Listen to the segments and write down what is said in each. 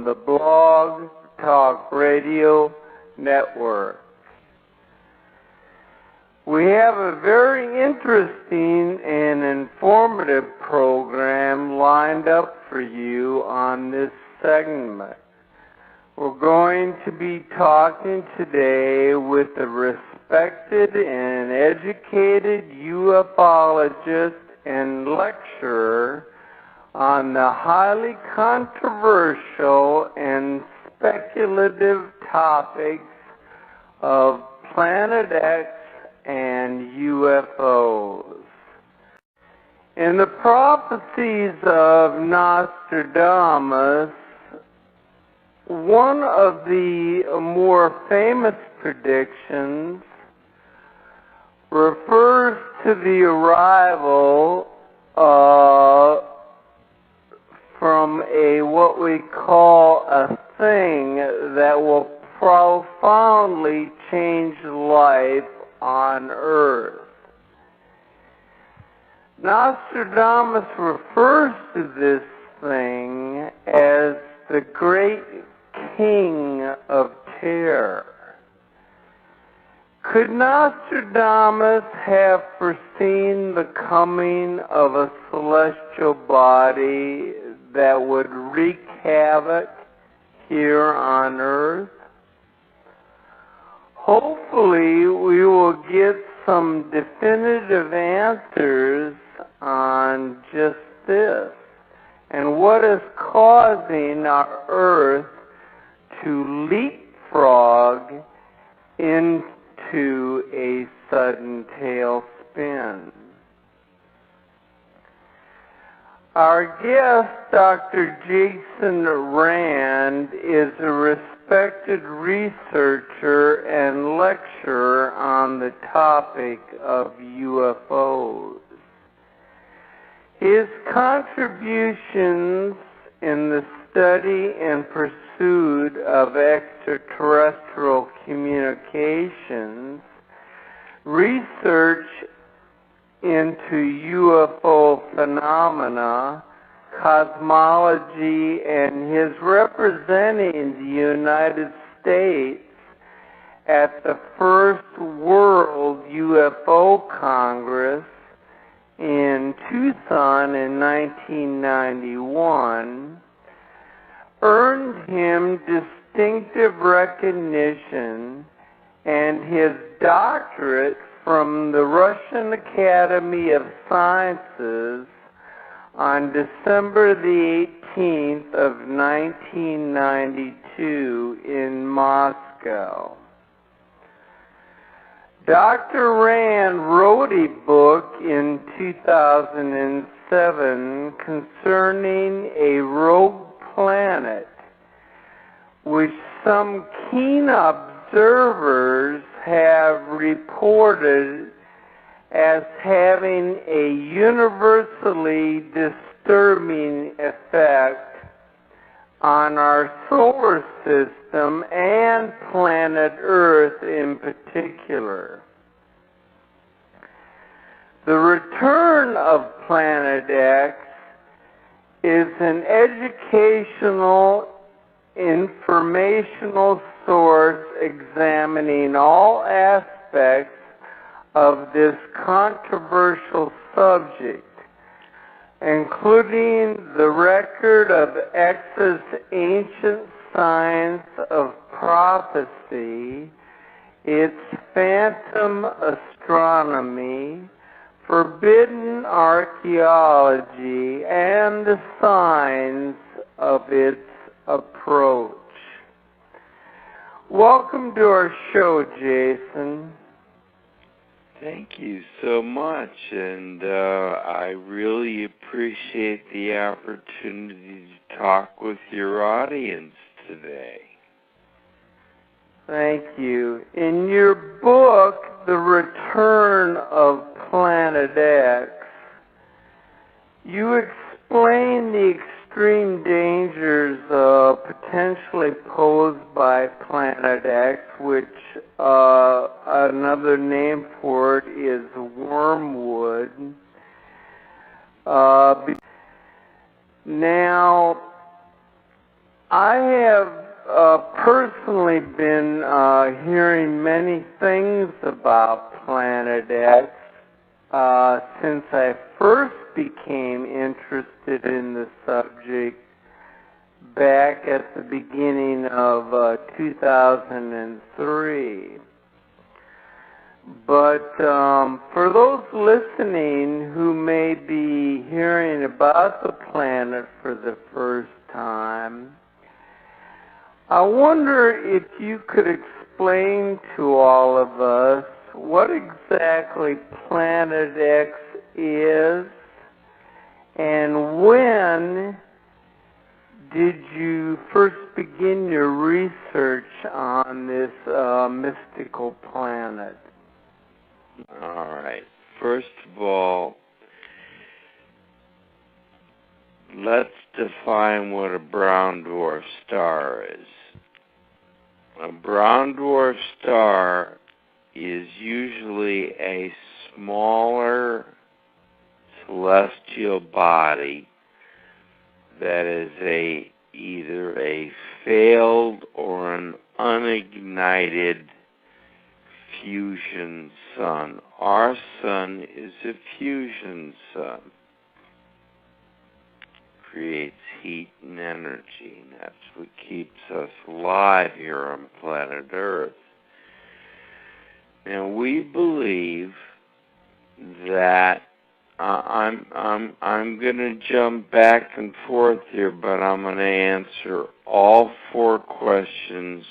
the Blog Talk Radio Network. We have a very interesting and informative program lined up for you on this segment. We're going to be talking today with a respected and educated ufologist and lecturer on the highly controversial and speculative topics of Planet X and UFOs. In the prophecies of Nostradamus, one of the more famous predictions refers to the arrival from what we call a thing that will profoundly change life on Earth. Nostradamus refers to this thing as the Great King of Terror. Could Nostradamus have foreseen the coming of a celestial body that would wreak havoc here on Earth? Hopefully, we will get some definitive answers on just this and what is causing our Earth to leapfrog into a sudden tailspin. Our guest, Dr. Jason Rand, is a respected researcher and lecturer on the topic of UFOs. His contributions in the study and pursuit of extraterrestrial communications, research into UFO phenomena, cosmology, and his representing the United States at the first World UFO Congress in Tucson in 1991, earned him distinctive recognition and his doctorate from the Russian Academy of Sciences on December the 18th of 1992 in Moscow. Dr. Rand wrote a book in 2007 concerning a rogue planet, which some keen observers have reported as having a universally disturbing effect on our solar system and planet Earth in particular. The return of Planet X is an educational, informational source examining all aspects of this controversial subject, including the record of X's ancient science of prophecy, its phantom astronomy, forbidden archaeology, and the signs of its approach. Welcome to our show, Jason. Thank you so much, and I really appreciate the opportunity to talk with your audience today. Thank you. In your book, The Return of Planet X, you explain the extreme dangers potentially posed by Planet X, which another name for it is wormwood. Now, I have personally been hearing many things about Planet X since I first became interested in the subject back at the beginning of 2003. But for those listening who may be hearing about the planet for the first time, I wonder if you could explain to all of us what exactly Planet X is, and when did you first begin your research on this mystical planet? All right. First of all, let's define what a brown dwarf star is. A brown dwarf star is usually a smaller celestial body that is either a failed or an unignited fusion sun. Our sun is a fusion sun. Creates heat and energy, and that's what keeps us alive here on planet Earth. Now we believe that I'm going to jump back and forth here, but I'm going to answer all 4 questions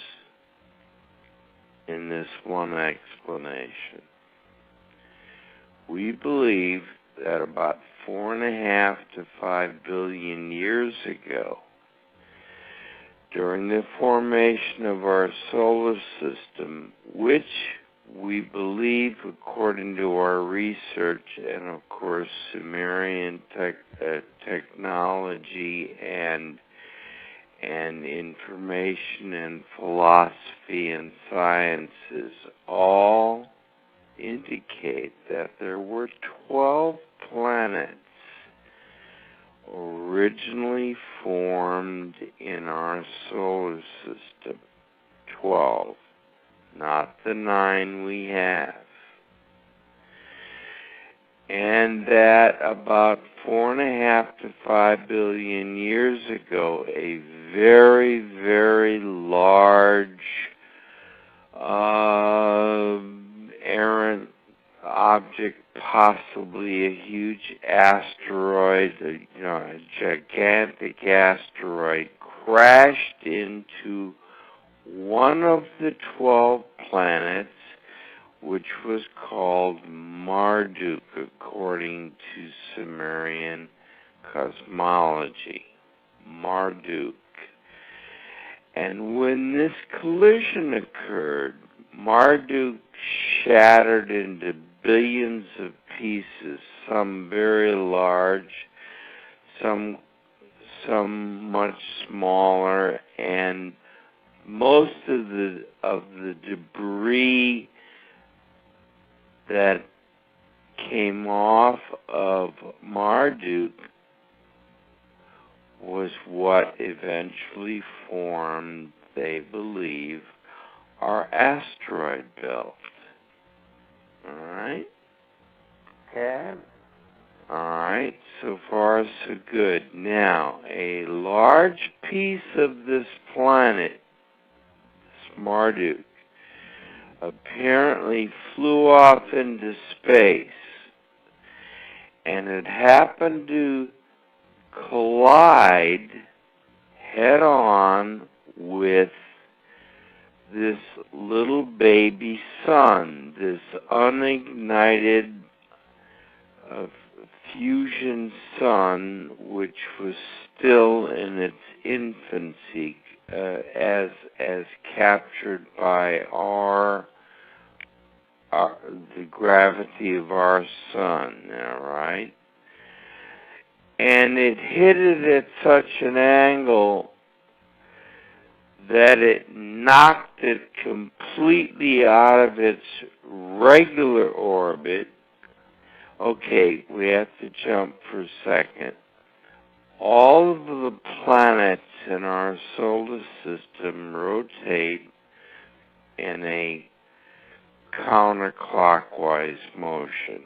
in this one explanation. We believe that about 4.5 to 5 billion years ago, during the formation of our solar system, which we believe, according to our research and of course Sumerian technology and information and philosophy and sciences, all indicate that there were 12 planets originally formed in our solar system. 12. Not the 9 we have. And that about 4.5 to 5 billion years ago, a very, very large errant object, possibly a huge asteroid, a gigantic asteroid, crashed into one of the 12 planets, which was called Marduk, according to Sumerian cosmology. Marduk. And when this collision occurred, Marduk shattered into billions of pieces, some very large, some much smaller, and most of the debris that came off of Marduk was what eventually formed, they believe, our asteroid belt. Alright? Okay. Alright, so far so good. Now, a large piece of this planet, Marduk, apparently flew off into space, and it happened to collide head-on with this little baby sun, this unignited fusion sun, which was still in its infancy, as captured by the gravity of our sun, all right? And it hit it at such an angle that it knocked it completely out of its regular orbit. Okay, we have to jump for a second. All of the planets in our solar system rotate in a counterclockwise motion.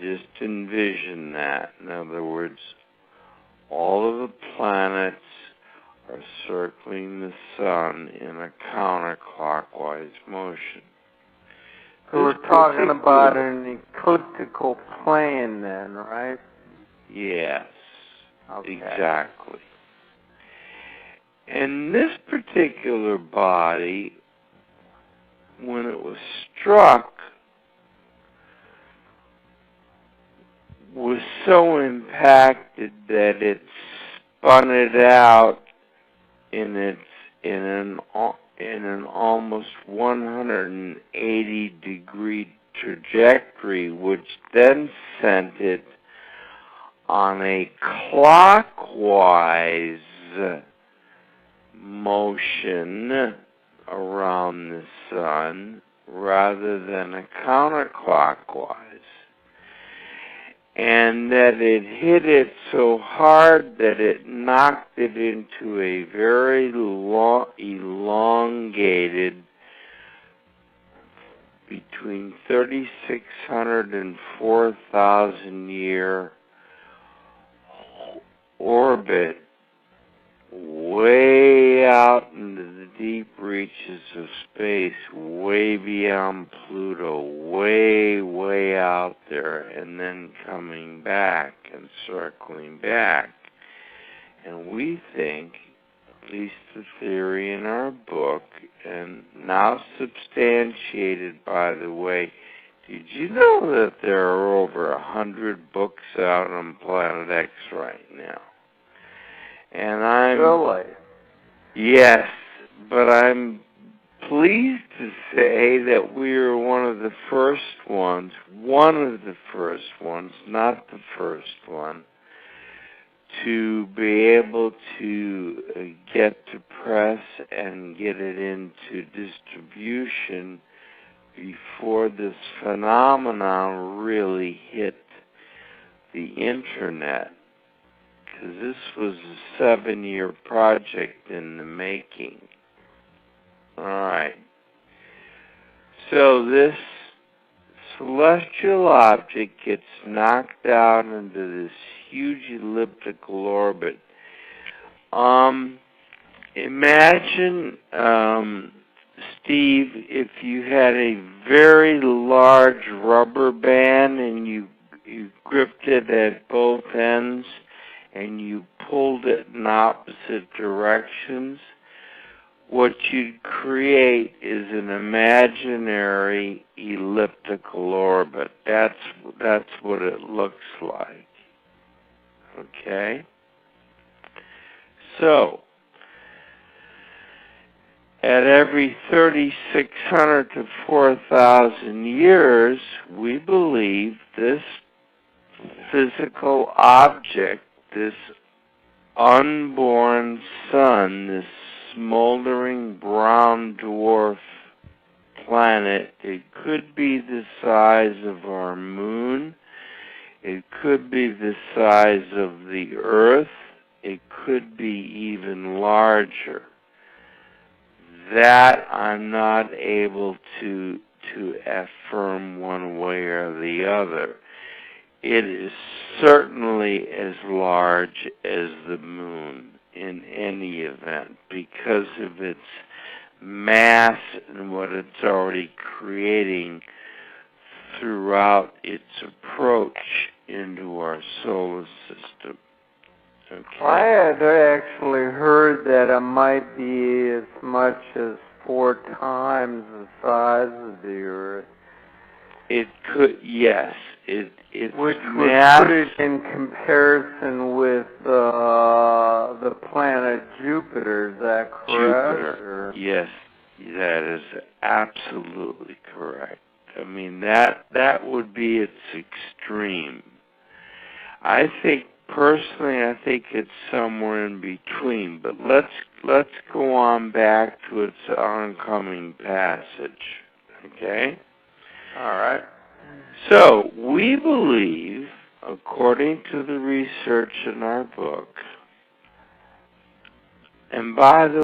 Just envision that. In other words, all of the planets are circling the sun in a counterclockwise motion. So we're talking about an ecliptical plane then, right? Yes, Okay. exactly. And this particular body, when it was struck, was so impacted that it spun it out in an almost 180-degree trajectory, which then sent it on a clockwise motion around the sun rather than a counterclockwise. And that it hit it so hard that it knocked it into a very elongated, between 3,600 and 4,000 year orbit way out into the deep reaches of space, way beyond Pluto, way out there, and then coming back and circling back. And we think, at least the theory in our book, and now substantiated, by the way, did you know that there are over 100 books out on Planet X right now? And Really? Yes, but I'm pleased to say that we were one of the first ones, not the first one, to be able to get to press and get it into distribution before this phenomenon really hit the internet. Because this was a 7-year project in the making. Alright. So this celestial object gets knocked out into this huge elliptical orbit. Imagine, Steve, if you had a very large rubber band and you gripped it at both ends and you pulled it in opposite directions. What you'd create is an imaginary elliptical orbit. That's what it looks like. Okay? So, at every 3,600 to 4,000 years, we believe this physical object, this unborn sun, this smoldering brown dwarf planet, it could be the size of our moon, it could be the size of the Earth, it could be even larger. That I'm not able to affirm one way or the other. It is certainly as large as the moon in any event because of its mass and what it's already creating throughout its approach into our solar system. Okay. I had actually heard that it might be as much as 4 times the size of the Earth. It could, yes. Its which mass, would put it in comparison with the planet Jupiter, is that correct? Jupiter. Yes, that is absolutely correct. I mean, that would be its extreme. I think, personally, I think it's somewhere in between, but let's go on back to its oncoming passage, okay? All right. So, we believe, according to the research in our book, And by the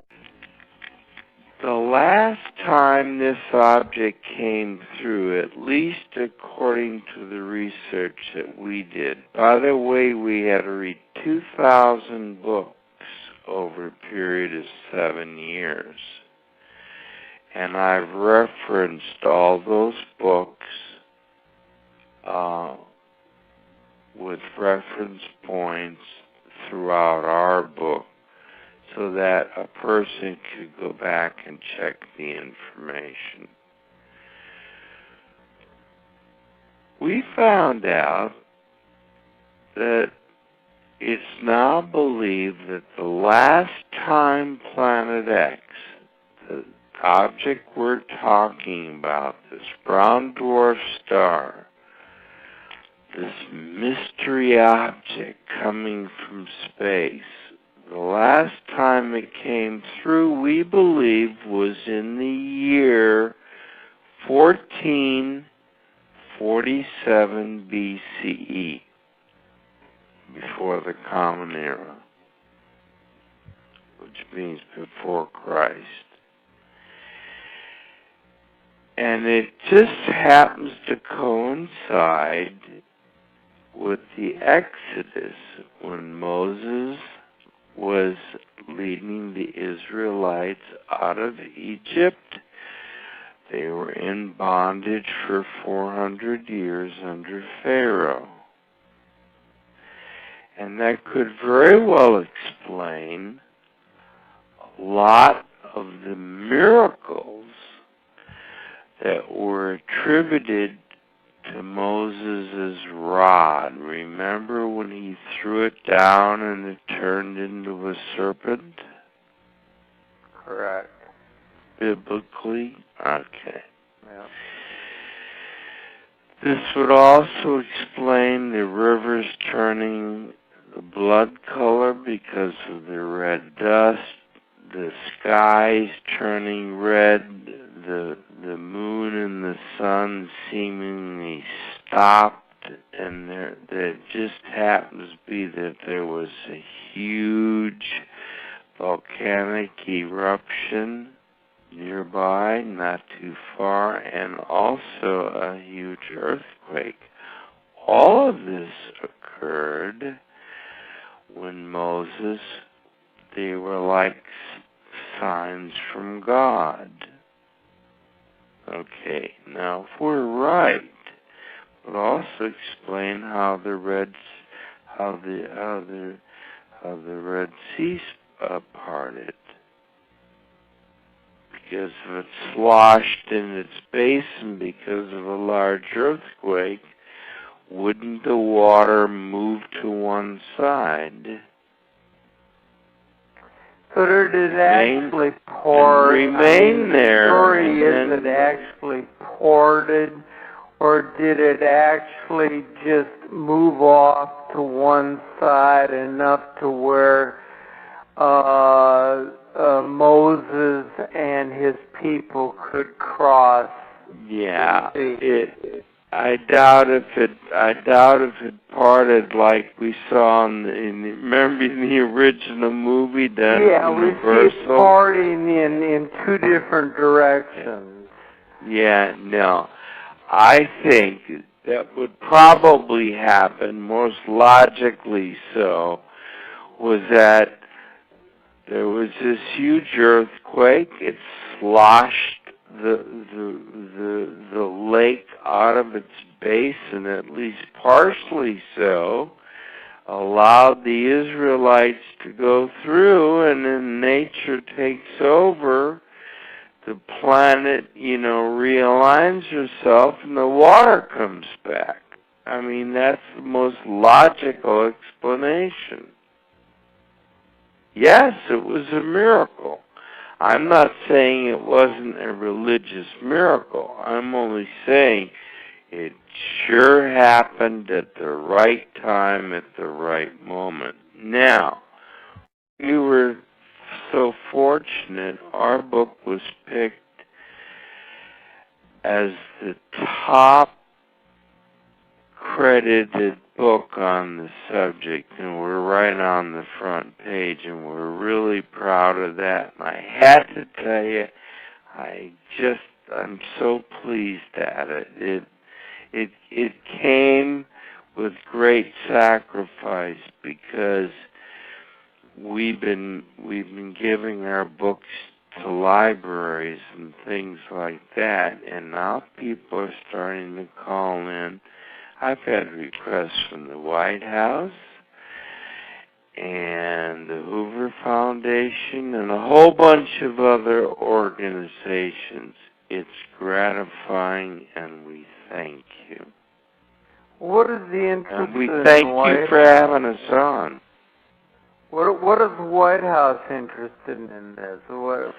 last time this object came through, at least according to the research that we did, by the way, we had to read 2,000 books over a period of 7 years. And I've referenced all those books with reference points throughout our book, so that a person could go back and check the information. We found out that it's now believed that the last time Planet X, the object we're talking about, this brown dwarf star, this mystery object coming from space, the last time it came through, we believe, was in the year 1447 BCE, before the Common Era, which means before Christ. And it just happens to coincide with the Exodus, when Moses was leading the Israelites out of Egypt. They were in bondage for 400 years under Pharaoh. And that could very well explain a lot of the miracles that were attributed to Moses' rod. Remember when he threw it down and it turned into a serpent? Correct. Biblically? Okay. Yeah. This would also explain the rivers turning the blood color because of the red dust, the skies turning red, the moon and the sun seemingly stopped, and there just happens to be that there was a huge volcanic eruption nearby, not too far, and also a huge earthquake. All of this occurred when Moses, they were like signs from God. Okay, now if we're right, we'll also explain how the Red Sea parted. Because if it sloshed in its basin because of a large earthquake, wouldn't the water move to one side? So did it actually pour? Remain there. The story is it actually ported, or did it actually just move off to one side enough to where Moses and his people could cross? Yeah, I doubt if it parted like we saw remember in the original movie done Universal? We see it parting in two different directions. Yeah, no. I think that would probably happen, most logically so, was that there was this huge earthquake. It sloshed the lake out of its basin, at least partially so, allowed the Israelites to go through, and then nature takes over. The planet, realigns herself, and the water comes back. I mean, that's the most logical explanation. Yes, it was a miracle. I'm not saying it wasn't a religious miracle. I'm only saying it sure happened at the right time, at the right moment. Now, we were so fortunate, our book was picked as the top credited book on the subject, and we're right on the front page, and we're really proud of that. And I had to tell you, I'm so pleased at it. It came with great sacrifice because we've been giving our books to libraries and things like that, and now people are starting to call in. I've had requests from the White House and the Hoover Foundation and a whole bunch of other organizations. It's gratifying, and we thank you. What is the interest And we in thank the White you for having us on. What is the White House interested in this? What?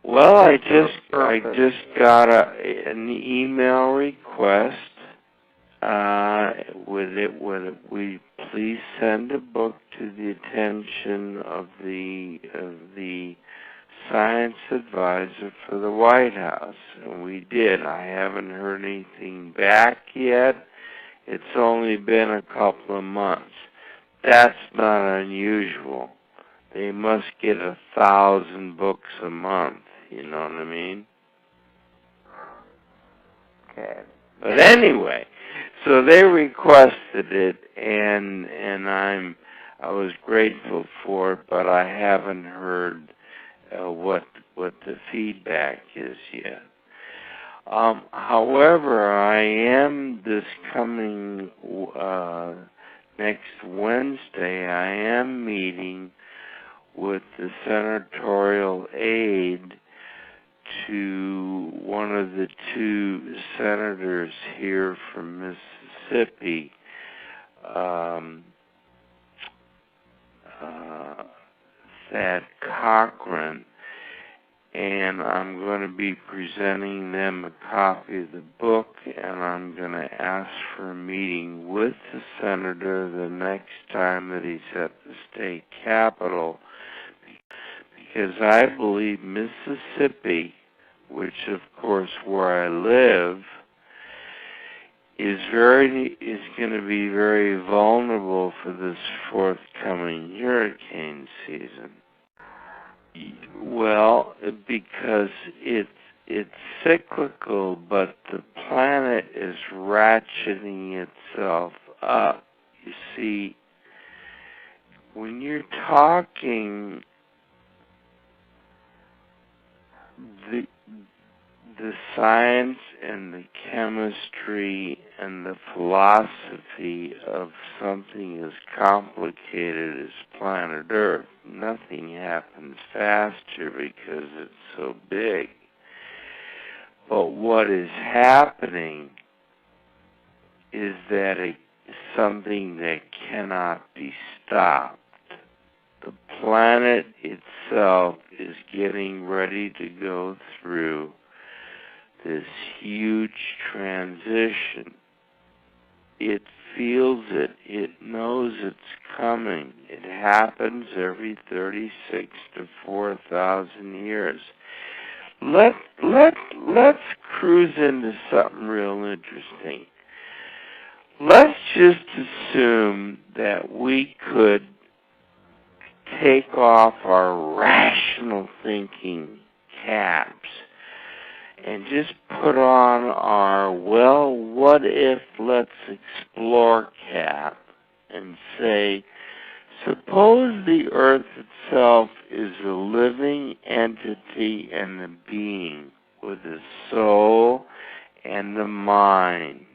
Well, I just got an email request. Would we please send a book to the attention of the science advisor for the White House? And we did. I haven't heard anything back yet. It's only been a couple of months. That's not unusual. They must get 1,000 books a month, you know what I mean? Okay. But anyway, so they requested it, and I was grateful for it, but I haven't heard what the feedback is yet. However, I am this coming next Wednesday, I am meeting with the senatorial aide to one of the two senators here from Mississippi, Thad Cochran, and I'm going to be presenting them a copy of the book, and I'm going to ask for a meeting with the senator the next time that he's at the state capitol, because I believe Mississippi, which of course where I live, is going to be very vulnerable for this forthcoming hurricane season. Well, because it's cyclical, but the planet is ratcheting itself up. You see, when you're talking the science and the chemistry and the philosophy of something as complicated as planet Earth, nothing happens faster because it's so big. But what is happening is that it's something that cannot be stopped. The planet itself is getting ready to go through this huge transition. It feels it. It knows it's coming. It happens every 36 to 4,000 years. Let's cruise into something real interesting. Let's just assume that we could take off our rational thinking caps and just put on our, well, what if, let's explore cap and say, suppose the Earth itself is a living entity and a being with a soul and a mind,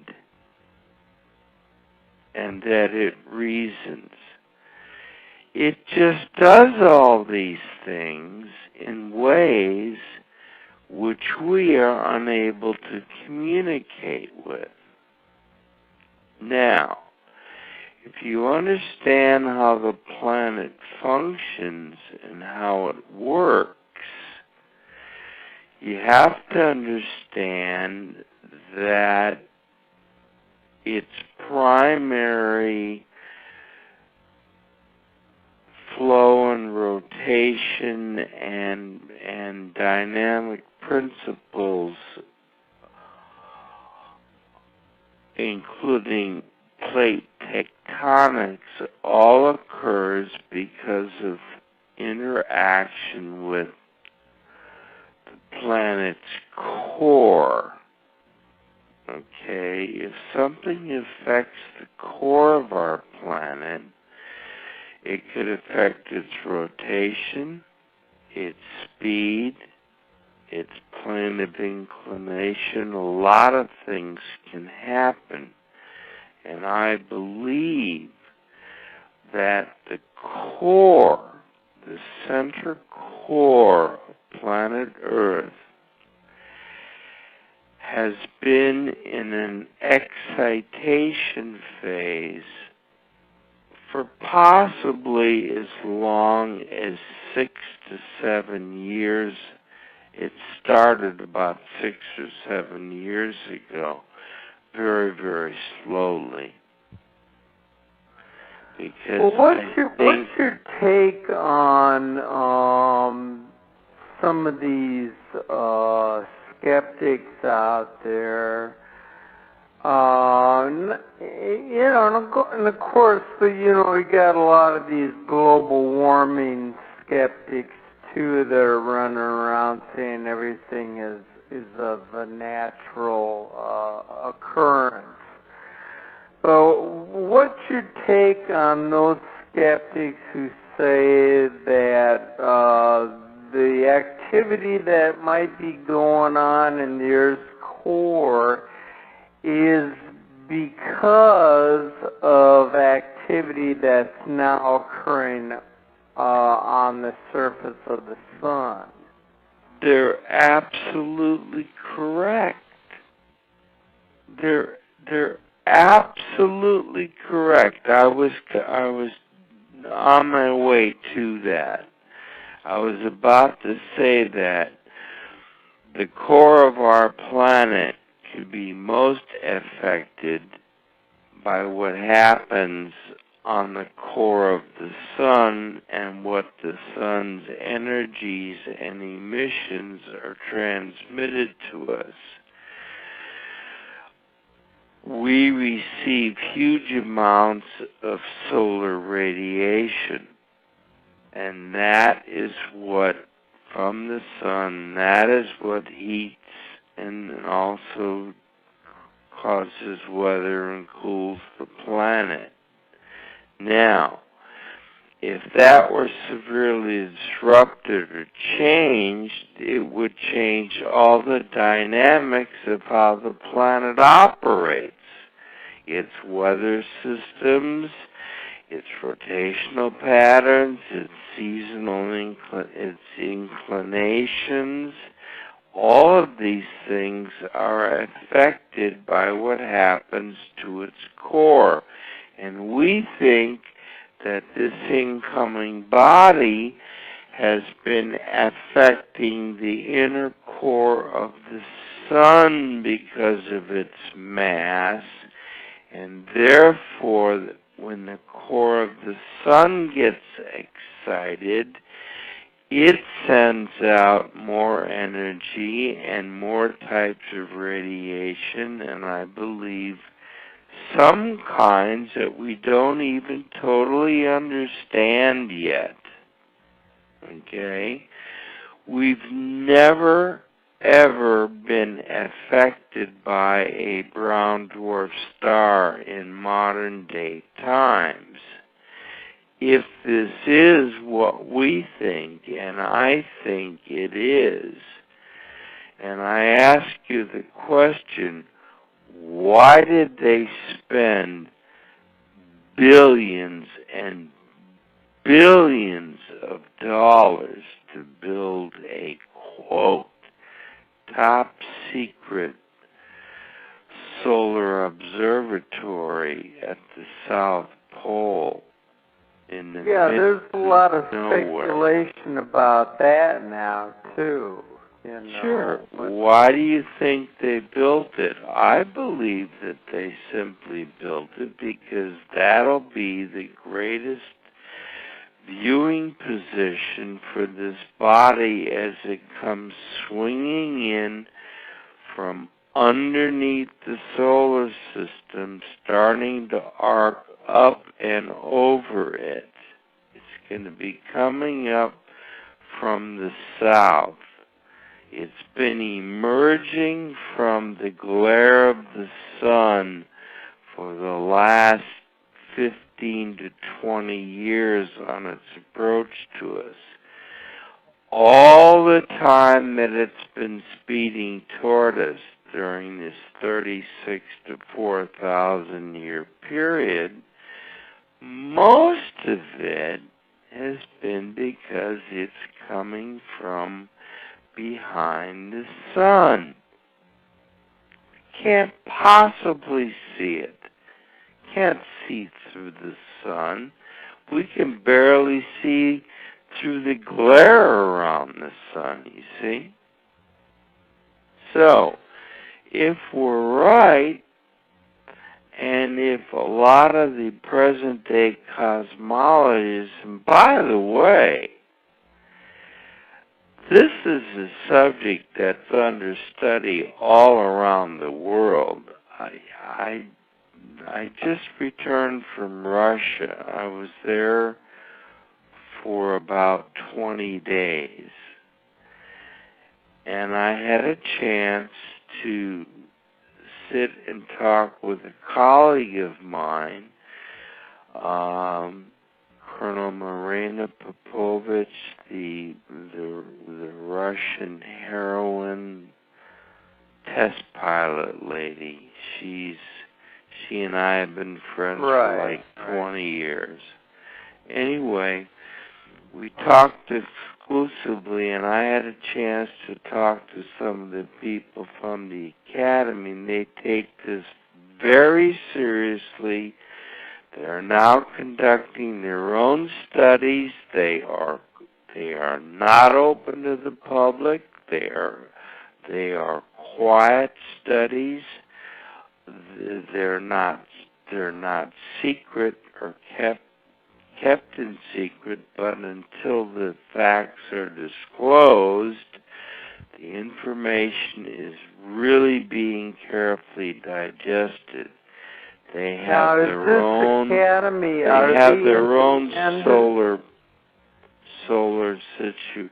and that it reasons. It just does all these things in ways which we are unable to communicate with. Now, if you understand how the planet functions and how it works, you have to understand that its primary flow and rotation and dynamic principles including plate tectonics, all occurs because of interaction with the planet's core. Okay, if something affects the core of our planet, it could affect its rotation, its speed, its plane of inclination. A lot of things can happen. And I believe that the core, the center core of planet Earth, has been in an excitation phase for possibly as long as 6 to 7 years. It started about 6 or 7 years ago, very, very slowly. Because well, what's your take on some of these skeptics out there? And of course, we got a lot of these global warming skeptics too that are running around saying everything is of a natural occurrence. So, what's your take on those skeptics who say that the activity that might be going on in the Earth's core is because of activity that's now occurring on the surface of the sun? They're absolutely correct. They're absolutely correct. I was on my way to that. I was about to say that the core of our planet could be most affected by what happens on the core of the sun and what the sun's energies and emissions are transmitted to us. We receive huge amounts of solar radiation, and that is what, from the sun, that is what heats and also causes weather and cools the planet. Now, if that were severely disrupted or changed, it would change all the dynamics of how the planet operates. Its weather systems, its rotational patterns, its seasonal its inclinations, all of these things are affected by what happens to its core. And we think that this incoming body has been affecting the inner core of the sun because of its mass, and therefore when the core of the sun gets excited, it sends out more energy and more types of radiation, and I believe some kinds that we don't even totally understand yet. Okay? We've never, ever been affected by a brown dwarf star in modern day times. If this is what we think, and I think it is, and I ask you the question, why did they spend billions and billions of dollars to build a, quote, top secret solar observatory at the South Pole in the there's a lot of nowhere? Speculation about that now too. Sure. Why do you think they built it? I believe that they simply built it because that'll be the greatest viewing position for this body as it comes swinging in from underneath the solar system, starting to arc up and over it. It's going to be coming up from the south. It's been emerging from the glare of the sun for the last 15 to 20 years on its approach to us. All the time that it's been speeding toward us during this 36 to 4,000 year period, most of it has been because it's coming from behind the sun. Can't possibly see it. Can't see through the sun. We can barely see through the glare around the sun, you see? So, if we're right, and if a lot of the present-day cosmologists, and by the way, this is a subject that's under study all around the world. I just returned from Russia. I was there for about 20 days. And I had a chance to sit and talk with a colleague of mine, Colonel Marina Popovich, the Russian heroine test pilot lady. She and I have been friends for like 20 years. Anyway, we talked exclusively, and I had a chance to talk to some of the people from the academy, and they take this very seriously. They're now conducting their own studies. They are not open to the public. They are quiet studies. They're not secret or kept in secret, but until the facts are disclosed, the information is really being carefully digested. They have their own academy. They have their own solar situ.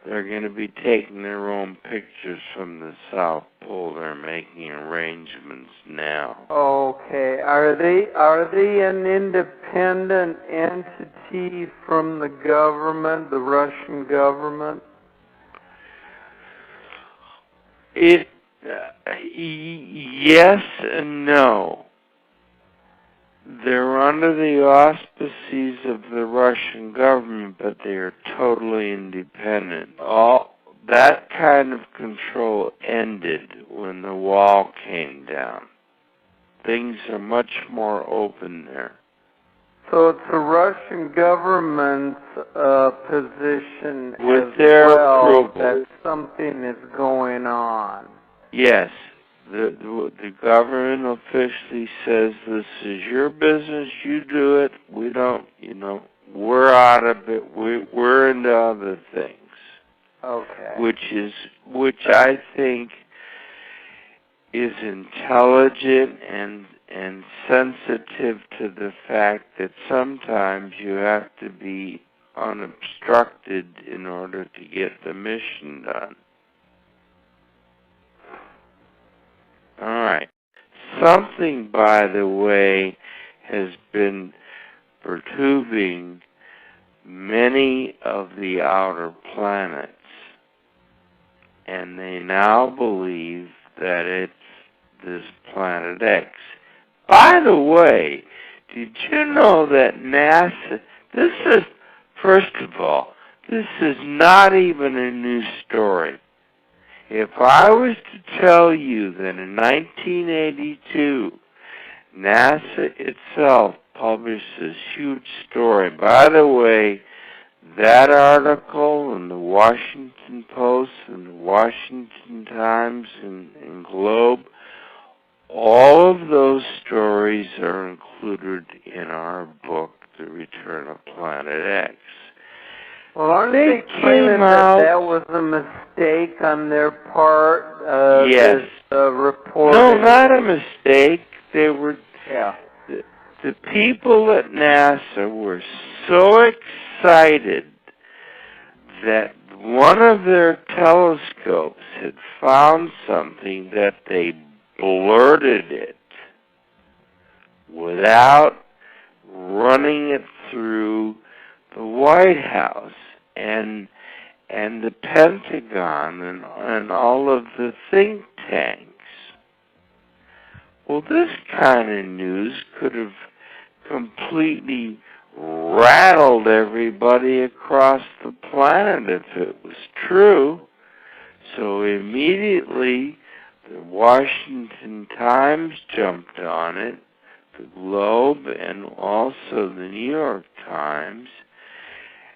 They're going to be taking their own pictures from the South Pole. They're making arrangements now. Okay. Are they an independent entity from the government, the Russian government? Yes and no. They're under the auspices of the Russian government, but they are totally independent. All that kind of control ended when the wall came down. Things are much more open there. So it's the Russian government's position with as their well approval that something is going on. Yes. The government officially says this is your business, you do it, we don't, we're out of it, we're into other things. Okay. Which I think is intelligent and sensitive to the fact that sometimes you have to be unobstructed in order to get the mission done. All right. Something, by the way, has been perturbing many of the outer planets, and they now believe that it's this planet X. By the way, did you know that NASA, first of all, this is not even a new story. If I was to tell you that in 1982, NASA itself published this huge story, by the way, that article in the Washington Post and the Washington Times and Globe, all of those stories are included in our book, The Return of Planet X. Well, aren't they claiming that was a mistake on their part, Yes. this report? No, not a mistake. They were, Yeah. the people at NASA were so excited that one of their telescopes had found something that they blurted it without running it through the White House and the Pentagon and all of the think tanks. Well, this kind of news could have completely rattled everybody across the planet if it was true. So immediately the Washington Times jumped on it, the Globe, and also the New York Times,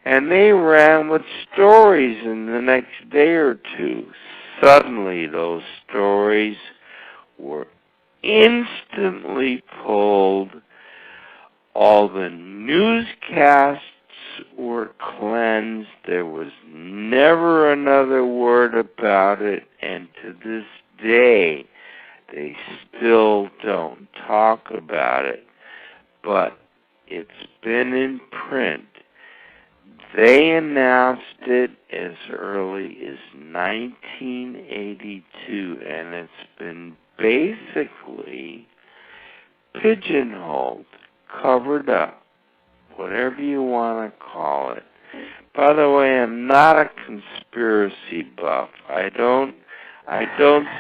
and they ran with stories in the next day or two. Suddenly those stories were instantly pulled. All the newscasts were cleansed. There was never another word about it, and to this day, they still don't talk about it. But it's been in print. They announced it as early as 1982, and it's been basically pigeonholed, covered up, whatever you want to call it. By the way, I'm not a conspiracy buff. I don't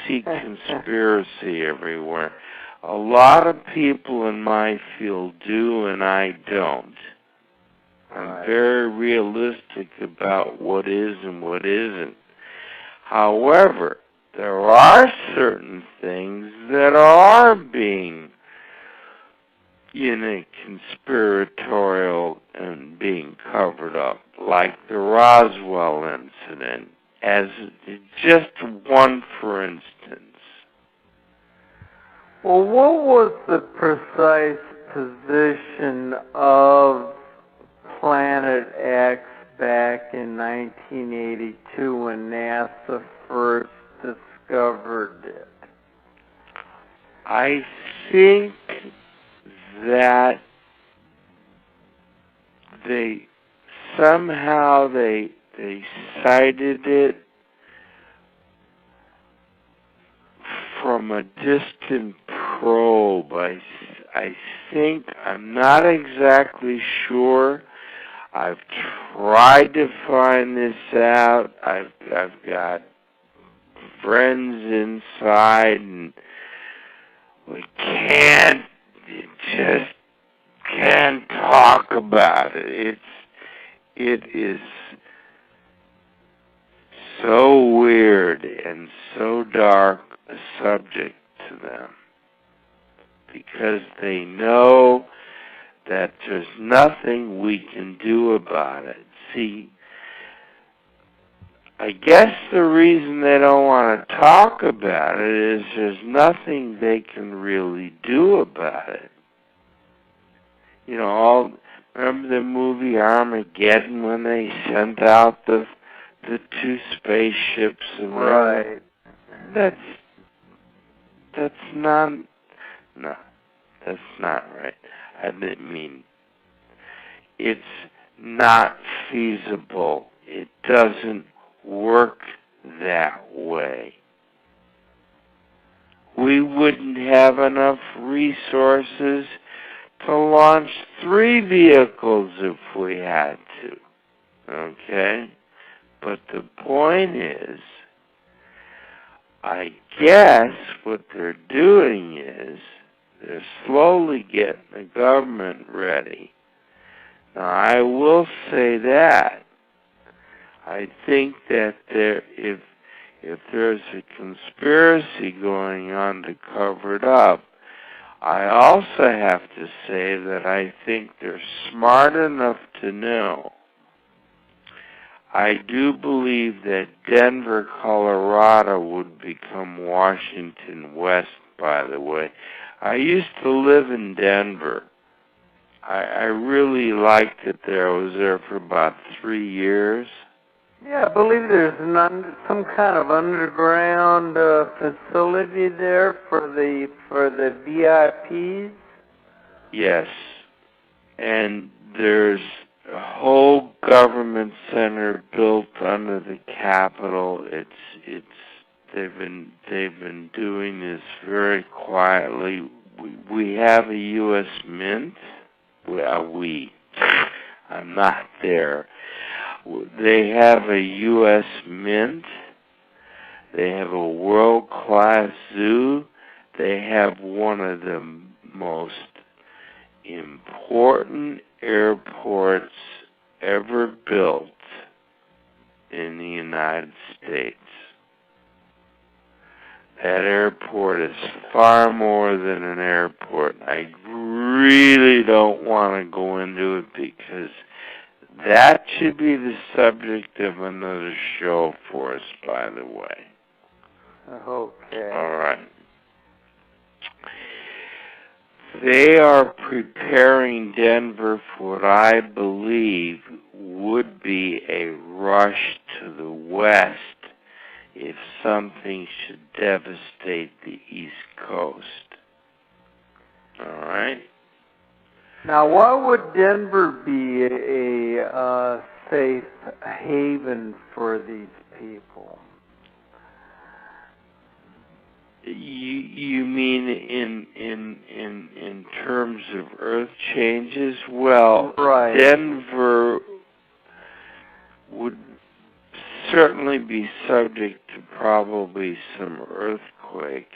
see conspiracy everywhere. A lot of people in my field do, and I don't. I'm very realistic about what is and what isn't. However, there are certain things that are being conspiratorial and being covered up, like the Roswell incident, as just one for instance. Well, what was the precise position of Planet X back in 1982 when NASA first discovered it? I think that they somehow they cited it from a distant probe. I think, I'm not exactly sure. I've tried to find this out. I've got friends inside, and we just can't talk about it. It is so weird and so dark a subject to them, because they know that there's nothing we can do about it. See, I guess the reason they don't want to talk about it is there's nothing they can really do about it. Remember the movie Armageddon when they sent out the two spaceships and right. That's not, no, that's not right. I didn't mean, it's not feasible. It doesn't work that way. We wouldn't have enough resources to launch 3 vehicles if we had to. Okay? But the point is, I guess what they're doing is they're slowly getting the government ready. Now, I will say that I think that if there's a conspiracy going on to cover it up, I also have to say that I think they're smart enough to know. I do believe that Denver, Colorado would become Washington West, by the way. I used to live in Denver. I really liked it there. I was there for about 3 years. Yeah, I believe there's some kind of underground facility there for the VIPs. Yes. And there's a whole government center built under the Capitol. They've been doing this very quietly. We have a U.S. Mint. I'm not there. They have a U.S. Mint. They have a world-class zoo. They have one of the most important airports ever built in the United States. That airport is far more than an airport. I really don't want to go into it because that should be the subject of another show for us, by the way. Okay. All right. They are preparing Denver for what I believe would be a rush to the west if something should devastate the East Coast. All right? Now, why would Denver be a safe haven for these people? You mean in terms of earth changes? Well, right. Denver would certainly be subject to probably some earthquakes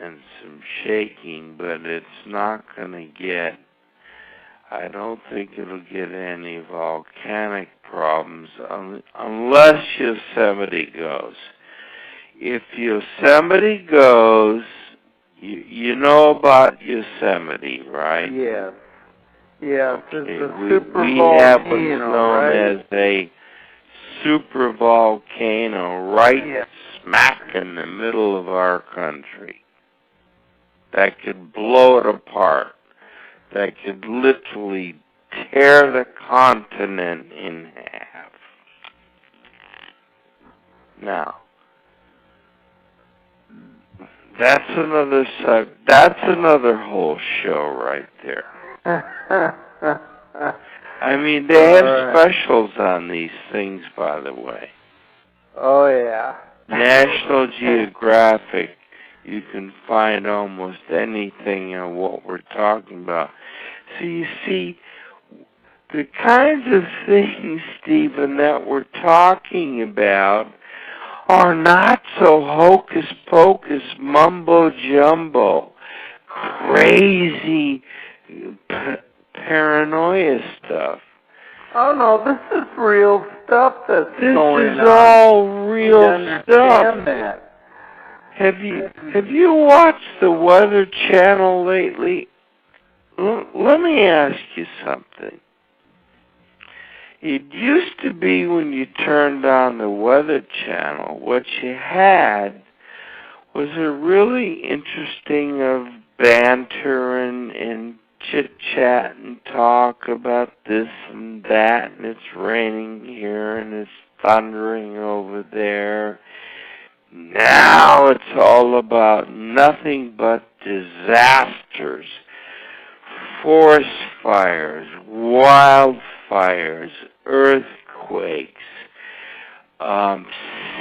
and some shaking, but it's not going to get, I don't think it'll get any volcanic problems unless Yosemite goes. If Yosemite goes, you know about Yosemite, right? Yes. Yes, Okay. it's a super we volcano, have what's known right? as a super volcano right smack in the middle of our country. That could blow it apart. That could literally tear the continent in half. Now, that's another whole show right there. I mean, they have specials on these things, by the way. Oh, yeah. National Geographic, you can find almost anything on what we're talking about. So you see, the kinds of things, Stephen, that we're talking about are not so hocus-pocus, mumbo-jumbo, crazy paranoia stuff. Oh, no, this is real stuff that's going on. This is all real stuff. That. Have you watched the Weather Channel lately? Let me ask you something. It used to be when you turned on the Weather Channel, what you had was a really interesting banter and chit-chat and talk about this and that, and it's raining here and it's thundering over there. Now it's all about nothing but disasters. Forest fires, wildfires, earthquakes,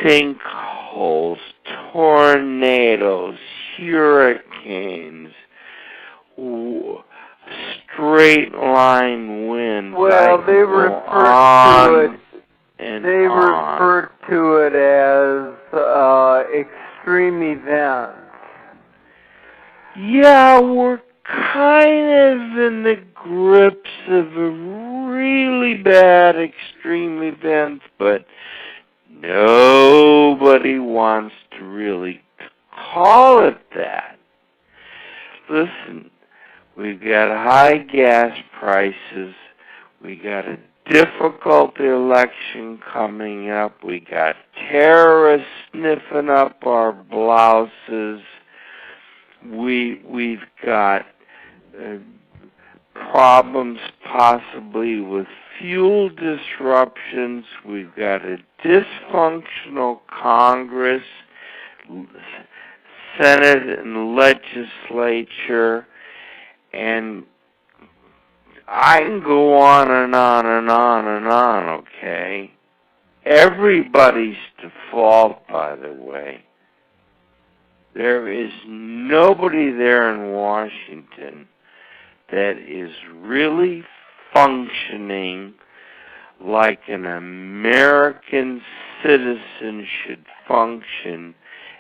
sinkholes, tornadoes, hurricanes, straight line winds. Well, they refer to it as extreme events. Yeah, we're kind of in the grips of a really bad extreme event, but nobody wants to really call it that. Listen, we've got high gas prices. We got a difficult election coming up. We got terrorists sniffing up our blouses. We've got problems possibly with fuel disruptions. We've got a dysfunctional Congress, Senate, and legislature, and I can go on and on and on and on, okay? Everybody's to fault, by the way. There is nobody there in Washington that is really functioning like an American citizen should function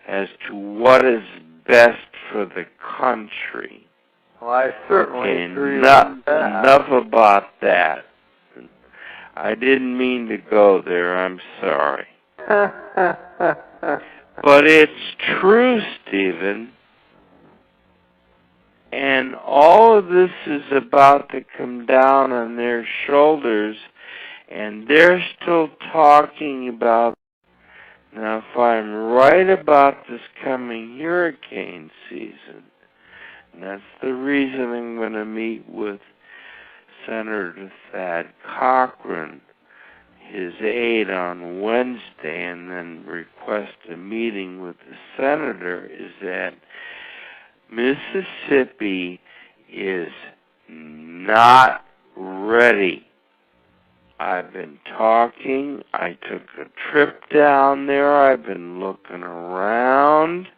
as to what is best for the country. Well, I certainly agree with that. Enough about that. I didn't mean to go there, I'm sorry. But it's true, Stephen. And all of this is about to come down on their shoulders, and they're still talking about, now if I'm right about this coming hurricane season, and that's the reason I'm going to meet with Senator Thad Cochran, his aide, on Wednesday, and then request a meeting with the senator, is that Mississippi is not ready. I've been talking. I took a trip down there. I've been looking around.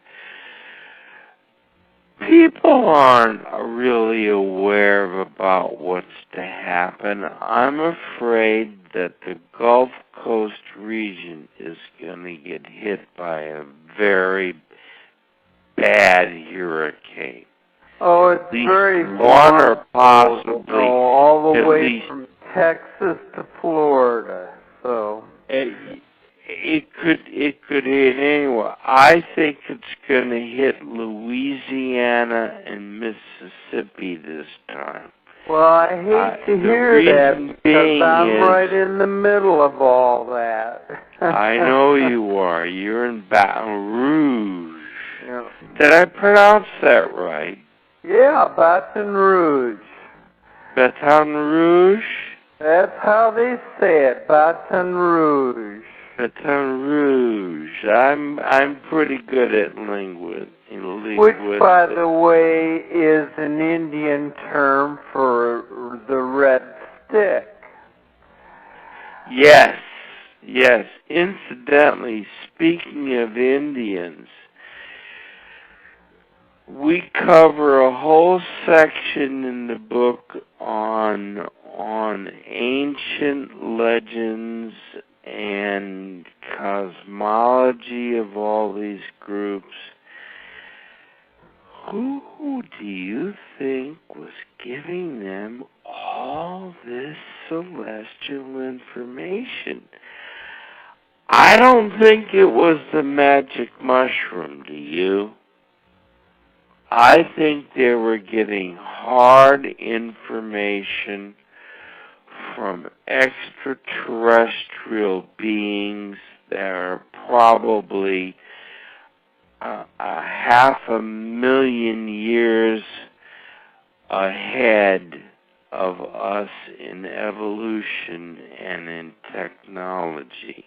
People aren't really aware about what's to happen. I'm afraid that the Gulf Coast region is going to get hit by a very bad hurricane. Oh, it's very one or possibly all the way from Texas to Florida. So it could hit anywhere. I think it's going to hit Louisiana and Mississippi this time. Well, I hate to hear that because I'm right in the middle of all that. I know you are. You're in Baton Rouge. Yeah. Did I pronounce that right? Yeah, Baton Rouge. Baton Rouge? That's how they say it, Baton Rouge. Baton Rouge. I'm pretty good at linguistics. Which, by the way, is an Indian term for the red stick. Yes, yes. Incidentally, speaking of Indians, we cover a whole section in the book on ancient legends and cosmology of all these groups. Who do you think was giving them all this celestial information? I don't think it was the magic mushroom, do you? I think they were getting hard information from extraterrestrial beings that are probably 500,000 years ahead of us in evolution and in technology.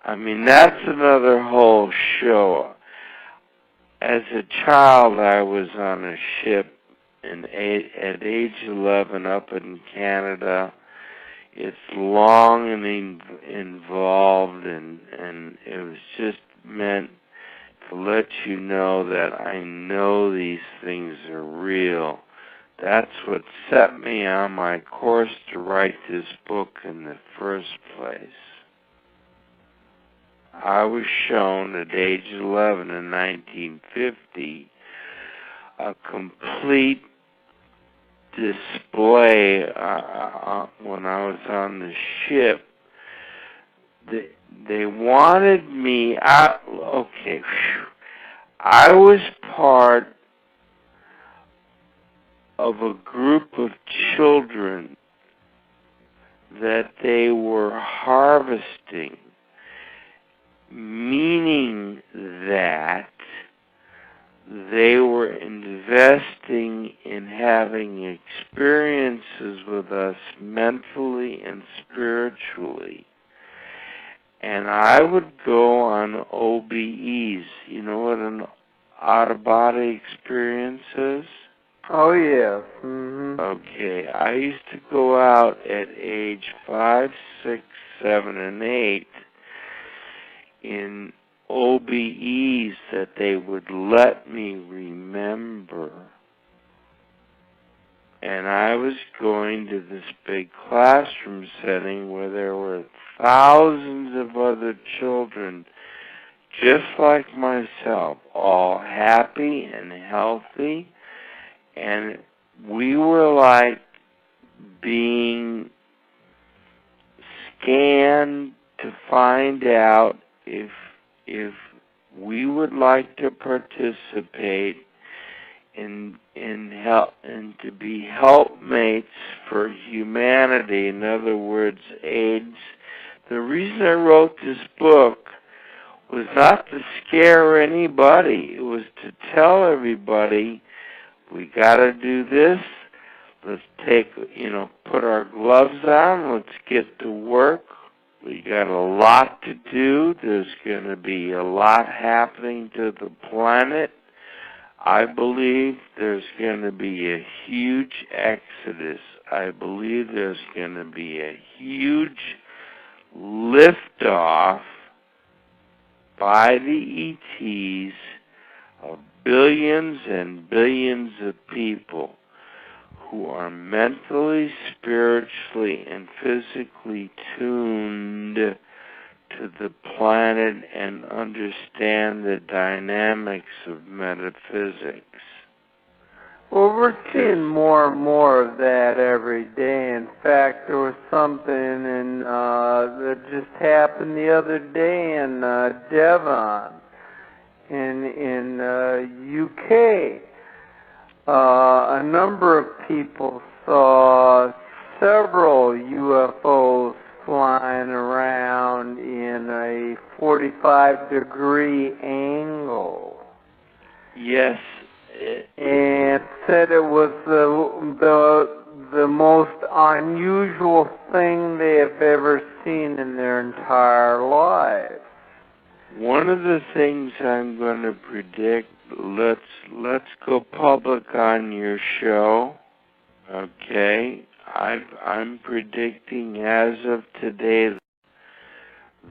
I mean, that's another whole show. As a child, I was on a ship at age 11 up in Canada. It's long and involved, and it was just meant to let you know that I know these things are real. That's what set me on my course to write this book in the first place. I was shown at age 11 in 1950 a complete display when I was on the ship. They wanted me out. Okay, I was part of a group of children that they were harvesting, meaning that they were investing in having experiences with us mentally and spiritually. And I would go on OBEs. You know what an out-of-body experience is? Oh, yes. Mm-hmm. Okay, I used to go out at age 5, 6, 7, and 8 in OBEs that they would let me remember. And I was going to this big classroom setting where there were thousands of other children just like myself, all happy and healthy, and we were like being scanned to find out if we would like to participate in help and to be helpmates for humanity. In other words, AIDS. The reason I wrote this book was not to scare anybody. It was to tell everybody, we got to do this. Let's put our gloves on. Let's get to work. We got a lot to do. There's going to be a lot happening to the planet. I believe there's going to be a huge exodus. I believe there's going to be a huge liftoff by the ETs of billions and billions of people who are mentally, spiritually, and physically tuned to the planet and understand the dynamics of metaphysics. Well, we're seeing more and more of that every day. In fact, there was something that just happened the other day in Devon, in UK. A number of people saw several UFOs flying around in a 45-degree angle. Yes. And said it was the most unusual thing they have ever seen in their entire lives. One of the things I'm going to predict, let's go public on your show, okay? I'm predicting as of today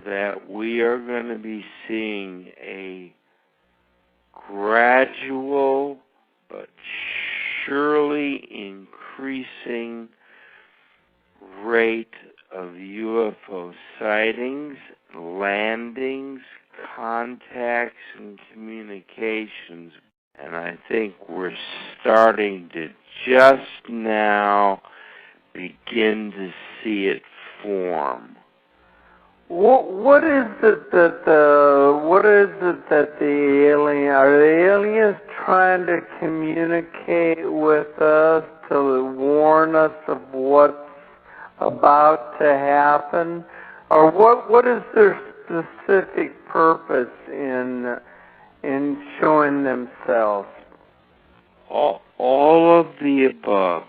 that we are going to be seeing a gradual but surely increasing rate of UFO sightings, landings, contacts, and communications. And I think we're starting to just now begin to see it form. What is it that are the aliens trying to communicate with us to warn us of what's about to happen, or what is their specific purpose in showing themselves? All of the above.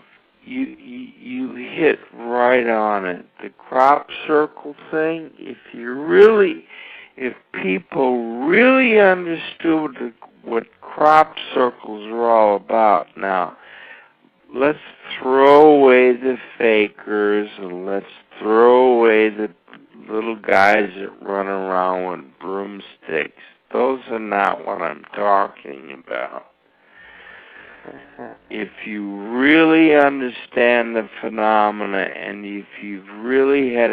You hit right on it. The crop circle thing, if people really understood what crop circles are all about. Now, let's throw away the fakers and let's throw away the little guys that run around with broomsticks. Those are not what I'm talking about. If you really understand the phenomena, and if you've really had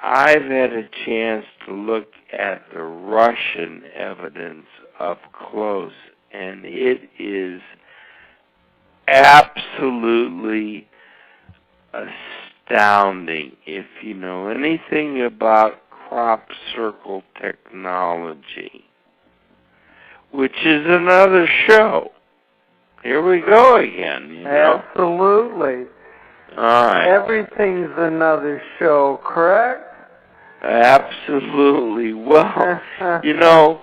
I've had a chance to look at the Russian evidence up close, and it is absolutely astounding. If you know anything about crop circle technology, which is another show. Here we go again, you know? Absolutely. All right. Everything's another show, correct? Absolutely. Well, you know,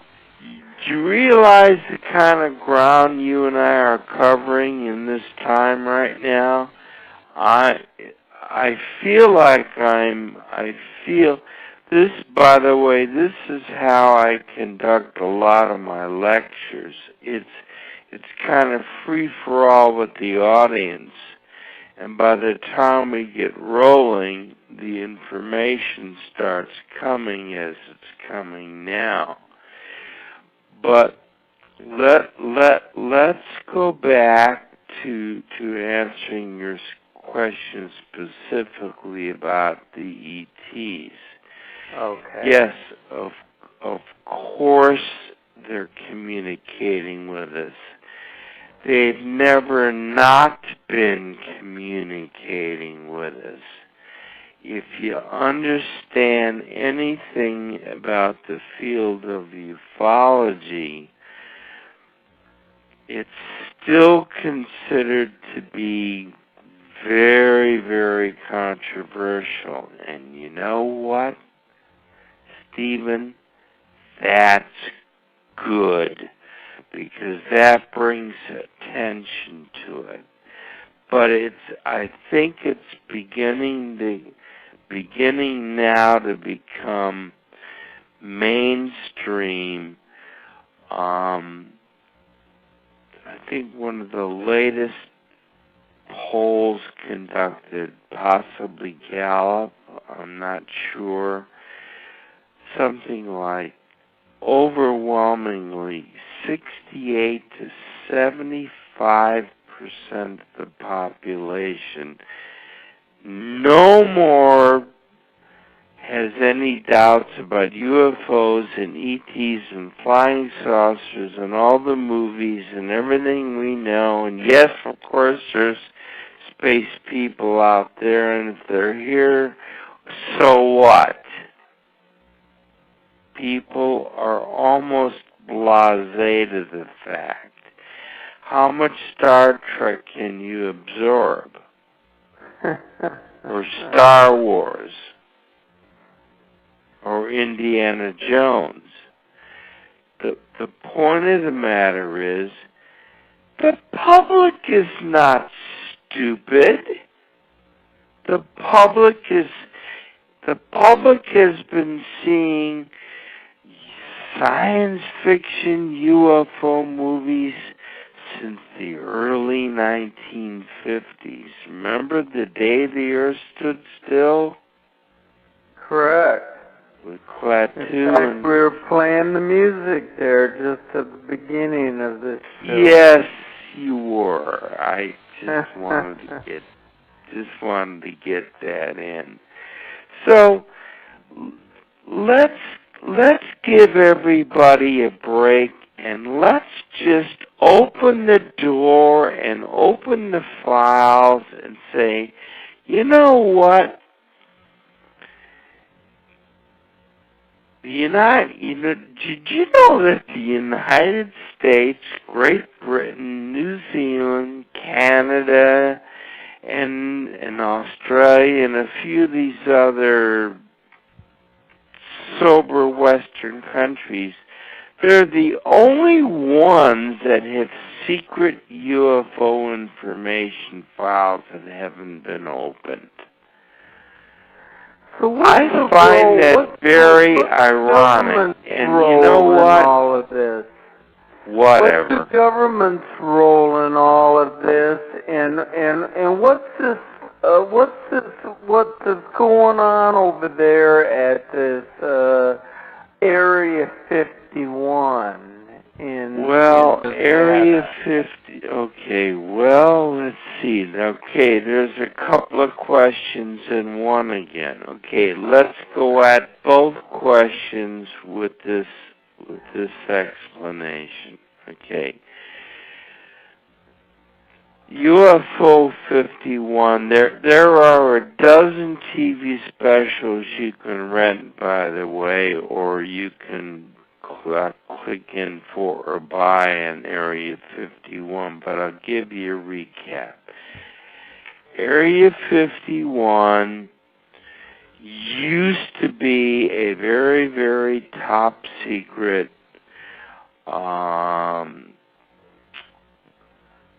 you realize the kind of ground you and I are covering in this time right now? I feel like I feel this, by the way, this is how I conduct a lot of my lectures. It's kind of free for all with the audience. And by the time we get rolling, the information starts coming as it's coming now. But let's go back to answering your question specifically about the ETs. Okay. Yes, of course they're communicating with us. They've never not been communicating with us. If you understand anything about the field of ufology, it's still considered to be very, very controversial. And you know what, Stephen? That's good, because that brings attention to it. But I think it's beginning now to become mainstream. I think one of the latest polls conducted, possibly Gallup, I'm not sure, something like overwhelmingly 68 to 75% of the population no more has any doubts about UFOs and ETs and flying saucers and all the movies and everything we know. And yes, of course, there's space people out there, and if they're here, so what? People are almost blasé to the fact. How much Star Trek can you absorb? Or Star Wars? Or Indiana Jones? The point of the matter is, the public is not stupid. The public has been seeing science fiction UFO movies since the early 1950s. Remember the day the Earth stood still? Correct. With Klaatu. In fact, we were playing the music there just at the beginning of this show. Yes, you were. I just wanted to get that in. So let's give everybody a break, and let's just open the door and open the files and say, you know what? Did you know that the United States, Great Britain, New Zealand, Canada, and Australia, and a few of these other sober Western countries, they're the only ones that have secret UFO information files that haven't been opened? So I find that very ironic. And you know what? All of this? Whatever. What's the government's role in all of this? And what's going on over there at this Area 51 Area 50. Okay, well, let's see. Okay, there's a couple of questions in one again. Okay, let's go at both questions with this explanation. Okay. UFO 51, there are a dozen TV specials you can rent, by the way, or you can click in for or buy an Area 51, but I'll give you a recap. Area 51 used to be a very, very top secret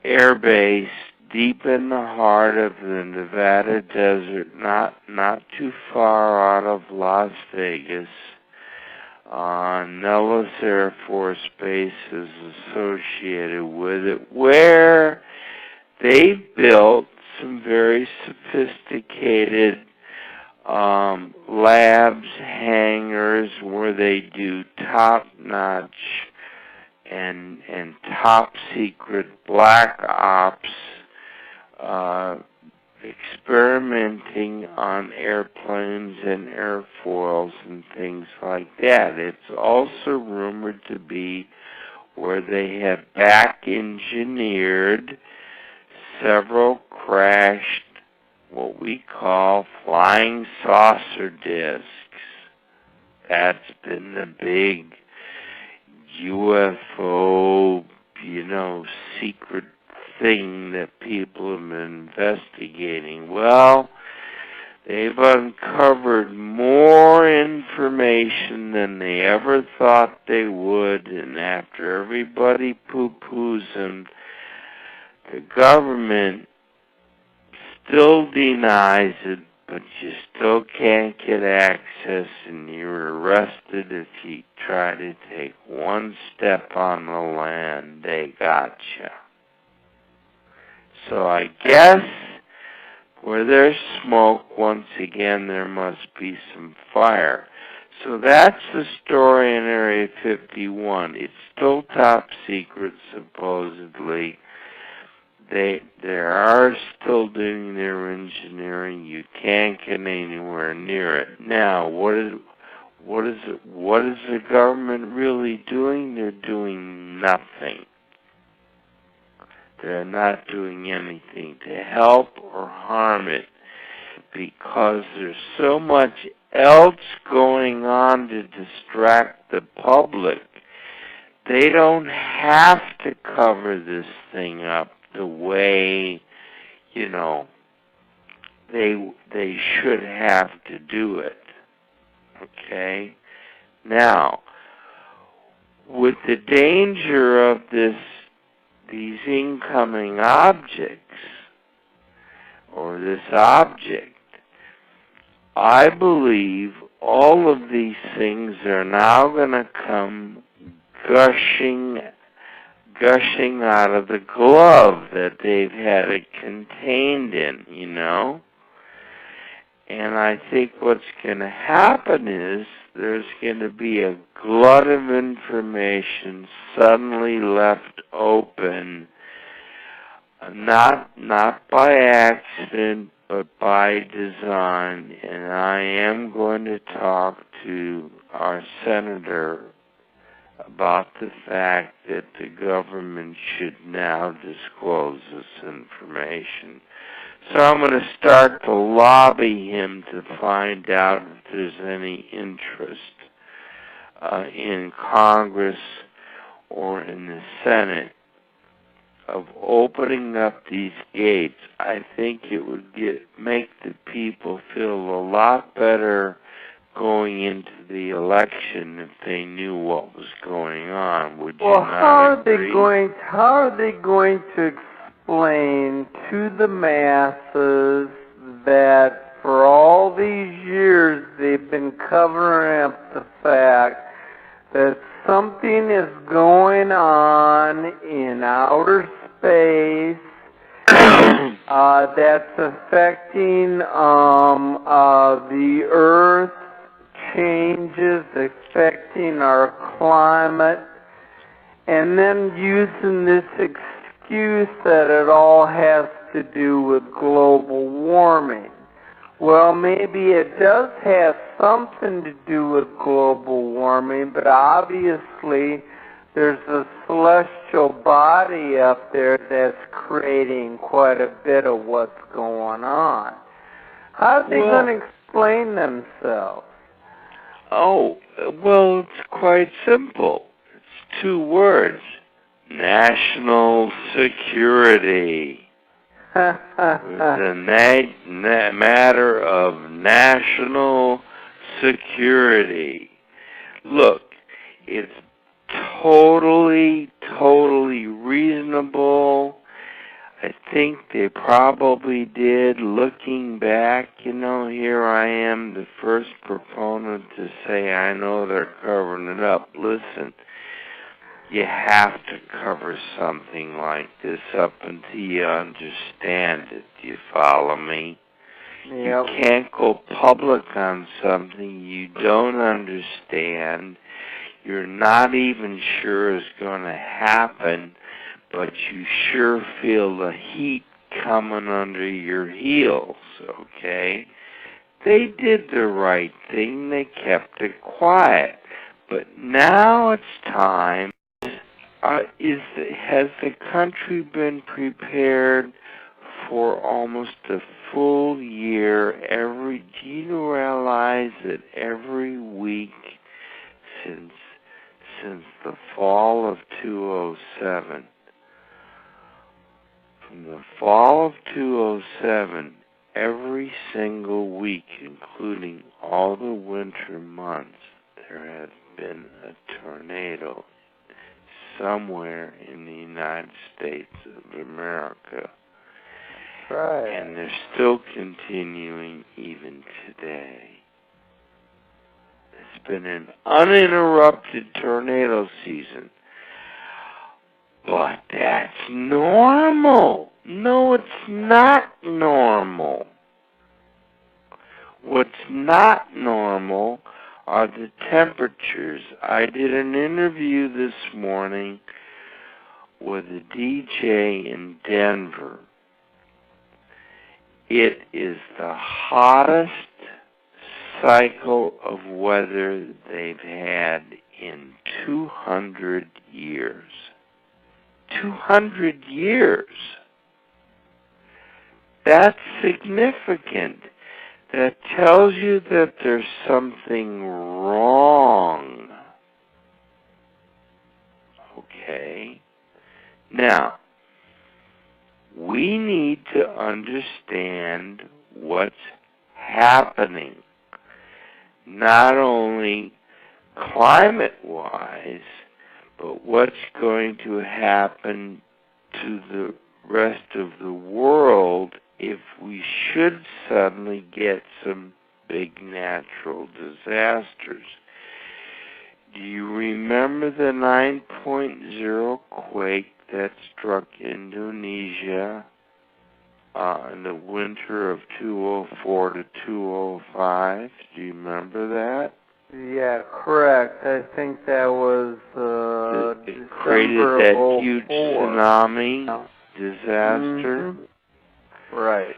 air base deep in the heart of the Nevada desert, not too far out of Las Vegas. Nellis Air Force Base is associated with it, where they built some very sophisticated labs, hangars, where they do top-notch and top-secret black ops, experimenting on airplanes and airfoils and things like that. It's also rumored to be where they have back-engineered several crashed, what we call flying saucer discs. That's been the big UFO, secret thing that people have been investigating. Well, they've uncovered more information than they ever thought they would, and after everybody poo-poos them, the government still denies it, but you still can't get access, and you're arrested if you try to take one step on the land. They got you. So I guess where there's smoke, once again, there must be some fire. So that's the story in Area 51. It's still top secret, supposedly. They are still doing their engineering. You can't get anywhere near it. Now, what is the government really doing? They're doing nothing. They're not doing anything to help or harm it, because there's so much else going on to distract the public. They don't have to cover this thing up the way, they should have to do it. Okay? Now, with the danger of these incoming objects, or this object, I believe all of these things are now going to come gushing out of the glove that they've had it contained in, And I think what's going to happen is there's going to be a glut of information suddenly left open, not by accident, but by design. And I am going to talk to our senator about the fact that the government should now disclose this information. So I'm going to start to lobby him to find out if there's any interest in Congress or in the Senate of opening up these gates. I think it would make the people feel a lot better going into the election if they knew what was going on. Would you not agree? How are they going to explain to the masses that for all these years they've been covering up the fact that something is going on in outer space that's affecting the Earth, changes affecting our climate, and then using this excuse that it all has to do with global warming. Well, maybe it does have something to do with global warming, but obviously there's a celestial body up there that's creating quite a bit of what's going on. How are they going to explain themselves? Oh, well, it's quite simple. It's 2 words. National security. It's a matter of national security. Look, it's totally reasonable. I think they probably did. Looking back, here I am, the first proponent to say I know they're covering it up. Listen, you have to cover something like this up until you understand it. Do you follow me? Yep. You can't go public on something you don't understand, you're not even sure is going to happen, but you sure feel the heat coming under your heels, okay? They did the right thing. They kept it quiet. But now it's time. Has the country been prepared for almost a full year? Do you realize that every week since the fall of 2007, from the fall of 2007, every single week, including all the winter months, there has been a tornado somewhere in the United States of America. Right. And they're still continuing even today. It's been an uninterrupted tornado season. But that's normal. No, it's not normal. What's not normal are the temperatures. I did an interview this morning with a DJ in Denver. It is the hottest cycle of weather they've had in 200 years. 200 years. That's significant. That tells you that there's something wrong. Okay? Now, we need to understand what's happening, not only climate-wise, but what's going to happen to the rest of the world if we should suddenly get some big natural disasters. Do you remember the 9.0 quake that struck Indonesia in the winter of 2004 to 2005? Do you remember that? Yeah, correct. I think that was it created that huge tsunami disaster. Mm-hmm. Right.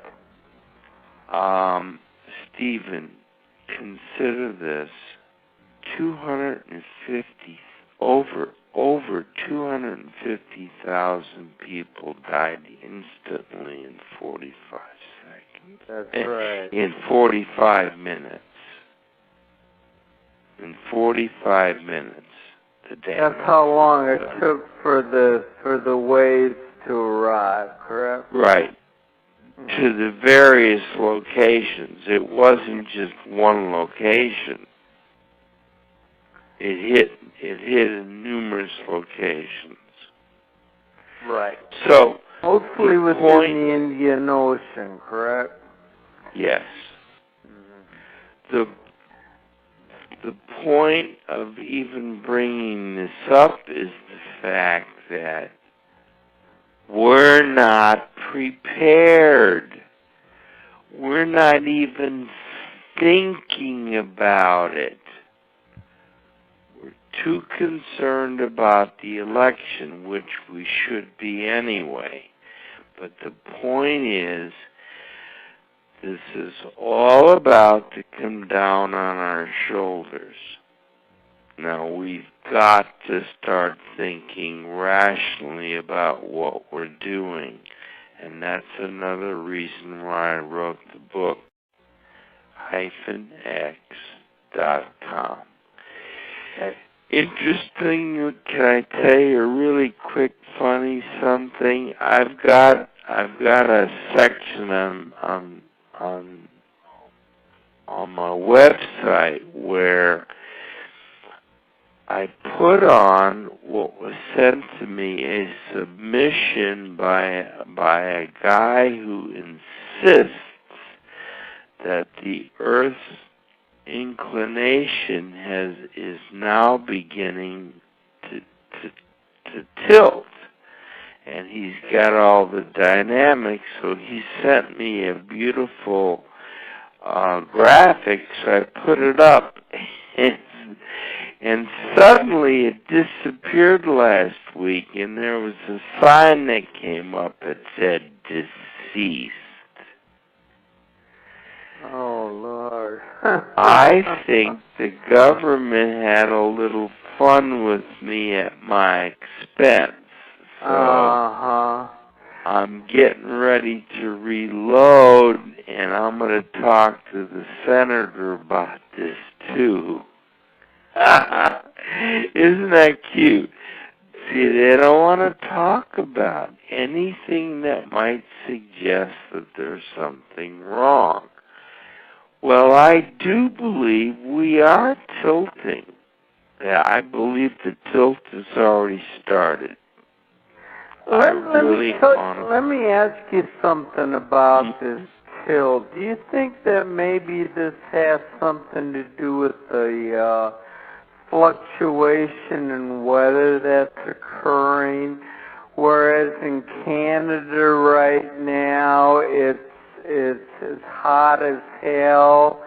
Stephen, consider this: over 250,000 people died instantly in 45 seconds. That's right. In 45 minutes. In 45 minutes, the damage. That's how long it took for the waves to arrive, correct? Right. To the various locations. It wasn't just one location. It hit in numerous locations. Right. So mostly within the Indian Ocean, correct? Yes. Mm-hmm. The point of even bringing this up is the fact that we're not prepared. We're not even thinking about it. We're too concerned about the election, which we should be anyway. But the point is, this is all about to come down on our shoulders. Now, we've got to start thinking rationally about what we're doing. And that's another reason why I wrote the book, -X.com. Interesting, can I tell you a really quick, funny something? I've got a section on my website where I put on sent to me a submission by a guy who insists that the Earth's inclination is now beginning to tilt, and he's got all the dynamics. So he sent me a beautiful graphic, so I put it up, and suddenly it disappeared last week, and there was a sign that came up that said deceased. Oh, Lord. I think the government had a little fun with me at my expense. So I'm getting ready to reload, and I'm going to talk to the senator about this, too. Isn't that cute? See, they don't want to talk about anything that might suggest that there's something wrong. Well, I do believe we are tilting. Yeah, I believe the tilt has already started. Let me ask you something about this tilt. Do you think that maybe this has something to do with the fluctuation in weather that's occurring? Whereas in Canada right now, it's as hot as hell,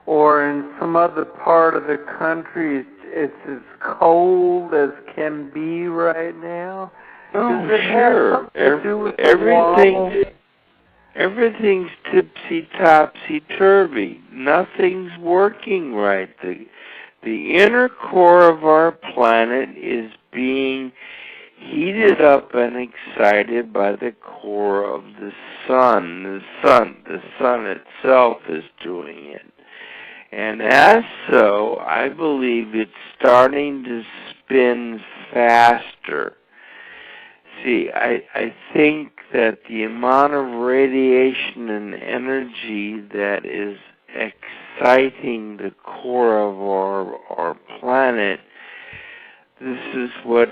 or in some other part of the country, it's as cold as can be right now. Oh, Does it sure. have something to do with the everything's topsy-turvy. Nothing's working right. The inner core of our planet is being heated up and excited by the core of the sun. The sun itself is doing it. And as so, I believe it's starting to spin faster. See, I think that the amount of radiation and energy that is exciting the core of our planet, this is what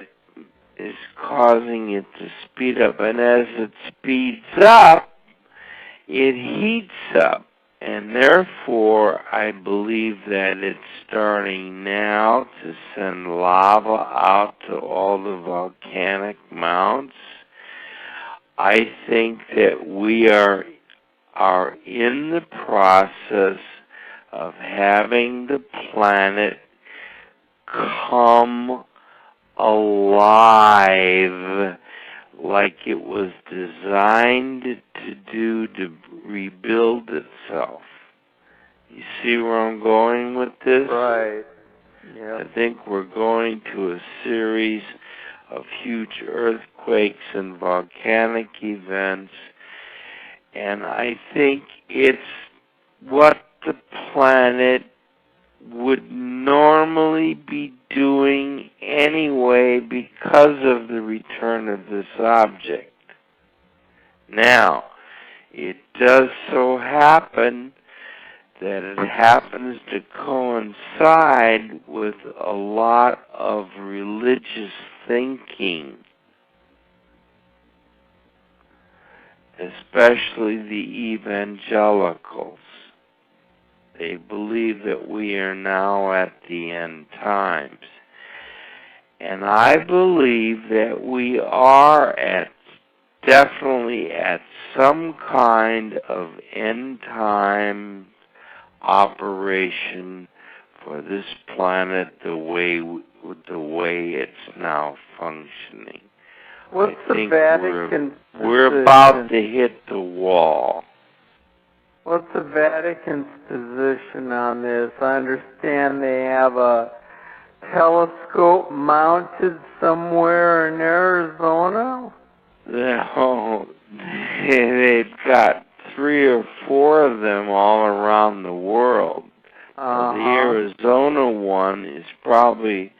is causing it to speed up. And as it speeds up, it heats up. And therefore, I believe that it's starting now to send lava out to all the volcanic mounts. I think that we are in the process of having the planet come alive, like it was designed to do, to rebuild itself. You see where I'm going with this? Right. Yeah. I think we're going to a series of huge earthquakes and volcanic events, and I think it's what the planet would normally be doing anyway because of the return of this object. Now, it does so happen that it happens to coincide with a lot of religious thinking, especially the evangelicals. They believe that we are now at the end times. And I believe that we are definitely at some kind of end time operation for this planet the way it's now functioning. What's the Vatican's we're about to hit the wall. What's the Vatican's position on this? I understand they have a telescope mounted somewhere in Arizona. No, they've got 3 or 4 of them all around the world. The Arizona one is probably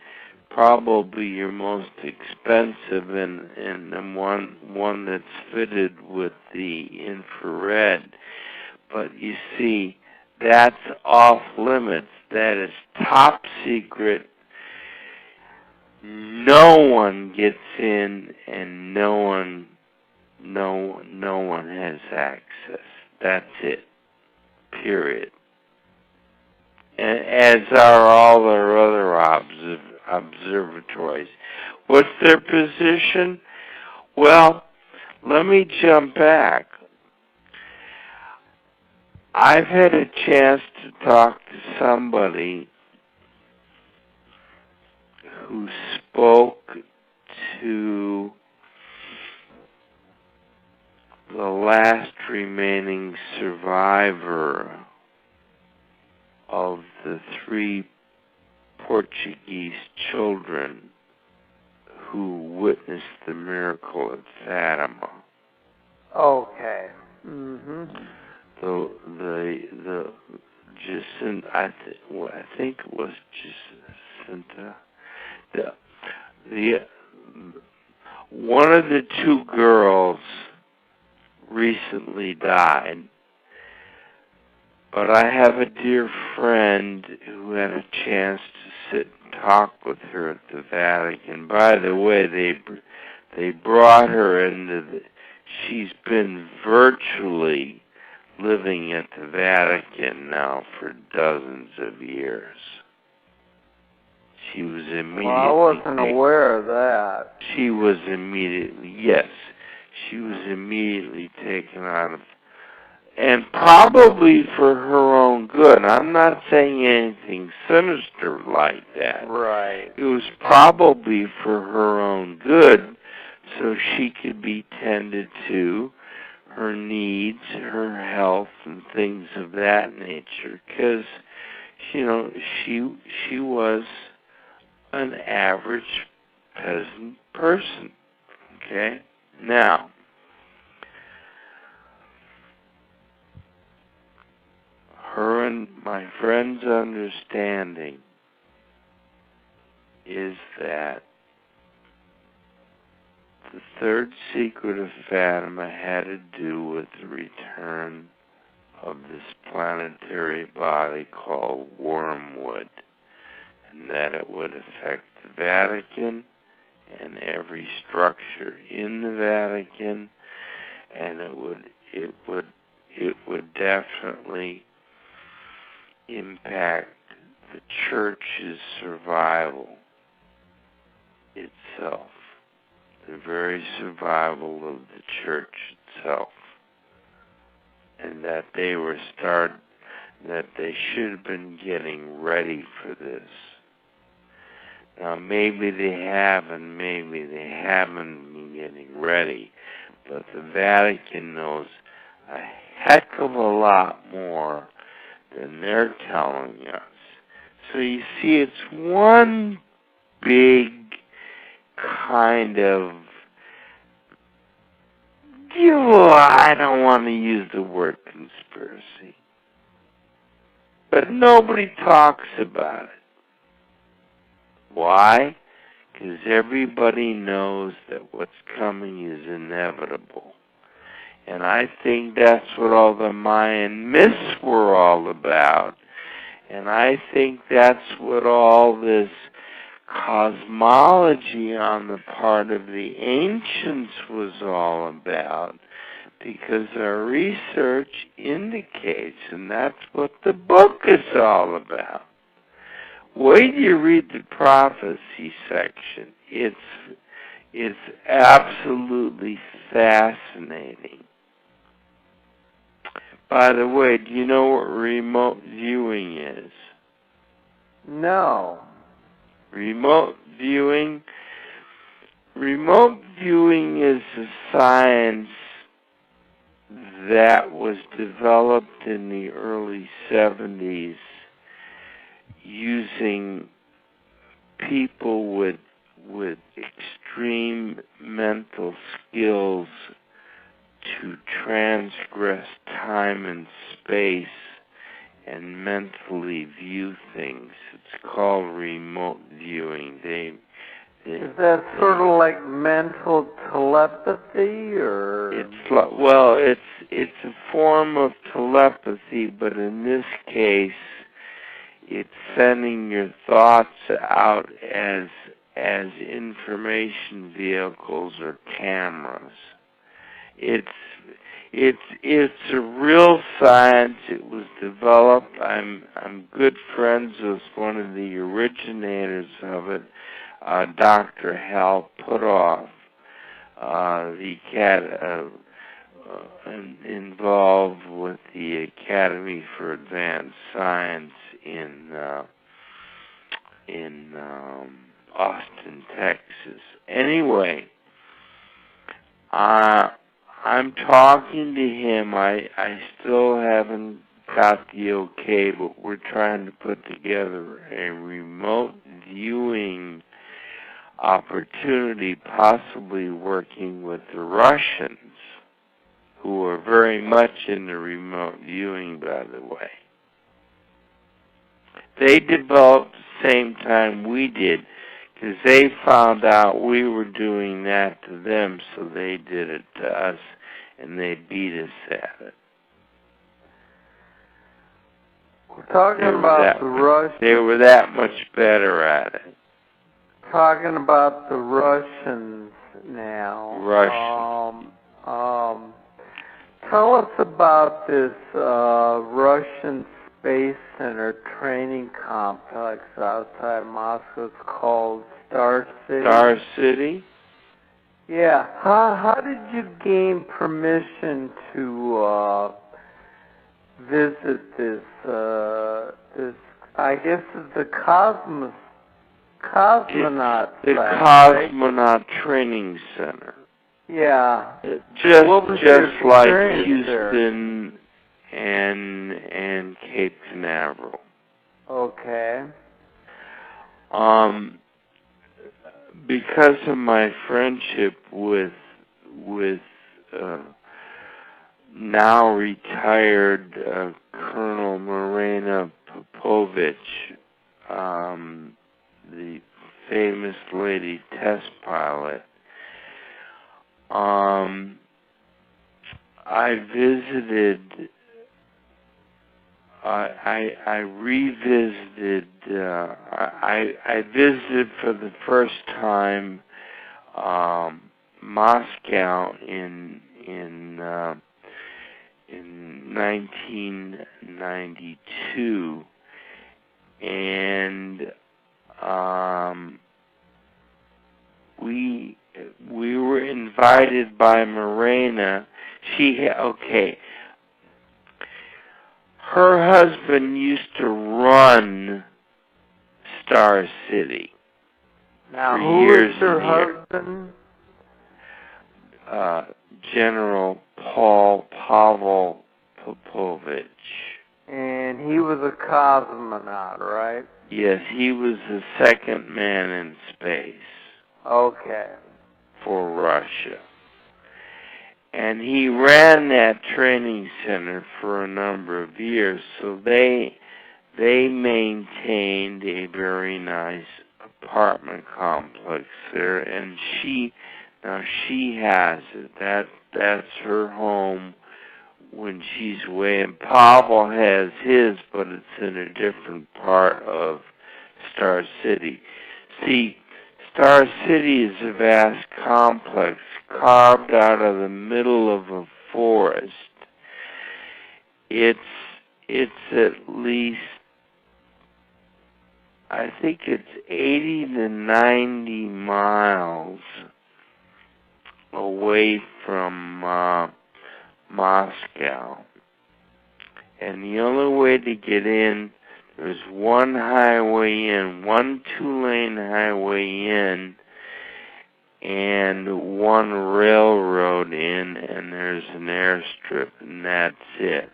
your most expensive, and the one that's fitted with the infrared. But you see, that's off limits. That is top secret. no one gets in, and no one has access. That's it. Period. And as are all their other observatories. What's their position? Well, let me jump back. I've had a chance to talk to somebody who spoke to the last remaining survivor of the 3 Portuguese children who witnessed the miracle at Fatima. Okay. Mhm. The Jacinta, I think it was Jacinta. One of the 2 girls recently died, but I have a dear friend who had a chance to sit and talk with her at the Vatican. By the way, they brought her into she's been virtually living at the Vatican now for dozens of years. She was immediately... Well, I wasn't aware of that. She was immediately, yes, she was immediately taken out of... And probably for her own good. I'm not saying anything sinister like that. Right. It was probably for her own good, so she could be tended to, her needs, her health, and things of that nature. Because, you know, she was an average peasant person. Okay? Now, her and my friend's understanding is that the 3rd secret of Fatima had to do with the return of this planetary body called wormwood, and that it would affect the Vatican and every structure in the Vatican, and it would definitely impact the church's survival itself, the very survival of the church itself, and that they should have been getting ready for this. Now, maybe they have, and maybe they haven't been getting ready, but the Vatican knows a heck of a lot more than they're telling us. So you see, it's one big kind of, I don't want to use the word conspiracy, but nobody talks about it. Why? Because everybody knows that what's coming is inevitable. And I think that's what all the Mayan myths were all about. And I think that's what all this cosmology on the part of the ancients was all about. Because our research indicates, and that's what the book is all about. Wait till you read the prophecy section. It's absolutely fascinating. By the way, do you know what remote viewing is? No. Remote viewing is a science that was developed in the early 70s using people with extreme mental skills to transgress time and space and mentally view things. It's called remote viewing. Is that sort of like mental telepathy, or? It's a form of telepathy, but in this case, it's sending your thoughts out as as information vehicles or cameras. It's a real science. It was developed. I'm good friends with one of the originators of it, Dr. Hal Putoff, involved with the Academy for Advanced Science in Austin, Texas. Anyway, I'm talking to him. I still haven't got the okay, but we're trying to put together a remote viewing opportunity, possibly working with the Russians, who are very much into remote viewing, by the way. They developed the same time we did, because they found out we were doing that to them, so they did it to us, and they beat us at it. We're talking about the Russians. They were that much better at it. Talking about the Russians now. Tell us about this Russian Space Center training complex outside Moscow. It's called Star City. Star City? Yeah. How did you gain permission to visit this? I guess it's the cosmonaut. The site, Cosmonaut right? Training Center. Yeah. Just like Houston and Cape Canaveral. Okay. Because of my friendship with now retired Colonel Marina Popovich, the famous lady test pilot, I visited. I revisited. I visited for the first time Moscow in 1992, and we were invited by Marina. Her husband used to run Star City. Now, for who years is her and husband? General Pavel Popovich. And he was a cosmonaut, right? Yes, he was the second man in space. Okay. For Russia. And he ran that training center for a number of years, so they maintained a very nice apartment complex there, and she has it. That's her home when she's away, and Pavel has his, but it's in a different part of Star City. See, Star City is a vast complex carved out of the middle of a forest. It's at least, I think it's 80 to 90 miles away from Moscow. And the only way to get in, there's one highway in, one two-lane highway in, and one railroad in, and there's an airstrip, and that's it.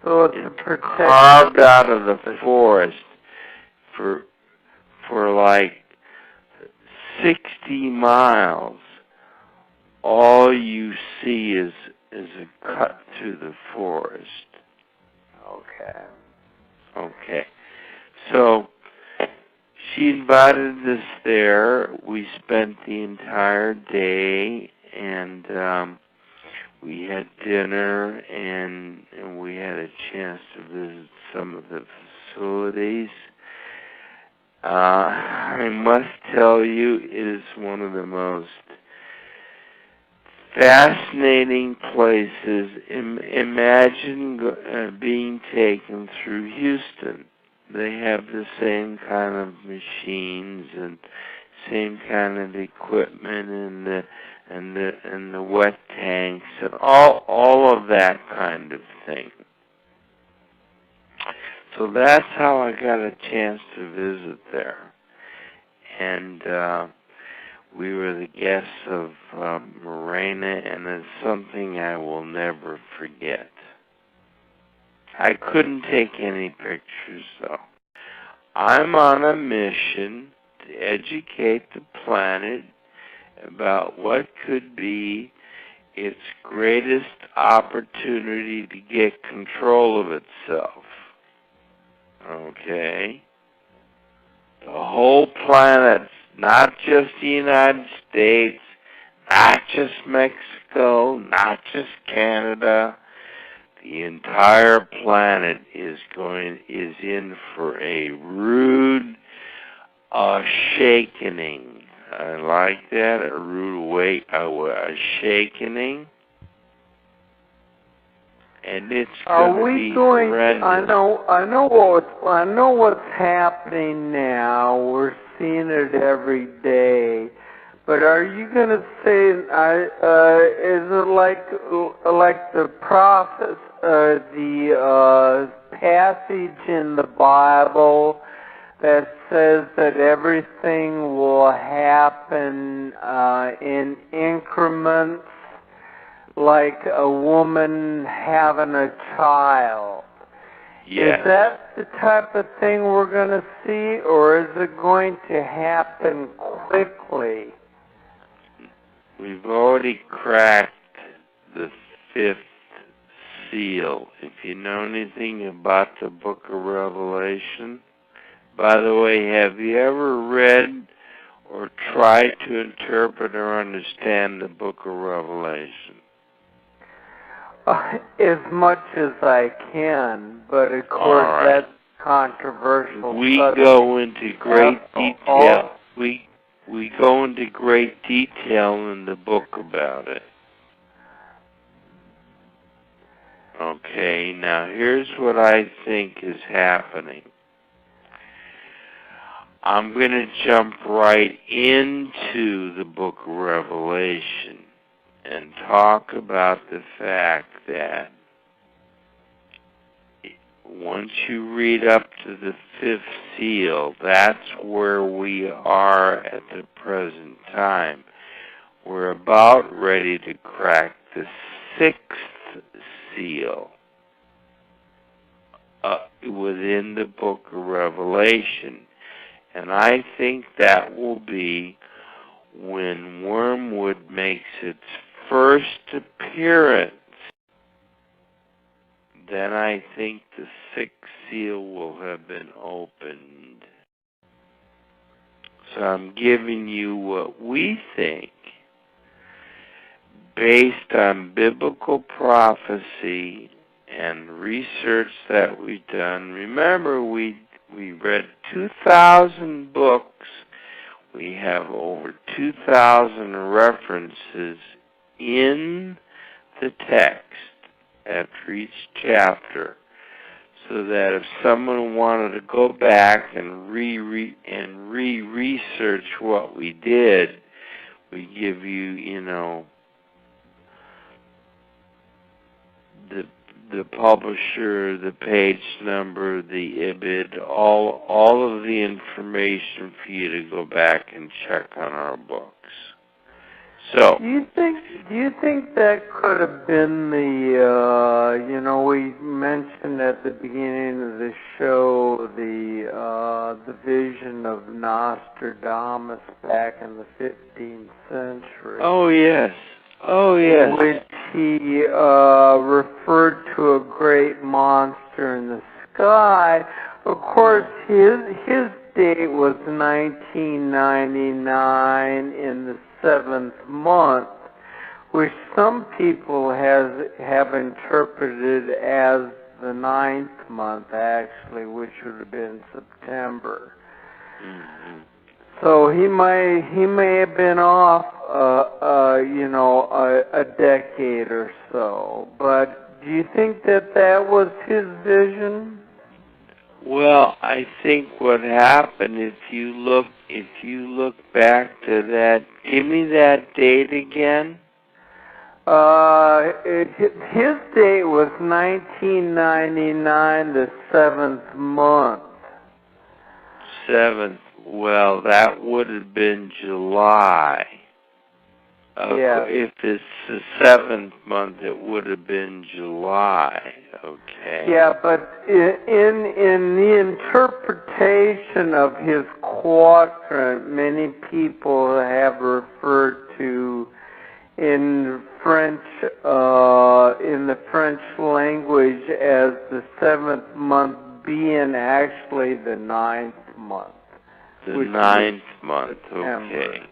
So it's carved out of the forest for like 60 miles. All you see is a cut through the forest. Okay. So she invited us there. We spent the entire day, and we had dinner, and we had a chance to visit some of the facilities. I must tell you, it is one of the most fascinating places. Imagine being taken through Houston. They have the same kind of machines and same kind of equipment and the wet tanks and all of that kind of thing. So that's how I got a chance to visit there. And we were the guests of Morena, and it's something I will never forget. I couldn't take any pictures, though. I'm on a mission to educate the planet about what could be its greatest opportunity to get control of itself. Okay? The whole planet, not just the United States, not just Mexico, not just Canada. The entire planet is in for a rude shakening. I like that, a rude shakening. And it's going to be horrendous. I know what's happening now. We're seeing it every day. But are you going to say, is it like the prophet, the passage in the Bible that says that everything will happen in increments, like a woman having a child? Yes. Is that the type of thing we're going to see, or is it going to happen quickly? We've already cracked the 5th seal. If you know anything about the book of Revelation, by the way, have you ever read or tried to interpret or understand the book of Revelation? As much as I can, but of course that's controversial. We go into great detail. We go into great detail in the book about it. Okay, now here's what I think is happening. I'm going to jump right into the book of Revelation and talk about the fact that once you read up to the 5th seal, that's where we are at the present time. We're about ready to crack the 6th seal within the book of Revelation. And I think that will be when Wormwood makes its first appearance. Then I think the 6th seal will have been opened. So I'm giving you what we think, based on biblical prophecy and research that we've done. Remember, we read 2,000 books. We have over 2,000 references in the text after each chapter, so that if someone wanted to go back and re-research what we did, we give you, the publisher, the page number, the IBID, all of the information for you to go back and check on our books. So, do you think that could have been the, we mentioned at the beginning of the show the vision of Nostradamus back in the 15th century? Oh, yes. Oh, yes. In which he referred to a great monster in the sky. Of course, his date was 1999 in the 7th month, which some people have interpreted as the 9th month, actually, which would have been September. Mm-hmm. So he may have been off, a decade or so. But do you think that was his vision? Well, I think what happened, if you look back to that, give me that date again. His date was 1999, the 7th month. 7th. Well, that would have been July. Yeah. If it's the 7th month, it would have been July. Okay. Yeah, but in the interpretation of his quadrant, many people have referred to in French, in the French language, as the 7th month being actually the 9th month. The 9th month. September. Okay.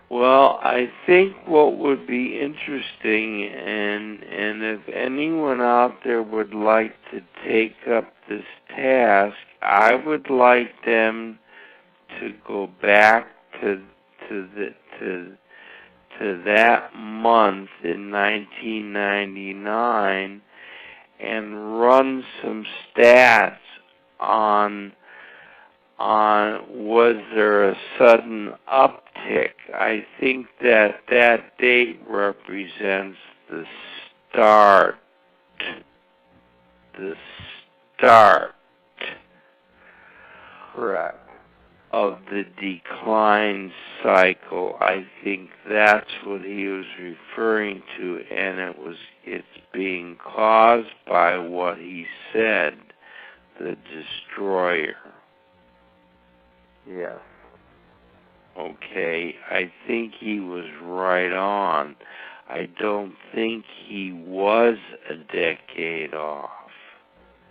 Well, I think what would be interesting, and if anyone out there would like to take up this task, I would like them to go back to that month in 1999 and run some stats on was there a sudden uptick. I think that date represents the start Correct. of the decline cycle. I think that's what he was referring to, and it's being caused by what he said, the destroyer. Yes. Okay, I think he was right on. I don't think he was a decade off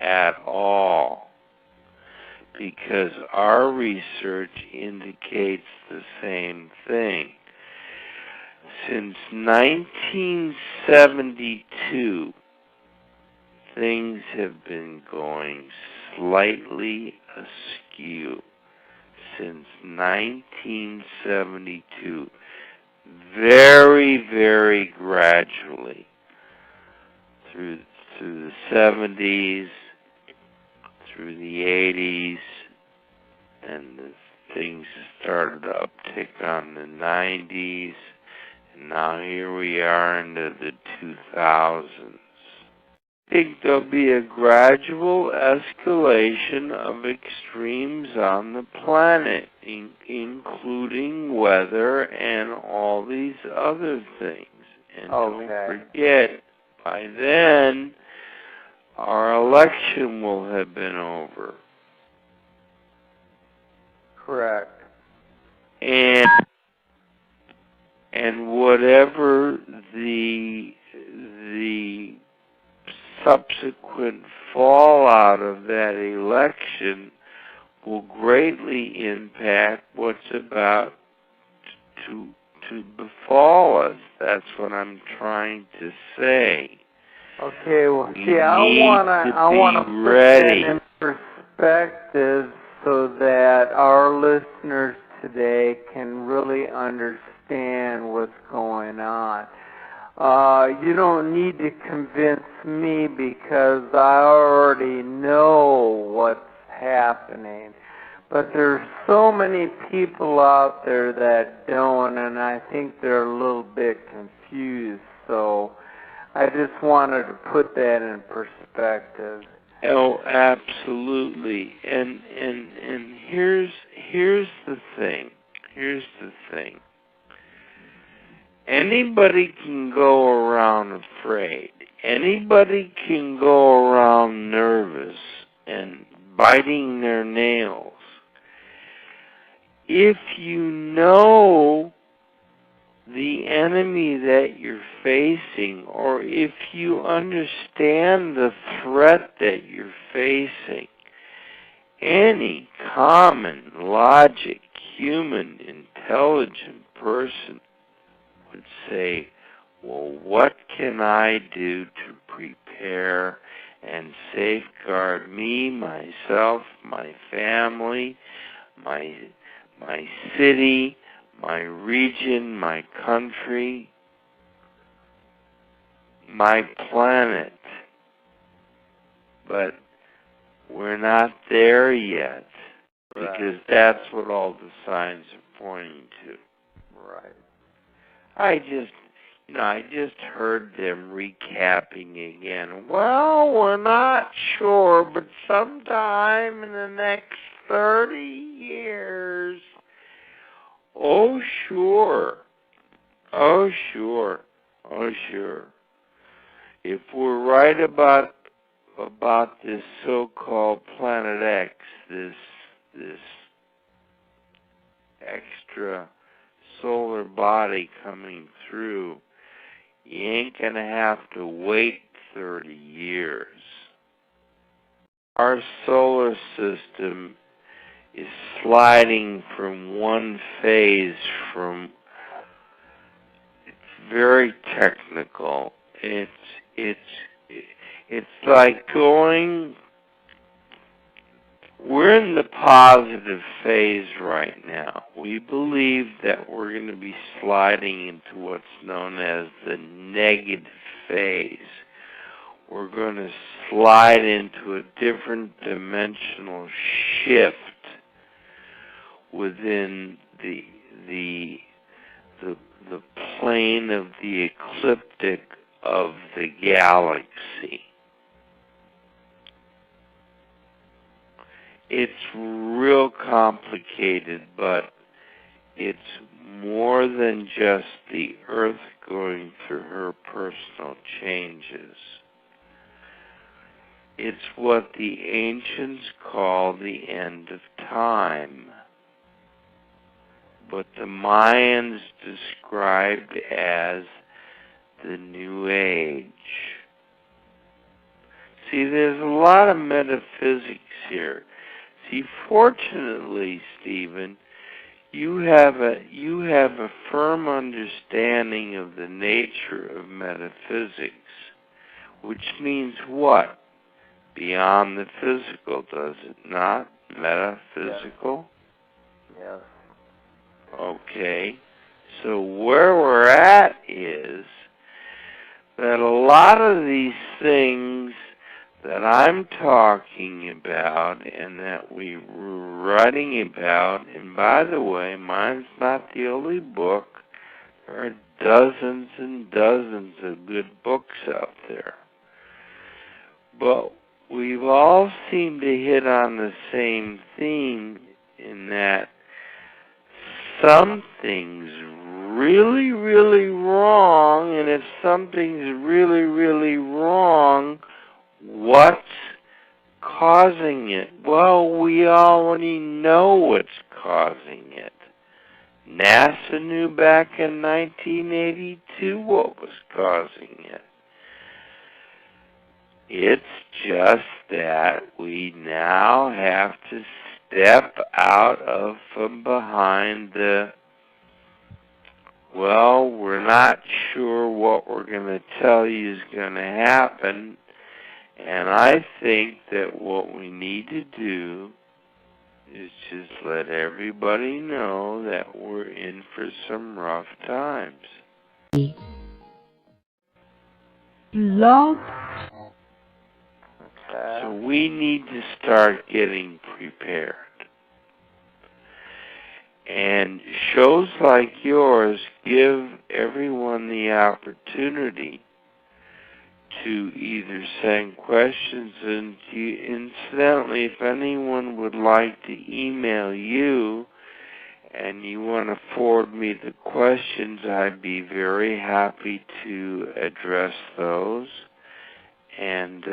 at all, because our research indicates the same thing. Since 1972, things have been going slightly askew. Since 1972, very, very gradually, through the 70s, through the 80s, and things started to uptick on the 90s, and now here we are into the 2000s. I think there'll be a gradual escalation of extremes on the planet, including weather and all these other things. And don't forget, by then, our election will have been over. Correct. And whatever the subsequent fallout of that election will greatly impact what's about to befall us. That's what I'm trying to say. Okay, well, We see, I want to put that in perspective so that our listeners today can really understand what's going on. You don't need to convince me because I already know what's happening. But there's so many people out there that don't, and I think they're a little bit confused. So I just wanted to put that in perspective. Oh, absolutely. And here's the thing. Here's the thing. Anybody can go around afraid. Anybody can go around nervous and biting their nails. If you know the enemy that you're facing, or if you understand the threat that you're facing, any common logic, human, intelligent person would say, well, what can I do to prepare and safeguard me, myself, my family, my city, my region, my country, my planet. But we're not there yet, because that's what all the signs are pointing to. Right. I just heard them recapping again. Well, we're not sure, but sometime in the next 30 years. Oh, sure. Oh, sure. Oh, sure. If we're right about this so-called Planet X, this extra solar body coming through, you ain't gonna have to wait 30 years. Our solar system is sliding from one phase from, it's very technical. It's like going, we're in the positive phase right now. We believe that we're going to be sliding into what's known as the negative phase. We're going to slide into a different dimensional shift within the plane of the ecliptic of the galaxy. It's real complicated, but it's more than just the Earth going through her personal changes. It's what the ancients call the end of time, but the Mayans described as the New Age. See, there's a lot of metaphysics here. See, fortunately, Stephen, you have a firm understanding of the nature of metaphysics, which means what? Beyond the physical, does it not? Metaphysical? Yes. Okay. So where we're at is that a lot of these things that I'm talking about and that we were writing about, and by the way, mine's not the only book. There are dozens and dozens of good books out there. But we've all seemed to hit on the same theme in that something's really, really wrong, and if something's really, really wrong, what's causing it? Well, we already know what's causing it. NASA knew back in 1982 what was causing it. It's just that we now have to step out of from behind the, well, we're not sure what we're going to tell you is going to happen. And I think that what we need to do is just let everybody know that we're in for some rough times. Love. So we need to start getting prepared. And shows like yours give everyone the opportunity to either send questions, and incidentally, if anyone would like to email you and you want to forward me the questions, I'd be very happy to address those and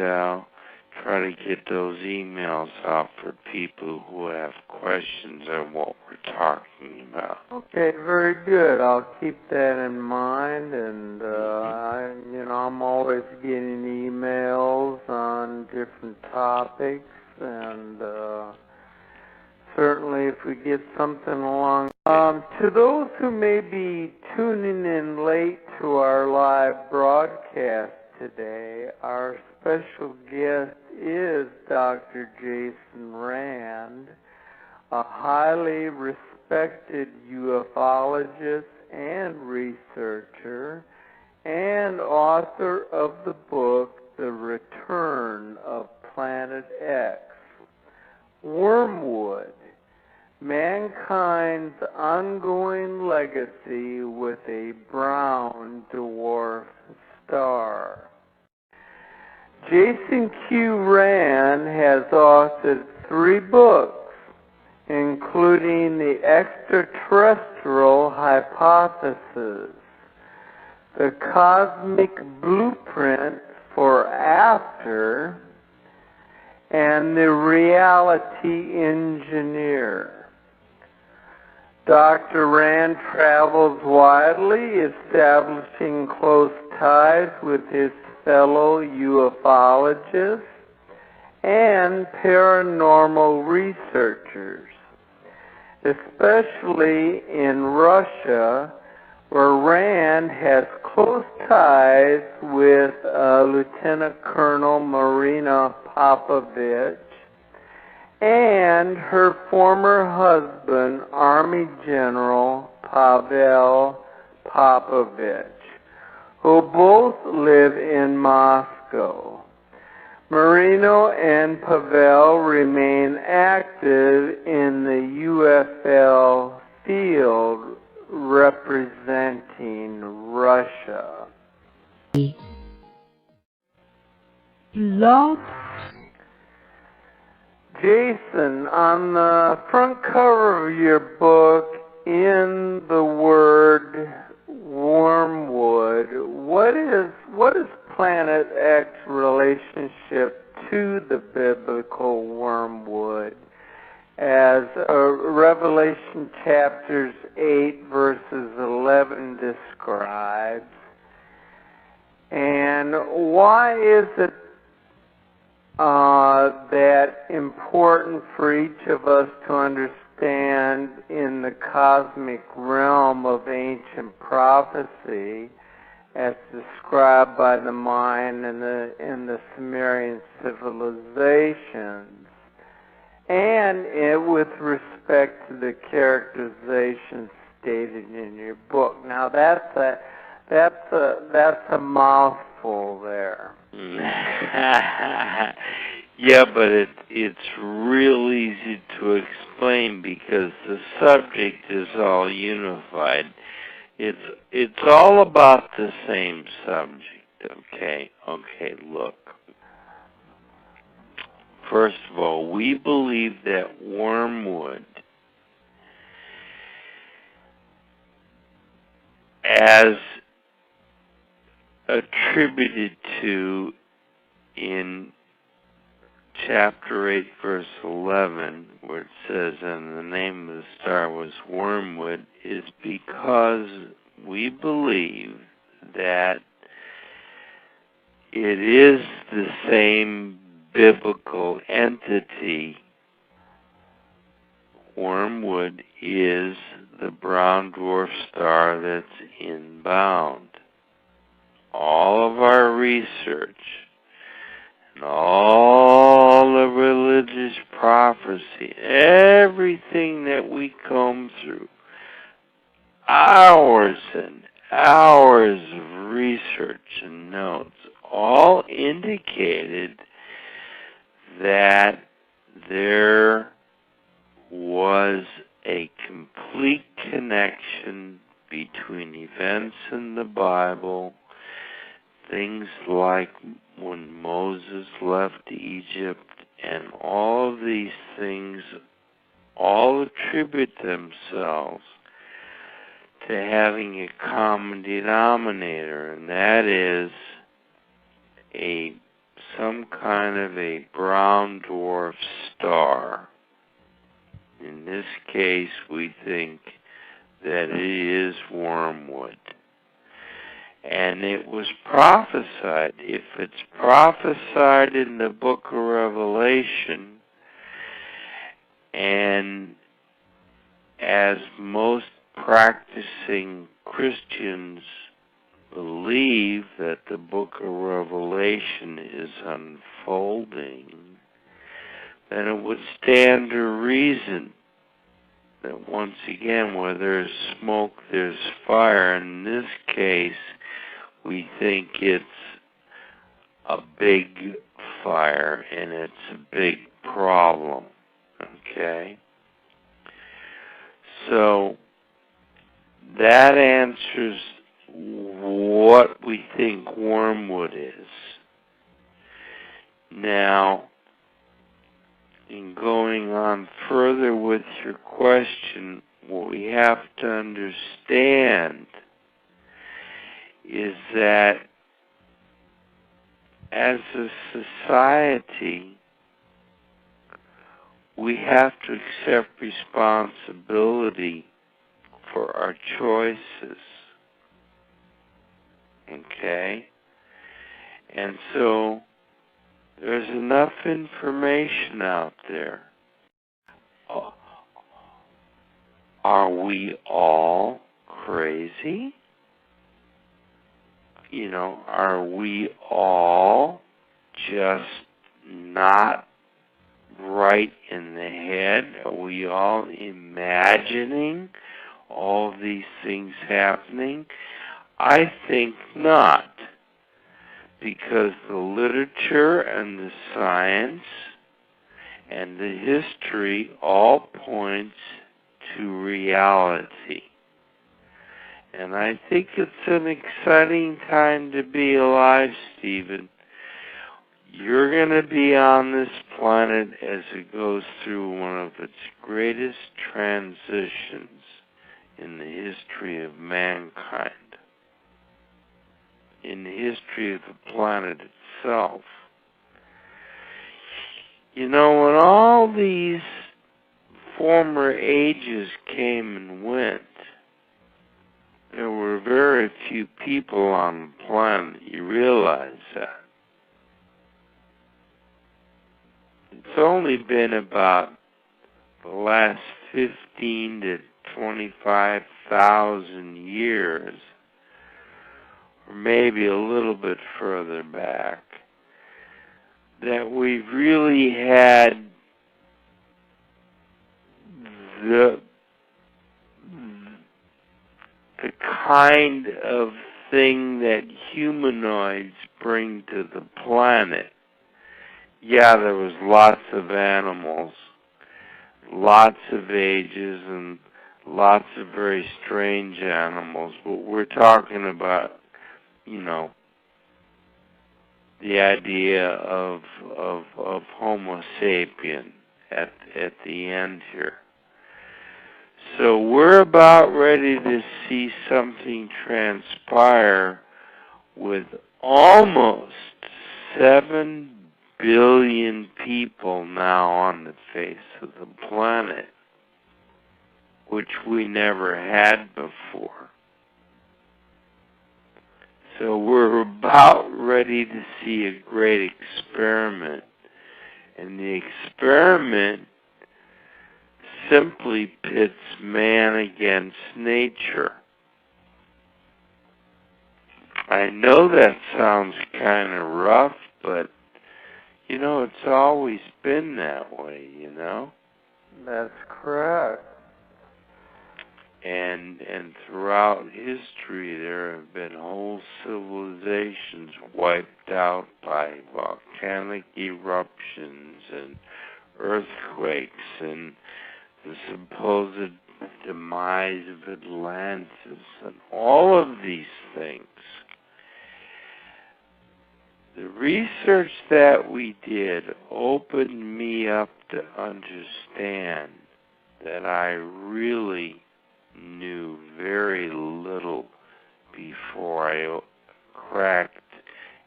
try to get those emails out for people who have questions on what we're talking about. Okay, very good. I'll keep that in mind, and I'm always getting emails on different topics, and certainly if we get something along. To those who may be tuning in late to our live broadcast today, our special guest is Dr. Jason Rand. a highly respected ufologist and researcher, and author of the book, The Return of Planet X. Wormwood, mankind's ongoing legacy with a brown dwarf star. Jason Q. Rand has authored 3 books, including The Extraterrestrial Hypothesis, The Cosmic Blueprint for After, and The Reality Engineer. Dr. Rand travels widely, establishing close ties with his fellow ufologists and paranormal researchers, especially in Russia, where Rand has close ties with Lieutenant Colonel Marina Popovich and her former husband, Army General Pavel Popovich, who both live in Moscow. Marino and Pavel remain active in the UFL field representing Russia. Blog. Jason, on the front cover of your book, in the word wormwood, what is Planet X relationship to the biblical wormwood, as Revelation chapters 8 verses 11 describes? And why is it that important for each of us to understand in the cosmic realm of ancient prophecy, as described by the Mayan and the Sumerian civilizations, and with respect to the characterizations stated in your book? Now that's a mouthful there. Yeah, but it's real easy to explain because the subject is all unified. It's all about the same subject, okay? Okay, look. First of all, we believe that wormwood, as attributed to in chapter 8, verse 11, where it says, and the name of the star was wormwood, is because we believe that it is the same biblical entity. Wormwood is the brown dwarf star that's inbound. All of our research and all the religious prophecy, everything that we comb through, hours and hours of research and notes, all indicated that there was a complete connection between events in the Bible, things like when Moses left Egypt, and all of these things all attribute themselves to having a common denominator, and that is some kind of a brown dwarf star. In this case, we think that it is wormwood. And it was prophesied. If it's prophesied in the book of Revelation, and as most practicing Christians believe that the book of Revelation is unfolding, then it would stand to reason that once again, where there's smoke, there's fire. In this case, we think it's a big fire and it's a big problem. Okay? So that answers what we think wormwood is. Now, in going on further with your question, what we have to understand is that as a society, we have to accept responsibility for our choices. Okay? And so, there's enough information out there. Are we all crazy? You know, are we all just not right in the head? Are we all imagining all these things happening? I think not. Because the literature and the science and the history all points to reality. And I think it's an exciting time to be alive, Stephen. You're going to be on this planet as it goes through one of its greatest transitions in the history of mankind, in the history of the planet itself. You know, when all these former ages came and went, there were very few people on the planet. You realize that. It's only been about the last 15 to 25,000 years, or maybe a little bit further back, that we've really had the kind of thing that humanoids bring to the planet. Yeah, there was lots of animals, lots of ages, and lots of very strange animals, but we're talking about, you know, the idea of Homo sapien at the end here. So we're about ready to see something transpire with almost 7 billion people now on the face of the planet, which we never had before. So we're about ready to see a great experiment. And the experiment simply pits man against nature. I know that sounds kind of rough, but, you know, it's always been that way, you know? That's correct. And throughout history, there have been whole civilizations wiped out by volcanic eruptions and earthquakes and the supposed demise of Atlantis and all of these things. The research that we did opened me up to understand that I really knew very little before I cracked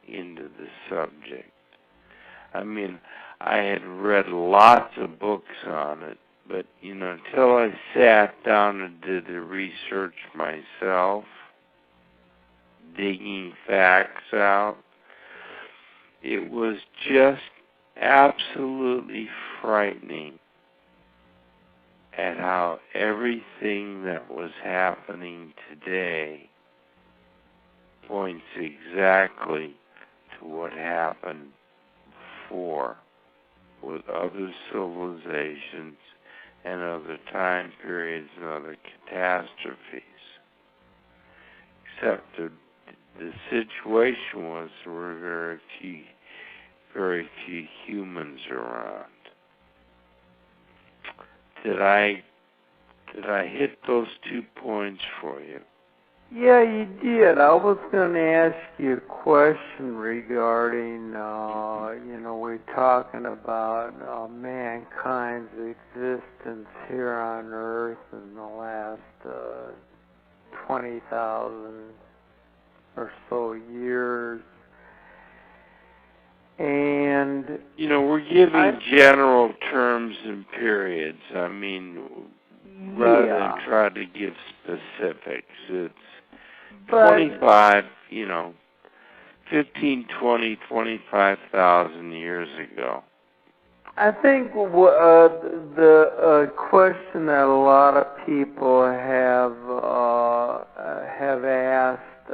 into the subject. I mean, I had read lots of books on it, but, you know, until I sat down and did the research myself, digging facts out, it was just absolutely frightening at how everything that was happening today points exactly to what happened before with other civilizations and other time periods and other catastrophes. Except the situation was there were very few humans around. Did I hit those 2 points for you? Yeah, you did. I was going to ask you a question regarding, we're talking about mankind's existence here on Earth in the last 20,000 or so years. And we're giving general terms and periods. I mean, rather than try to give specifics, it's 25, 15, 20, 25,000 years ago. I think the question that a lot of people have asked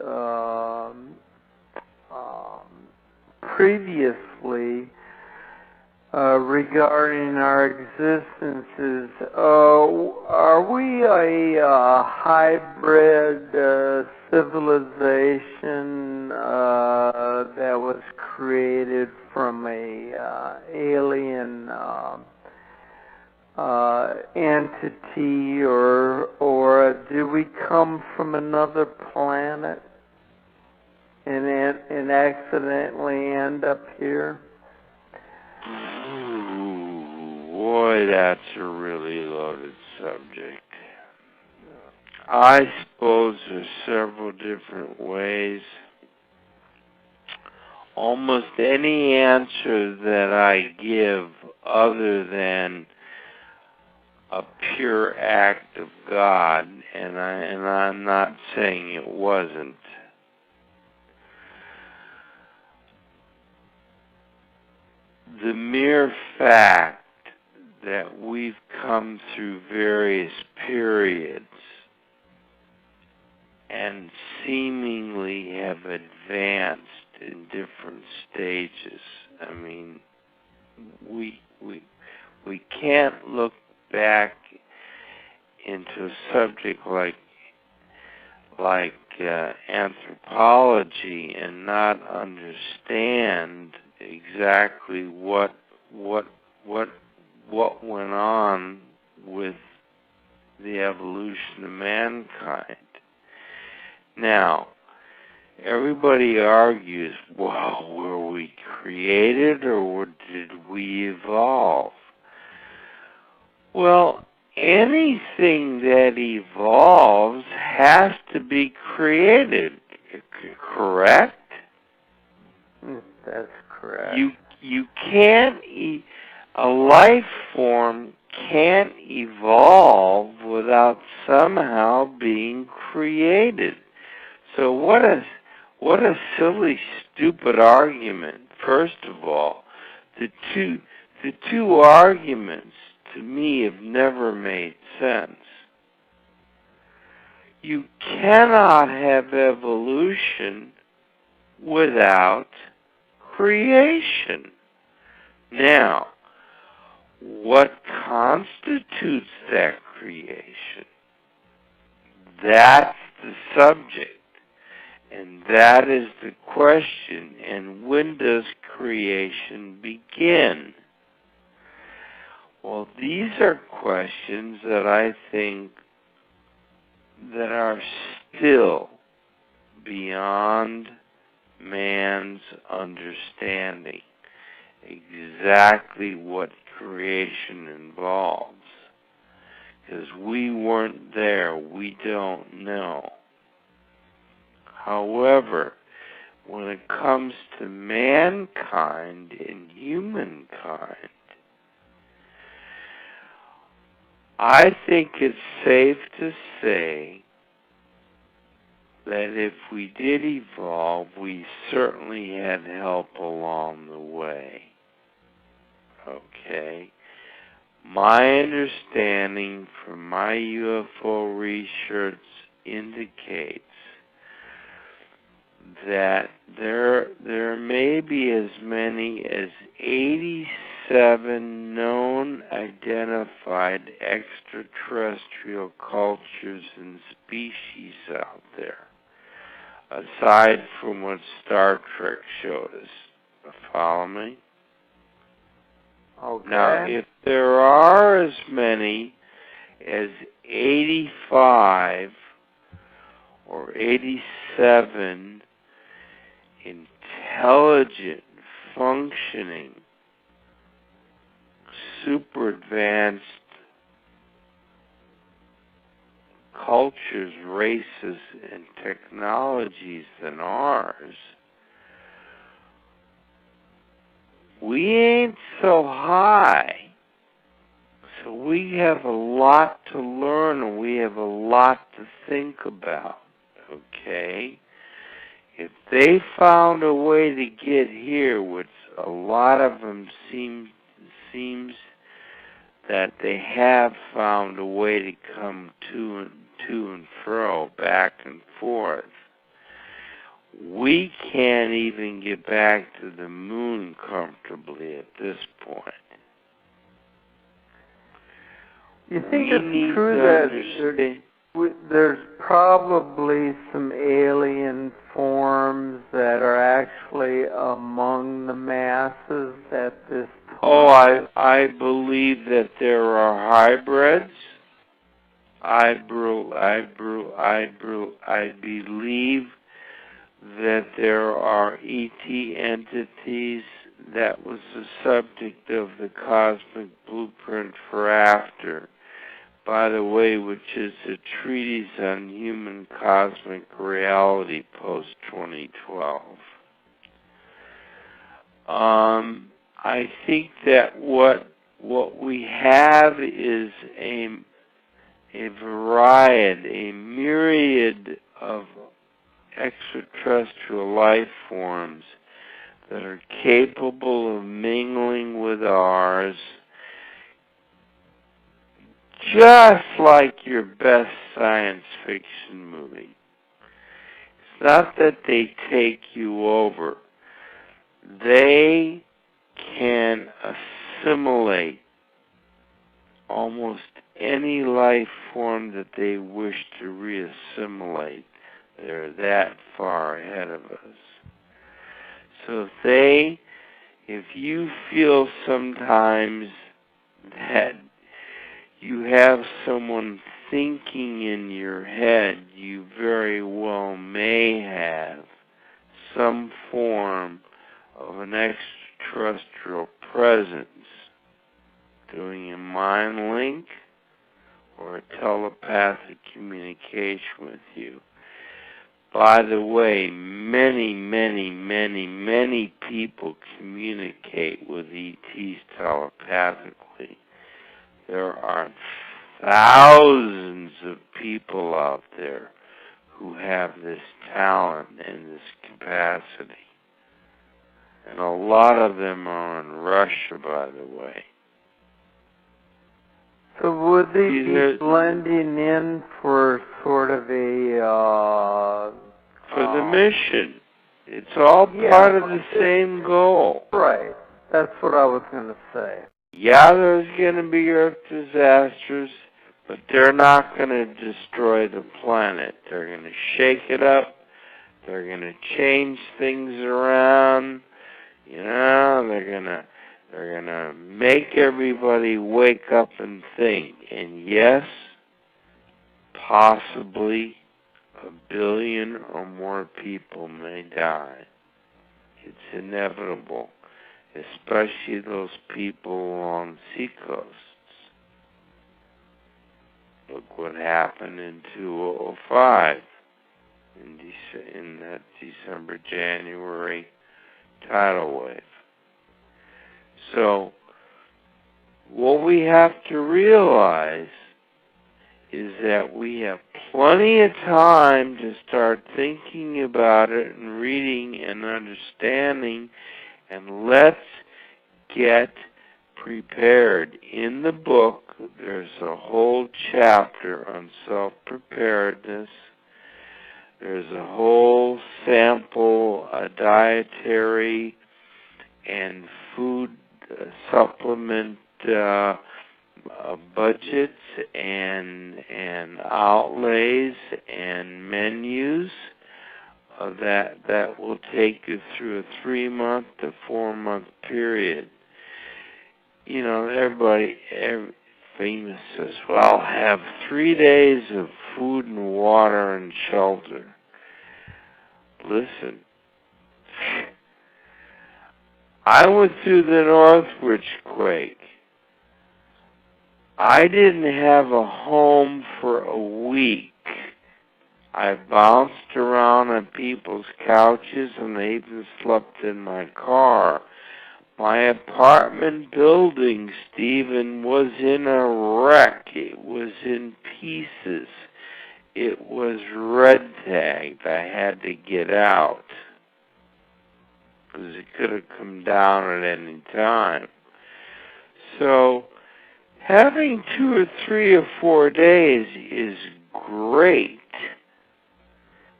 previously regarding our existence is, are we a hybrid civilization that was created from a alien entity, or did we come from another planet and accidentally end up here? Boy, that's a really loaded subject. I suppose there's several different ways. Almost any answer that I give other than a pure act of God, and I'm not saying it wasn't, the mere fact that we've come through various periods and seemingly have advanced in different stages. I mean, we can't look back into a subject like anthropology and not understand exactly what went on with the evolution of mankind. Now, everybody argues, well, were we created or did we evolve? Well, anything that evolves has to be created, correct? That's correct. You can't, a life form can't evolve without somehow being created. So what a silly, stupid argument. First of all, the two arguments to me have never made sense. You cannot have evolution without creation. Now, what constitutes that creation? That's the subject. And that is the question. And when does creation begin? Well, these are questions that I think that are still beyond man's understanding. Exactly what creation involves. Because we weren't there, we don't know. However, when it comes to mankind and humankind, I think it's safe to say that if we did evolve, we certainly had help along the way. Okay? My understanding from my UFO research indicates that there may be as many as 86 87 known identified extraterrestrial cultures and species out there, aside from what Star Trek showed us. Follow me? Okay. Now, if there are as many as 85 or 87 intelligent, functioning, super advanced cultures, races, and technologies than ours, we ain't so high. So we have a lot to learn and we have a lot to think about, okay? If they found a way to get here, which a lot of them seems that they have found a way to come to and fro, back and forth, we can't even get back to the moon comfortably at this point. You think it's true that there's probably some alien forms that are actually among the masses at this point? Oh, I believe that there are hybrids. I believe that there are ET entities. That was the subject of the Cosmic Blueprint for After, by the way, which is a treatise on human cosmic reality post-2012. I think that what we have is a variety, a myriad of extraterrestrial life forms that are capable of mingling with ours, just like your best science fiction movie. It's not that they take you over. They can assimilate almost any life form that they wish to reassimilate. They're that far ahead of us. So if you feel sometimes that you have someone thinking in your head, you very well may have some form of an extraterrestrial presence doing a mind link or a telepathic communication with you. By the way, many people communicate with ETs telepathically. There are thousands of people out there who have this talent and this capacity. And a lot of them are in Russia, by the way. So would they be blending in for sort of a... for the mission. It's all part of the same goal. Right. That's what I was going to say. Yeah, there's going to be Earth disasters, but they're not going to destroy the planet. They're going to shake it up. They're going to change things around. You know, they're going to make everybody wake up and think. And yes, possibly 1 billion or more people may die. It's inevitable, especially those people along seacoasts. Look what happened in 2005 in that December-January tidal wave. So, what we have to realize is that we have plenty of time to start thinking about it and reading and understanding, and let's get prepared. In the book, there's a whole chapter on self-preparedness. There's a whole sample, dietary and food supplement budgets and outlays and menus that will take you through a 3-month to 4-month period. You know, every famous says, well, have 3 days of food and water and shelter. Listen, I went through the Northridge quake. I didn't have a home for a week. I bounced around on people's couches and I even slept in my car. My apartment building, Stephen, was in a wreck. It was in pieces. It was red tagged. I had to get out because it could have come down at any time. So having 2 or 3 or 4 days is great,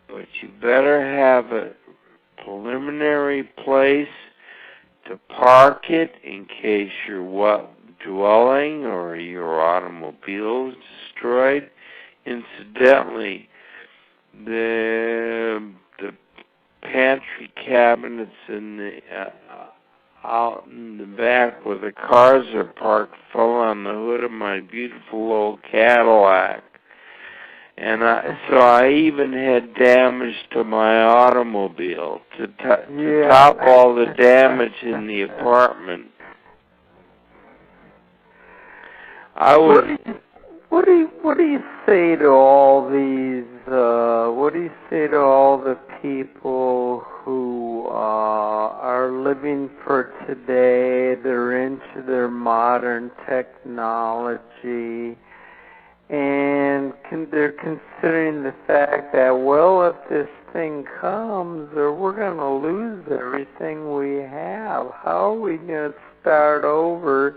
but you better have a preliminary place to park it in case your dwelling or your automobile is destroyed. Incidentally, the pantry cabinets in the out in the back where the cars are parked fell on the hood of my beautiful old Cadillac. And so I even had damage to my automobile to top all the damage in the apartment. What do you say to all these? What do you say to all the people who are living for today? They're into their modern technology, and they're considering the fact that, well, if this thing comes, or we're going to lose everything we have. How are we going to start over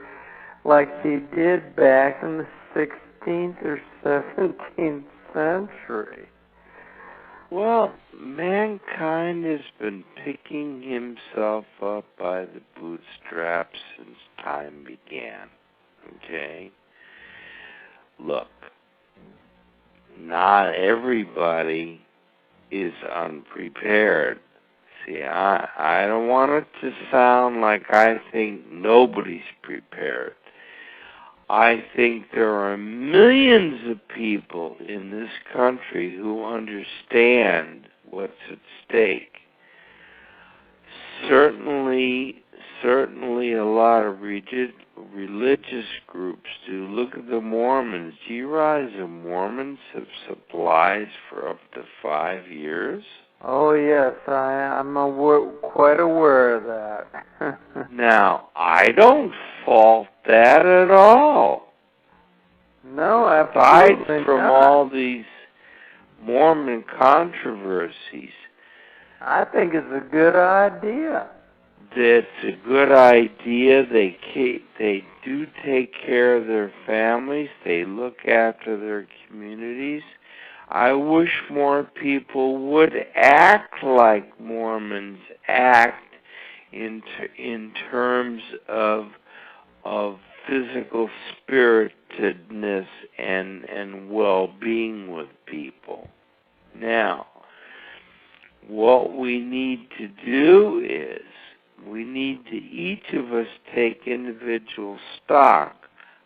like they did back in the 16th or 17th century? Well, mankind has been picking himself up by the bootstraps since time began. Okay? Look, not everybody is unprepared. See, I don't want it to sound like I think nobody's prepared. I think there are millions of people in this country who understand what's at stake. Certainly a lot of religious groups do. Look at the Mormons. Do you realize the Mormons have supplies for up to 5 years? Oh, yes, I'm quite aware of that. Now, I don't fault that at all. No, absolutely aside from all these Mormon controversies, I think it's a good idea. That's a good idea. They do take care of their families. They look after their communities. I wish more people would act like Mormons act in terms of physical spiritedness and well-being with people. Now, what we need to do is we need to each of us take individual stock.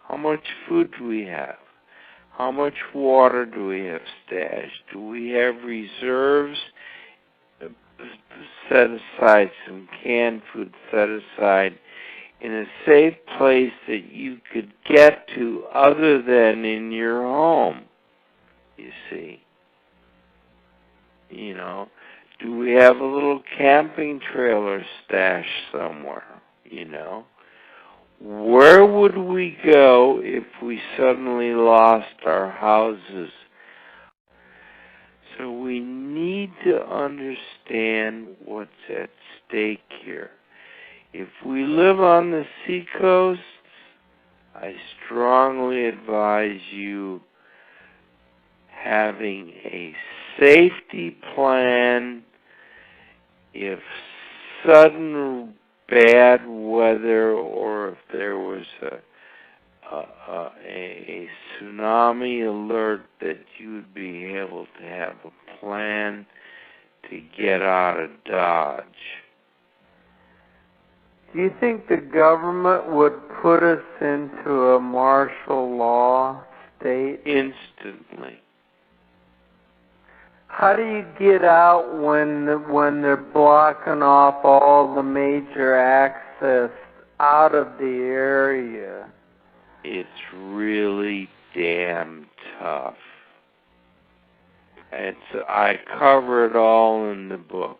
How much food do we have? How much water do we have stashed? Do we have reserves set aside, some canned food set aside in a safe place that you could get to other than in your home, you see? You know, do we have a little camping trailer stashed somewhere, you know? Where would we go if we suddenly lost our houses? So we need to understand what's at stake here. If we live on the seacoast, I strongly advise you having a safety plan if sudden bad weather or if there was a tsunami alert, that you would be able to have a plan to get out of Dodge. Do you think the government would put us into a martial law state? Instantly. How do you get out when they're blocking off all the major access out of the area? It's really damn tough. I cover it all in the book.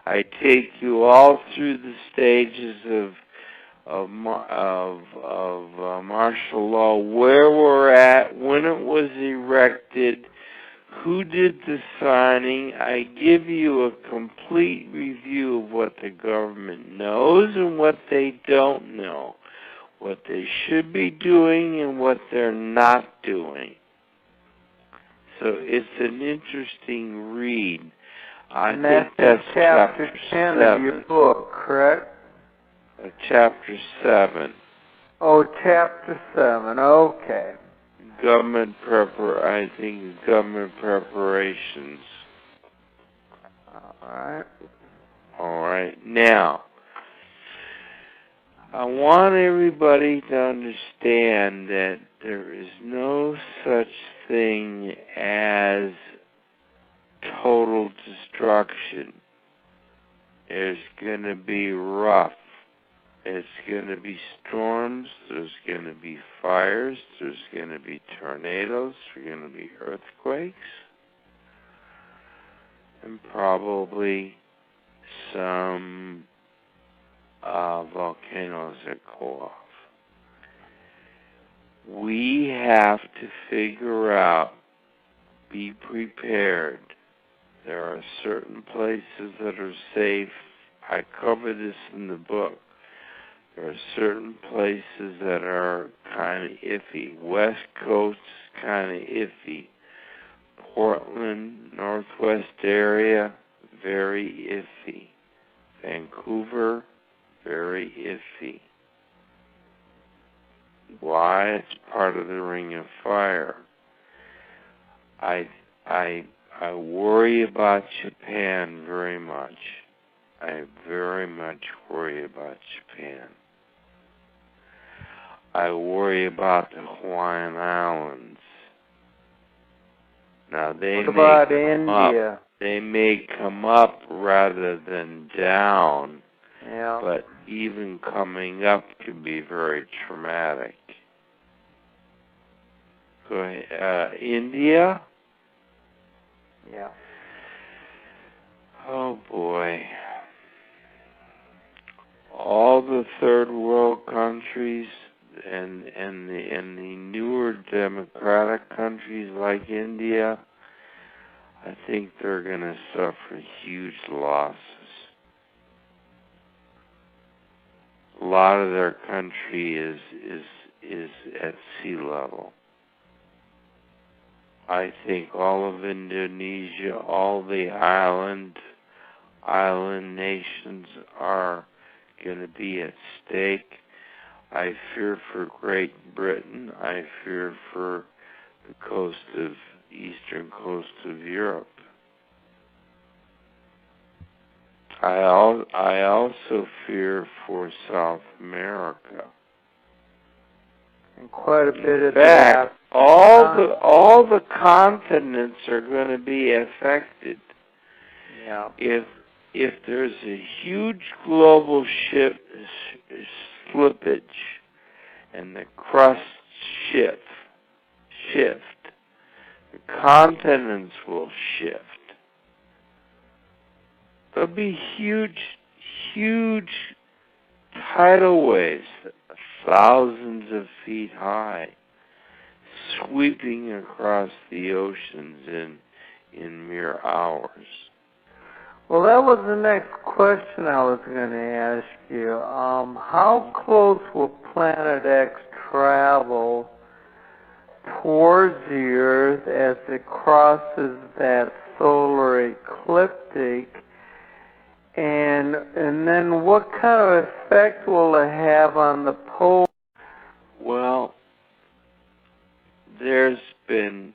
I take you all through the stages of martial law, where we're at, when it was erected, who did the signing. I give you a complete review of what the government knows and what they don't know, what they should be doing and what they're not doing. So it's an interesting read. And that's chapter 10 of your book, correct? Chapter 7. Oh, chapter 7, okay. Government preparations. All right. Now, I want everybody to understand that there is no such thing as total destruction. There's going to be rough. It's going to be storms. There's going to be fires. There's going to be tornadoes. There's going to be earthquakes. And probably some volcanoes that go off. We have to figure out, be prepared. There are certain places that are safe. I cover this in the book. There are certain places that are kind of iffy. West Coast is kind of iffy. Portland, Northwest area, very iffy. Vancouver, very iffy. Why? It's part of the Ring of Fire. I worry about Japan very much. I very much worry about Japan. I worry about the Hawaiian Islands. Now what about India? They may come up rather than down. Yeah. But even coming up can be very traumatic. Go ahead. India? Yeah. Oh boy. All the third world countries and the newer democratic countries like India, I think they're going to suffer huge losses. A lot of their country is at sea level. I think all of Indonesia, all the island nations are going to be at stake. I fear for Great Britain. I fear for the eastern coast of Europe. I also fear for South America. And quite a bit of that. All the continents are going to be affected. Yeah. If there's a huge global slippage and the crust shift, the continents will shift. There'll be huge tidal waves, thousands of feet high, sweeping across the oceans in mere hours. Well, that was the next question I was going to ask you. How close will Planet X travel towards the Earth as it crosses that solar ecliptic? And And then what kind of effect will it have on the pole? Well, there's been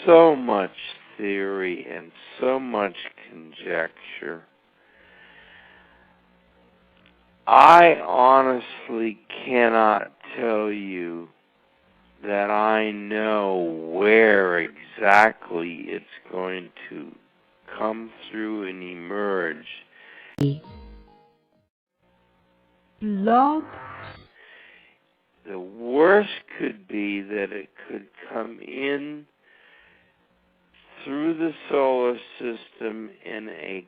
so much theory and so much conjecture. I honestly cannot tell you that I know where exactly it's going to come through and emerge. Blog The worst could be that it could come in through the solar system in a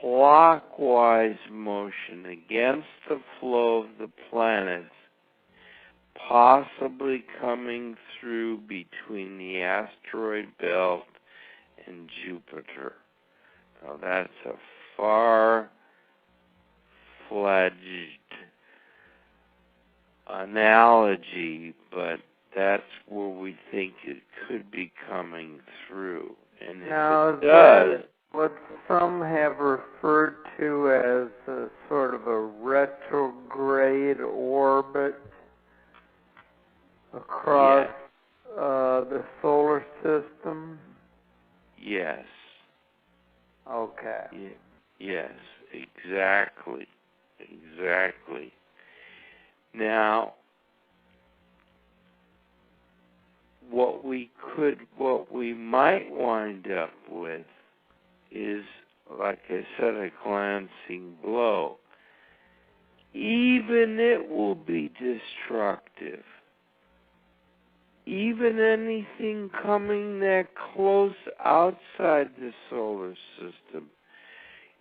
clockwise motion against the flow of the planets, possibly coming through between the asteroid belt and Jupiter. Now that's a far-fledged analogy, but that's where we think it could be coming through. And if Now, it does, what some have referred to as a sort of a retrograde orbit across the solar system? yes. Okay. Yes, exactly. Exactly. Now, what we might wind up with is, like I said, a glancing blow. Even it will be destructive. Even anything coming that close outside the solar system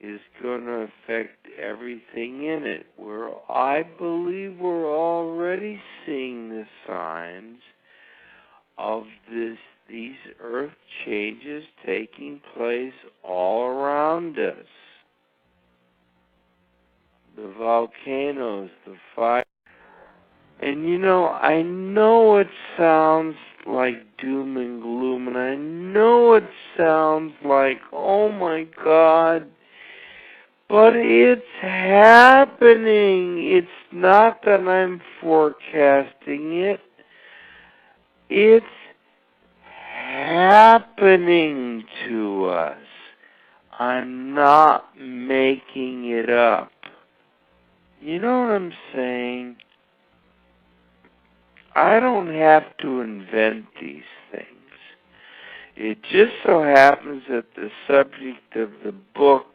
is going to affect everything in it. I believe we're already seeing the signs of these earth changes taking place all around us. The volcanoes, the fire. And I know it sounds like doom and gloom, and I know it sounds like, oh my God, but it's happening. It's not that I'm forecasting it. It's happening to us. I'm not making it up. You know what I'm saying? I don't have to invent these things. It just so happens that the subject of the book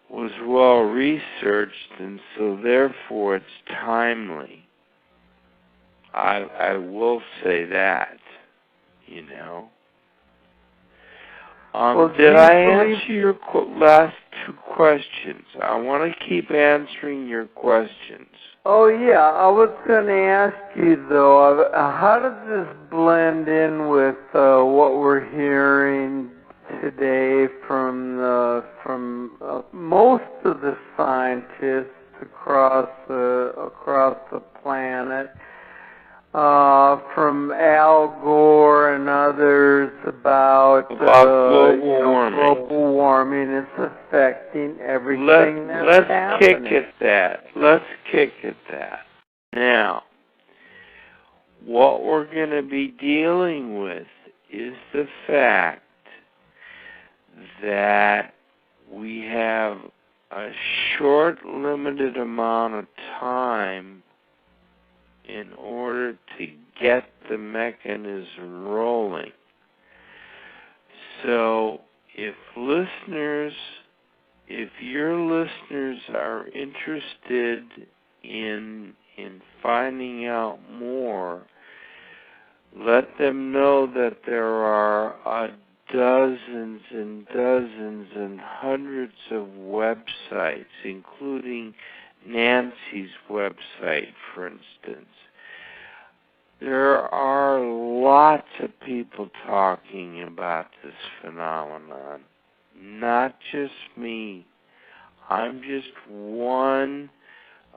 was well researched, and so therefore it's timely. I will say that, Did I answer your last two questions? I want to keep answering your questions. Oh yeah, I was going to ask you though, how does this blend in with what we're hearing today from most of the scientists across the planet, from Al Gore and others about global warming? It's affecting everything that's happening. Let's kick at that. Now, what we're going to be dealing with is the fact that we have a short, limited amount of time in order to get the mechanism rolling. So, if your listeners are interested in finding out more, let them know that there are dozens and dozens and hundreds of websites, including Nancy's website, for instance. There are lots of people talking about this phenomenon, not just me. I'm just one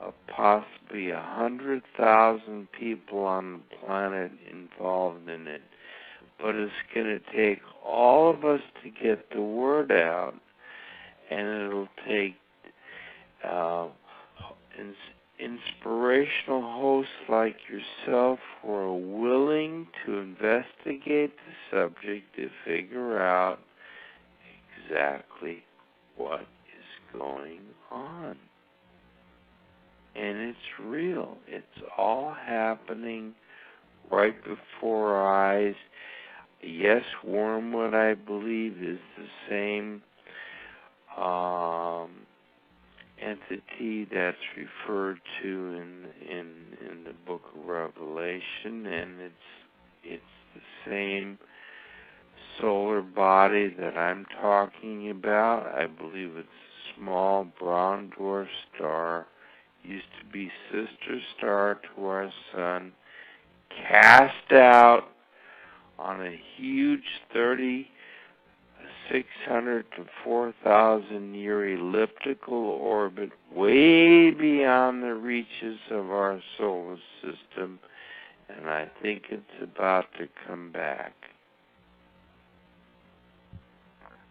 of possibly 100,000 people on the planet involved in it. But it's going to take all of us to get the word out. and it'll take inspirational hosts like yourself who are willing to investigate the subject to figure out exactly what is going on. And it's real. It's all happening right before our eyes. Yes, wormwood, I believe, is the same entity that's referred to in the book of Revelation, and it's the same solar body that I'm talking about. I believe it's a small brown dwarf star, used to be sister star to our sun, cast out on a huge 3,600 to 4,000 year elliptical orbit way beyond the reaches of our solar system, and I think it's about to come back.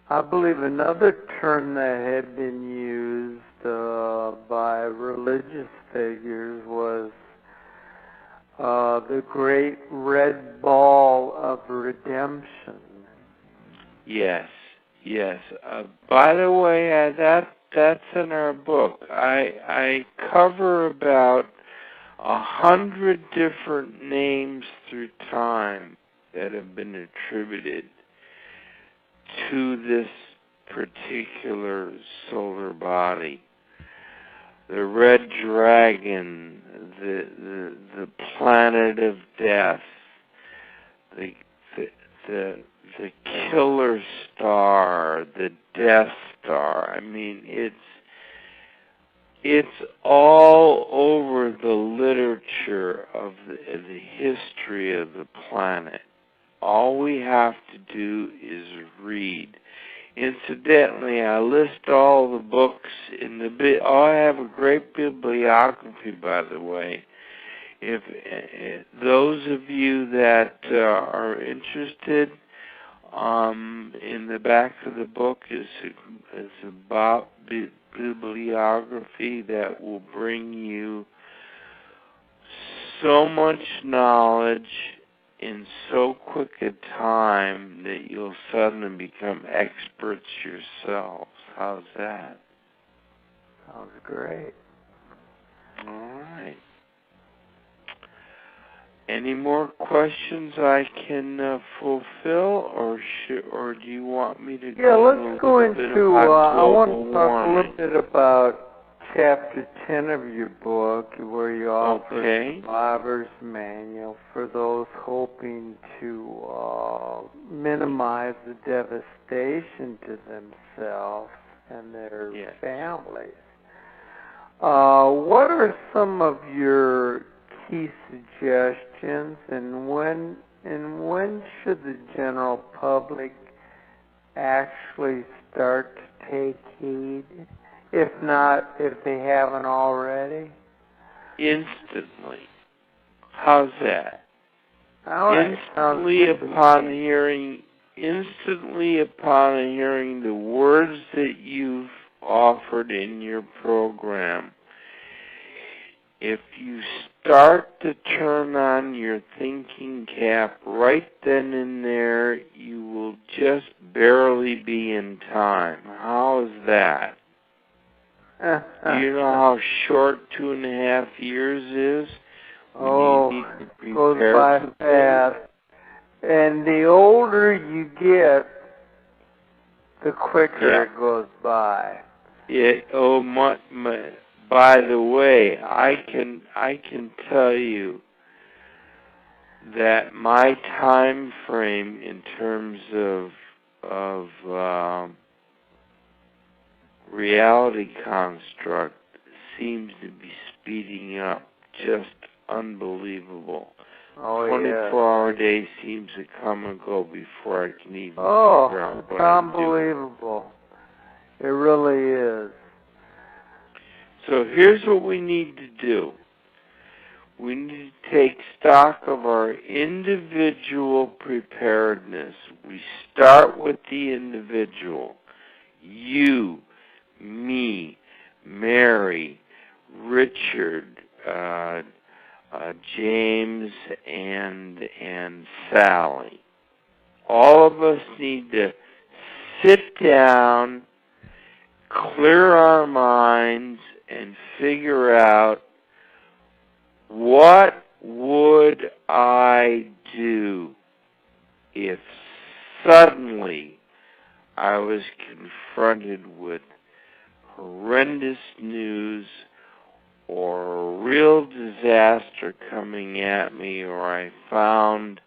I believe another term that had been used by religious figures was the great red ball of redemption. Yes, yes. By the way, that's in our book. I cover about 100 different names through time that have been attributed to this particular solar body. The red dragon, the planet of death, the killer star, the Death Star. I mean, it's all over the literature of the history of the planet. All we have to do is read. Incidentally, I list all the books in the I have a great bibliography, by the way. If those of you that are interested, in the back of the book is about bibliography that will bring you so much knowledge in so quick a time that you'll suddenly become experts yourselves. How's that? Sounds great. All right. Any more questions I can fulfill, or do you want me to Yeah, let's go into, I want to talk a little bit about Chapter 10 of your book, where you offer a survivor's manual for those hoping to minimize the devastation to themselves and their families. What are some of your key suggestions, and when should the general public actually start to take heed? If they haven't already? Instantly. How's that? Instantly upon hearing the words that you've offered in your program, if you start to turn on your thinking cap right then and there, you will just barely be in time. How is that? Do you know how short 2.5 years is? It goes by fast. And the older you get, the quicker it goes by. By the way, I can tell you that my time frame in terms of reality construct seems to be speeding up, just unbelievable. 24-hour day seems to come and go before I can even figure out what I'm doing. Unbelievable. It really is. So here's what we need to do. We need to take stock of our individual preparedness. We start with the individual. You, me, Mary, Richard, James, and Sally. All of us need to sit down, clear our minds, and figure out, what would I do if suddenly I was confronted with horrendous news or a real disaster coming at me, or I found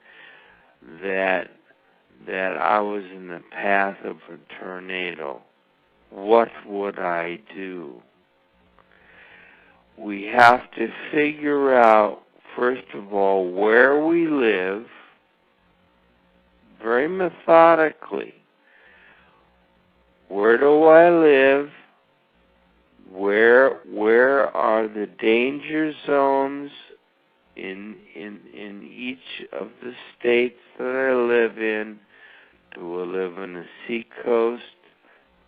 that I was in the path of a tornado? What would I do? We have to figure out, first of all, where we live, very methodically. Where do I live? Where are the danger zones in each of the states that I live in? Do I live on a seacoast?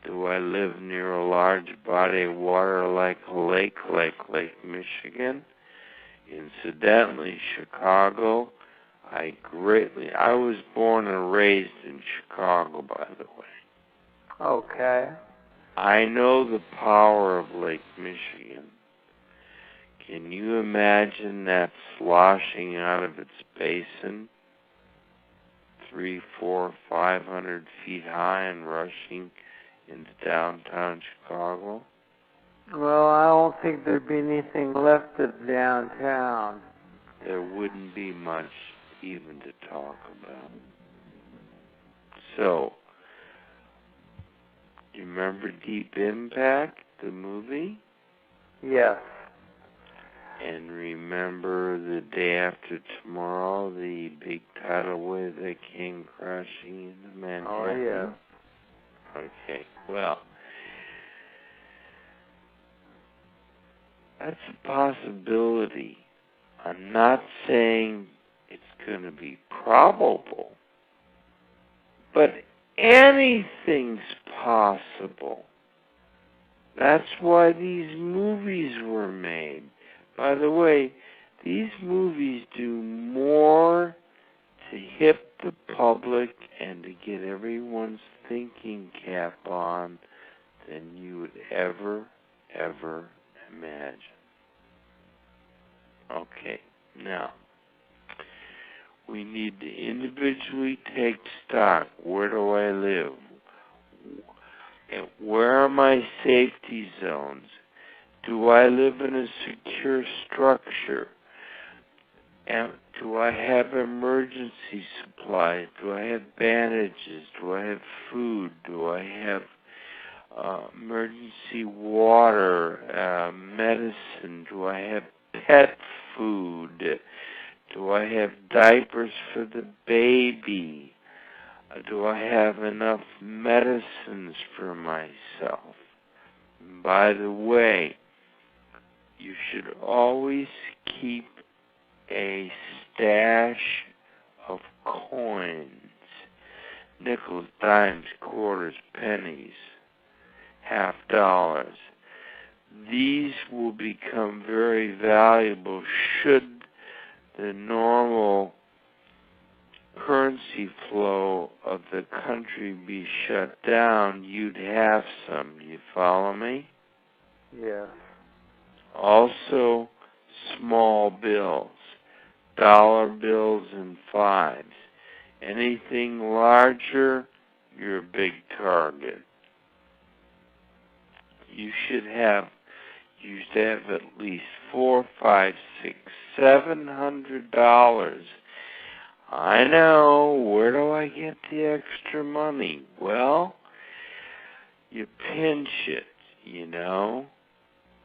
Do I live near a large body of water like a lake, like Lake Michigan? Incidentally, Chicago, I was born and raised in Chicago, by the way. Okay. I know the power of Lake Michigan. Can you imagine that sloshing out of its basin, 300, 400, 500 feet high and rushing into downtown Chicago? Well, I don't think there'd be anything left of downtown. There wouldn't be much even to talk about. So, you remember Deep Impact, the movie? Yes. And remember The Day After Tomorrow, the big tidal wave that came crashing into Manhattan? Oh, yeah. Okay, well, that's a possibility. I'm not saying it's going to be probable, but anything's possible. That's why these movies were made. By the way, these movies do more to hip the public and to get everyone's thinking cap on than you would ever imagine. Okay, now, we need to individually take stock. Where do I live? And where are my safety zones? Do I live in a secure structure? And do I have emergency supplies? Do I have bandages? Do I have food? Do I have emergency water, medicine? Do I have pet food? Do I have diapers for the baby? Do I have enough medicines for myself? And by the way, you should always keep a stash of coins, nickels, dimes, quarters, pennies, half dollars. These will become very valuable should the normal currency flow of the country be shut down. You'd have some. You follow me? Yes. Also, small bills, dollar bills and fives. Anything larger, you're a big target. You should have at least $400, $500, $600, $700. I know. Where do I get the extra money? Well, you pinch it, you know.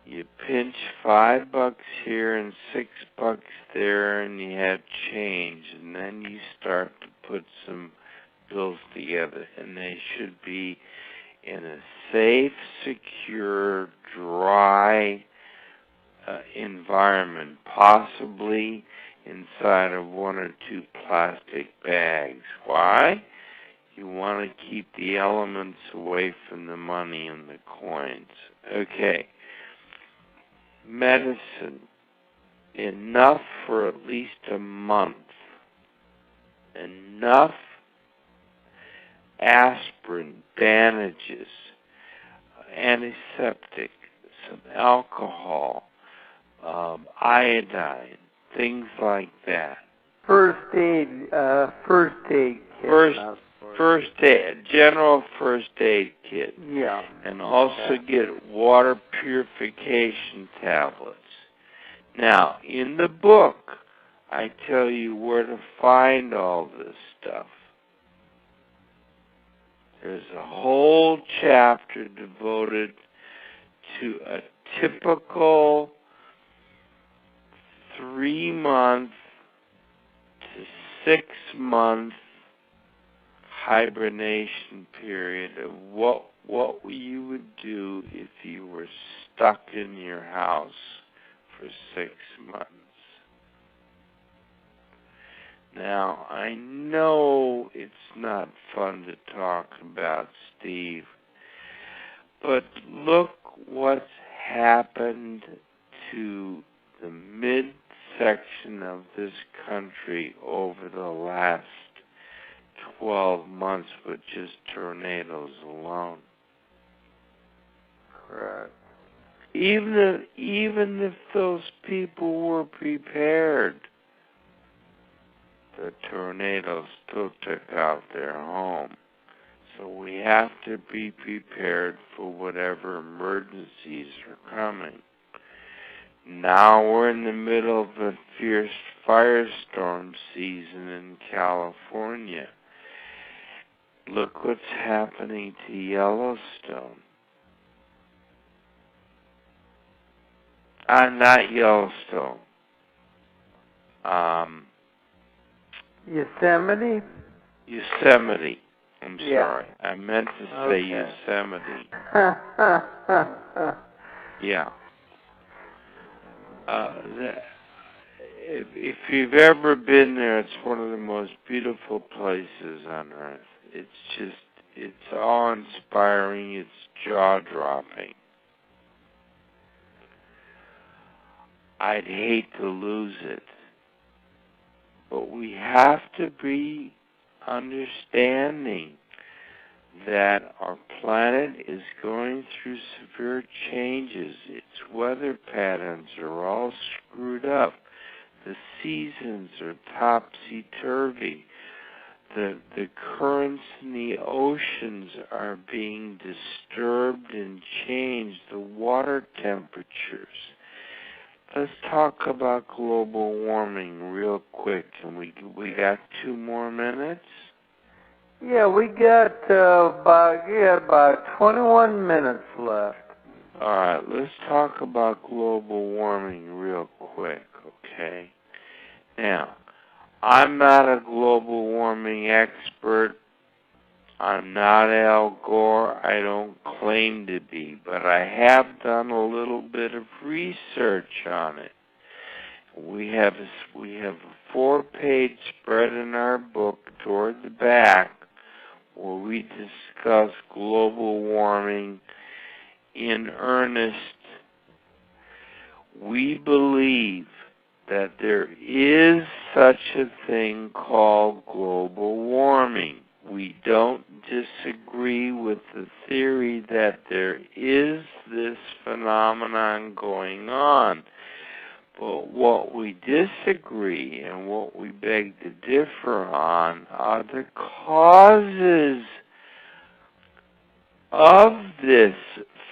You pinch $5 here and $6 there, and you have change, and then you start to put some bills together, and they should be in a safe, secure, dry environment, possibly inside of 1 or 2 plastic bags. Why? You want to keep the elements away from the money and the coins. Okay. Medicine. Enough for at least a month. Enough aspirin, bandages, antiseptic, some alcohol, iodine, things like that. First aid kit. General first aid kit. Yeah. And also get water purification tablets. Now, in the book, I tell you where to find all this stuff. There's a whole chapter devoted to a typical 3-month to 6-month hibernation period of what you would do if you were stuck in your house for 6 months. Now, I know it's not fun to talk about, Steve, but look what's happened to the midsection of this country over the last 12 months with just tornadoes alone. Correct. Even if those people were prepared, the tornado still took out their home. So we have to be prepared for whatever emergencies are coming. Now we're in the middle of a fierce firestorm season in California. Look what's happening to Yellowstone. Not Yellowstone. Yosemite? Yosemite. I'm sorry. I meant to say Yosemite. Yeah. If you've ever been there, it's one of the most beautiful places on earth. It's awe-inspiring. It's jaw-dropping. I'd hate to lose it. But we have to be understanding that our planet is going through severe changes. Its weather patterns are all screwed up. The seasons are topsy-turvy. The currents in the oceans are being disturbed and changed. The water temperatures. Let's talk about global warming real quick. And we got 2 more minutes? Yeah, we got about 21 minutes left. All right, let's talk about global warming real quick, okay? Now, I'm not a global warming expert. I'm not Al Gore. I don't claim to be, but I have done a little bit of research on it. We have a 4-page spread in our book toward the back where we discuss global warming in earnest. We believe that there is such a thing called global warming. We don't disagree with the theory that there is this phenomenon going on. But what we disagree and what we beg to differ on are the causes of this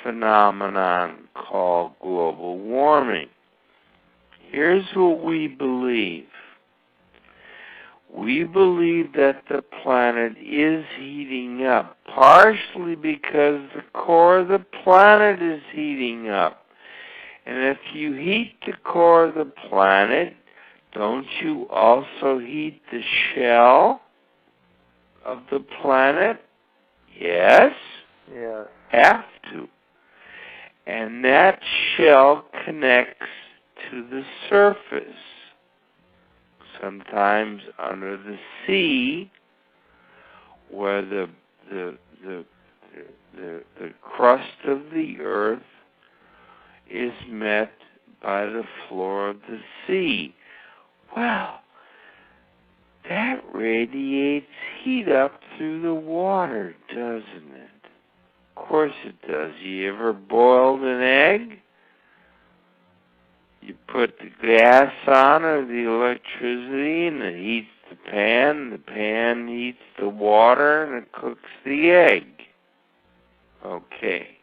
phenomenon called global warming. Here's what we believe. We believe that the planet is heating up, partially because the core of the planet is heating up. And if you heat the core of the planet, don't you also heat the shell of the planet? Yes? Yes. Have to. And that shell connects to the surface. Sometimes under the sea, where the crust of the earth is met by the floor of the sea. Well, that radiates heat up through the water, doesn't it? Of course it does. You ever boiled an egg? You put the gas on or the electricity and it heats the pan heats the water, and it cooks the egg. Okay.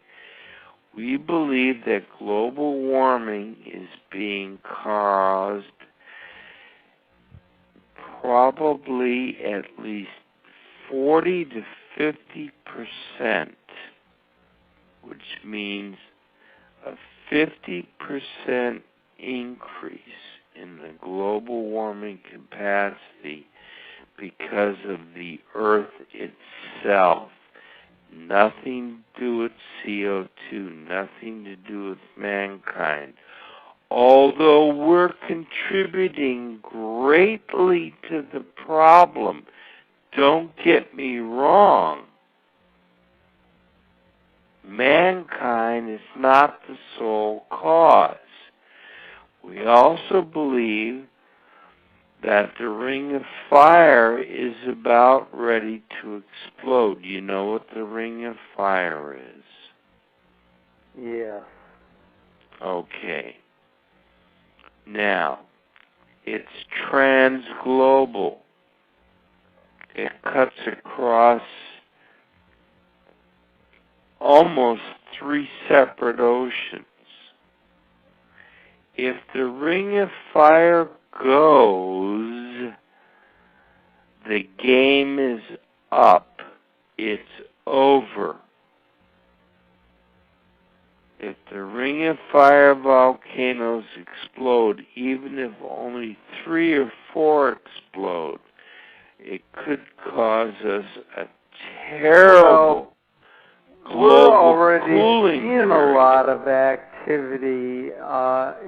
We believe that global warming is being caused probably at least 40 to 50%, which means a 50% increase in the global warming capacity because of the Earth itself. Nothing to do with CO2, nothing to do with mankind. Although we're contributing greatly to the problem, don't get me wrong, mankind is not the sole cause. We also believe that the ring of fire is about ready to explode. You know what the ring of fire is? Yeah. Okay. Now, it's transglobal. It cuts across almost 3 separate oceans. If the ring of fire goes, the game is up. It's over. If the ring of fire volcanoes explode, even if only 3 or 4 explode, it could cause us a terrible global already cooling seeing period. a lot of activity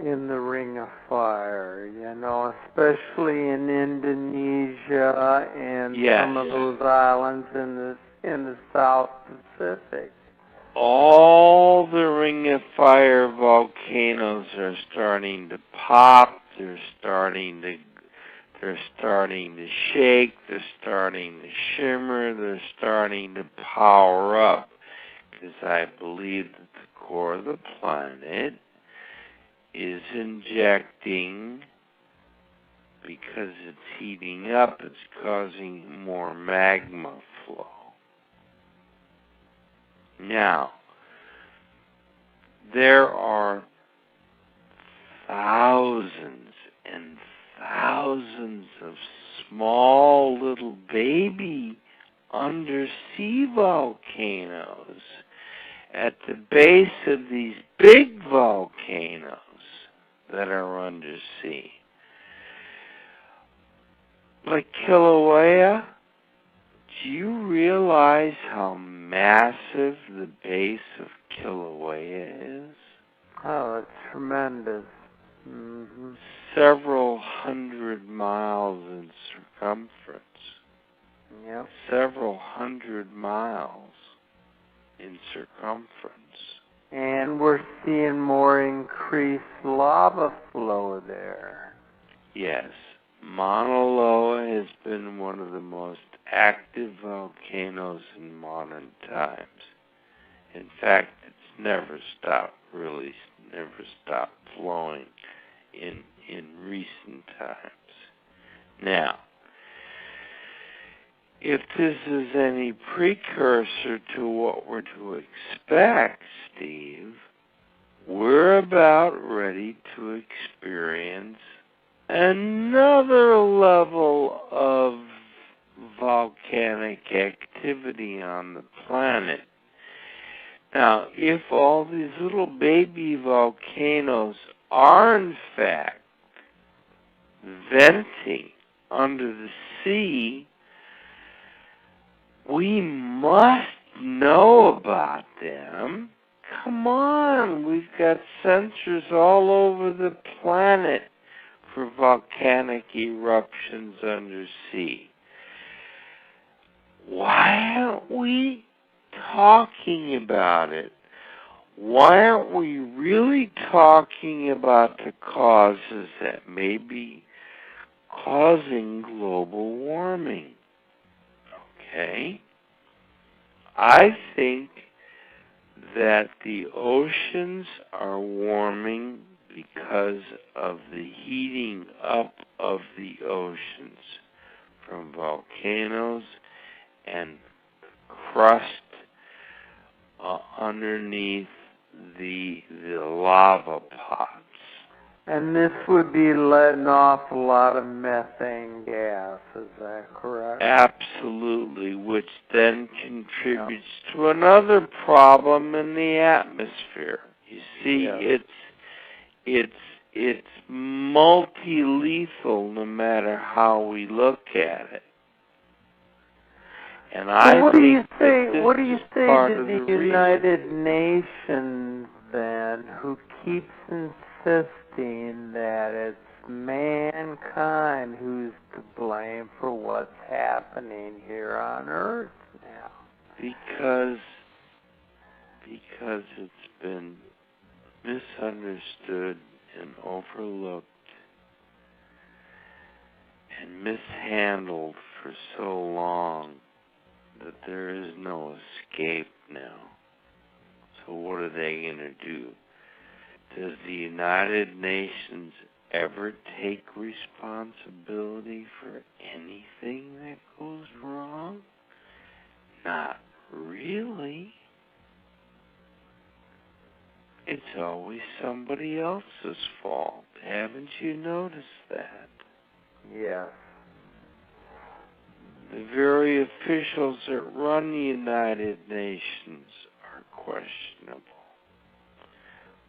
in the Ring of Fire, you know, especially in Indonesia and some of those islands in the South Pacific. All the Ring of Fire volcanoes are starting to pop. They're starting to shake. They're starting to shimmer. They're starting to power up. Because I believe that the core of the planet is injecting, because it's heating up, it's causing more magma flow. Now, there are thousands and thousands of small little baby undersea volcanoes at the base of these big volcanoes that are undersea. Like Kilauea, do you realize how massive the base of Kilauea is? Oh, it's tremendous. Mm-hmm. Several hundred miles in circumference. Yep. Several hundred miles in circumference. And we're seeing more increased lava flow there. Yes. Mauna Loa has been one of the most active volcanoes in modern times. In fact, it's never stopped flowing in recent times. Now, if this is any precursor to what we're to expect, Steve, we're about ready to experience another level of volcanic activity on the planet. Now, if all these little baby volcanoes are in fact venting under the sea, we must know about them. Come on, we've got sensors all over the planet for volcanic eruptions under sea. Why aren't we talking about it? Why aren't we really talking about the causes that may be causing global warming? Okay? I think that the oceans are warming because of the heating up of the oceans from volcanoes and crust underneath the lava pots. And this would be letting off a lot of methane gas, is that correct? Absolutely, which then contributes to another problem in the atmosphere. You see, it's multi-lethal no matter how we look at it. And what do you say to the the United Nations then, who keeps insisting that it's mankind who's to blame for what's happening here on Earth now? Because it's been misunderstood and overlooked and mishandled for so long that there is no escape now. So what are they going to do? Does the United Nations ever take responsibility for anything that goes wrong? Not really. It's always somebody else's fault. Haven't you noticed that? Yes. The very officials that run the United Nations are questionable.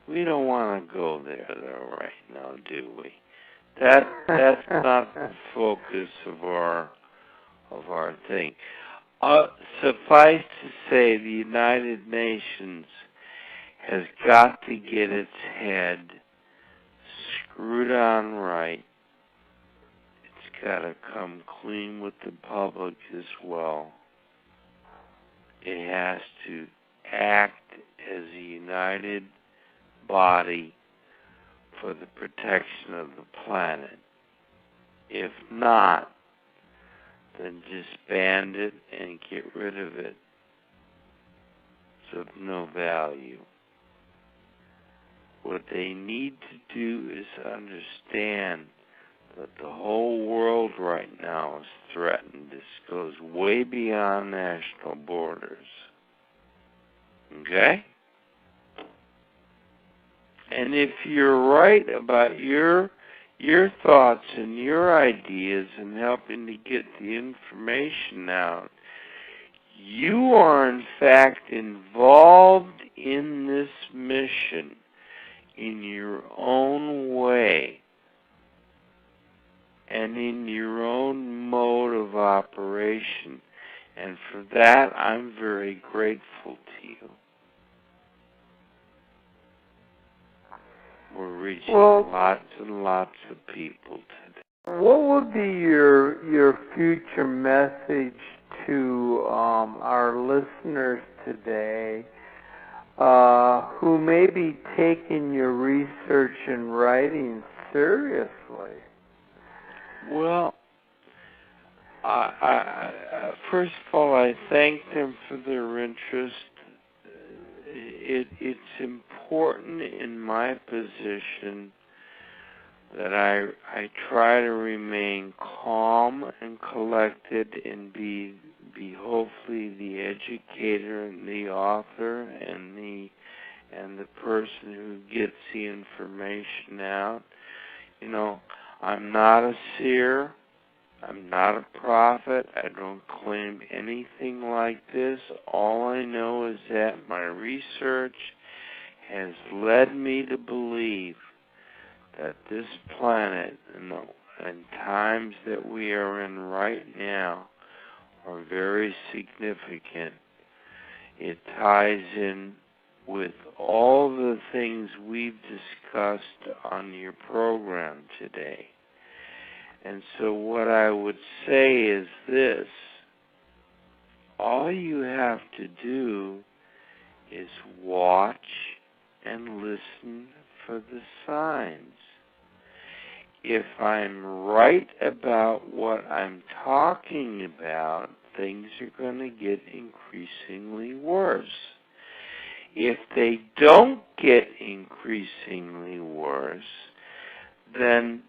We don't want to go there, though, right now, do we? That's not the focus of our thing. Suffice to say, the United Nations has got to get its head screwed on right. It's got to come clean with the public as well. It has to act as a united body for the protection of the planet. If not, then disband it and get rid of it. It's of no value. What they need to do is understand that the whole world right now is threatened. This goes way beyond national borders. Okay? And if you're right about your thoughts and your ideas and helping to get the information out, you are in fact involved in this mission in your own way and in your own mode of operation. And for that, I'm very grateful to you. We're reaching lots and lots of people today. What would be your future message to our listeners today who may be taking your research and writing seriously? Well, first of all, I thank them for their interest. It's important in my position that I try to remain calm and collected and be hopefully the educator and the author and the person who gets the information out. You know, I'm not a seer. I'm not a prophet. I don't claim anything like this. All I know is that my research has led me to believe that this planet and times that we are in right now are very significant. It ties in with all the things we've discussed on your program today. And so what I would say is this: all you have to do is watch and listen for the signs. If I'm right about what I'm talking about, things are going to get increasingly worse. If they don't get increasingly worse, then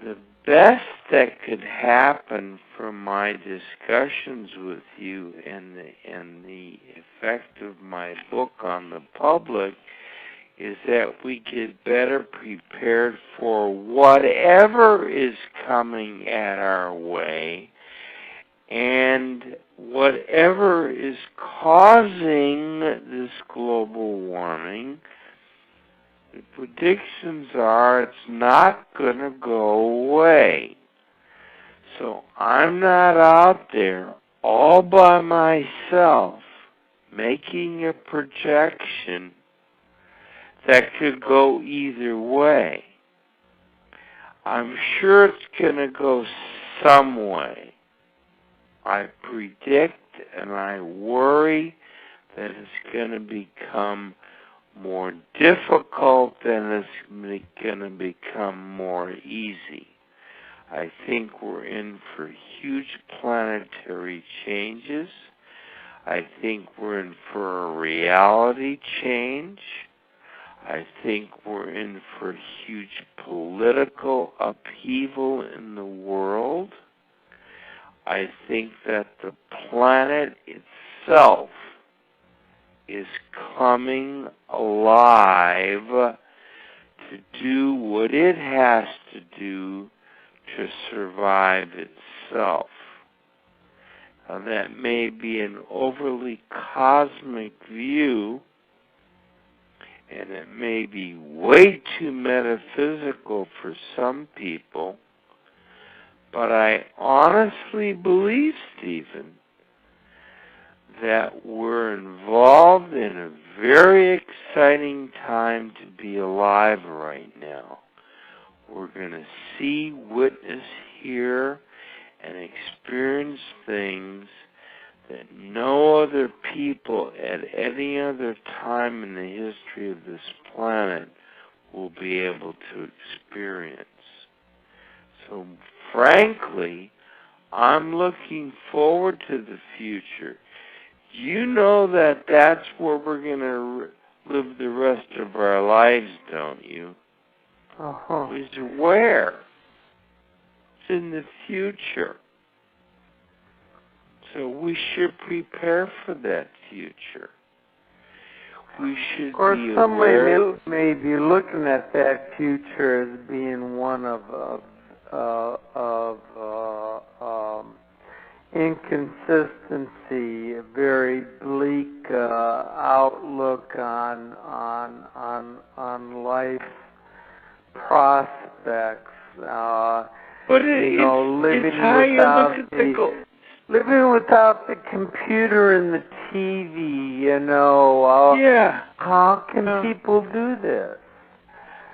the best that could happen from my discussions with you and the effect of my book on the public is that we get better prepared for whatever is coming at our way and whatever is causing this global warming. The predictions are it's not going to go away. So I'm not out there all by myself making a projection that could go either way. I'm sure it's going to go some way. I predict and I worry that it's going to become more difficult than it's going to become more easy. I think we're in for huge planetary changes. I think we're in for a reality change. I think we're in for huge political upheaval in the world. I think that the planet itself is coming alive to do what it has to do to survive itself. Now, that may be an overly cosmic view, and it may be way too metaphysical for some people, but I honestly believe, Stephen, that we're involved in a very exciting time to be alive right now. We're going to see, witness, hear, and experience things that no other people at any other time in the history of this planet will be able to experience. So, frankly, I'm looking forward to the future. You know that that's where we're going to live the rest of our lives, don't you? Is where? It's in the future. So we should prepare for that future. We should Of course, be some aware. may be looking at that future as being one of inconsistency, a very bleak outlook on life's prospects. But it's how you look at living without the computer and the TV, you know. Yeah. How can people do this?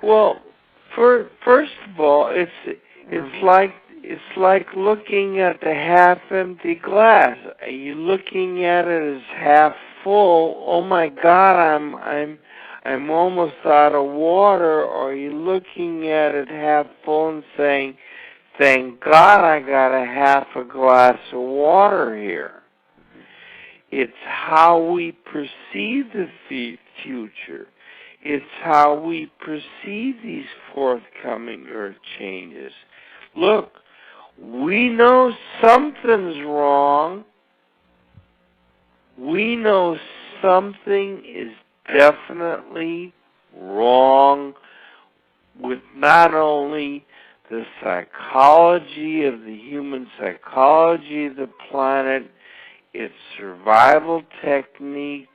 Well, first of all, it's like looking at the half-empty glass. Are you looking at it as half full? Oh my God, I'm almost out of water. Or are you looking at it half full and saying, thank God I got a half a glass of water here? It's how we perceive the future. It's how we perceive these forthcoming earth changes. Look, we know something's wrong. We know something is definitely wrong with not only the psychology of the human psychology of the planet, its survival techniques,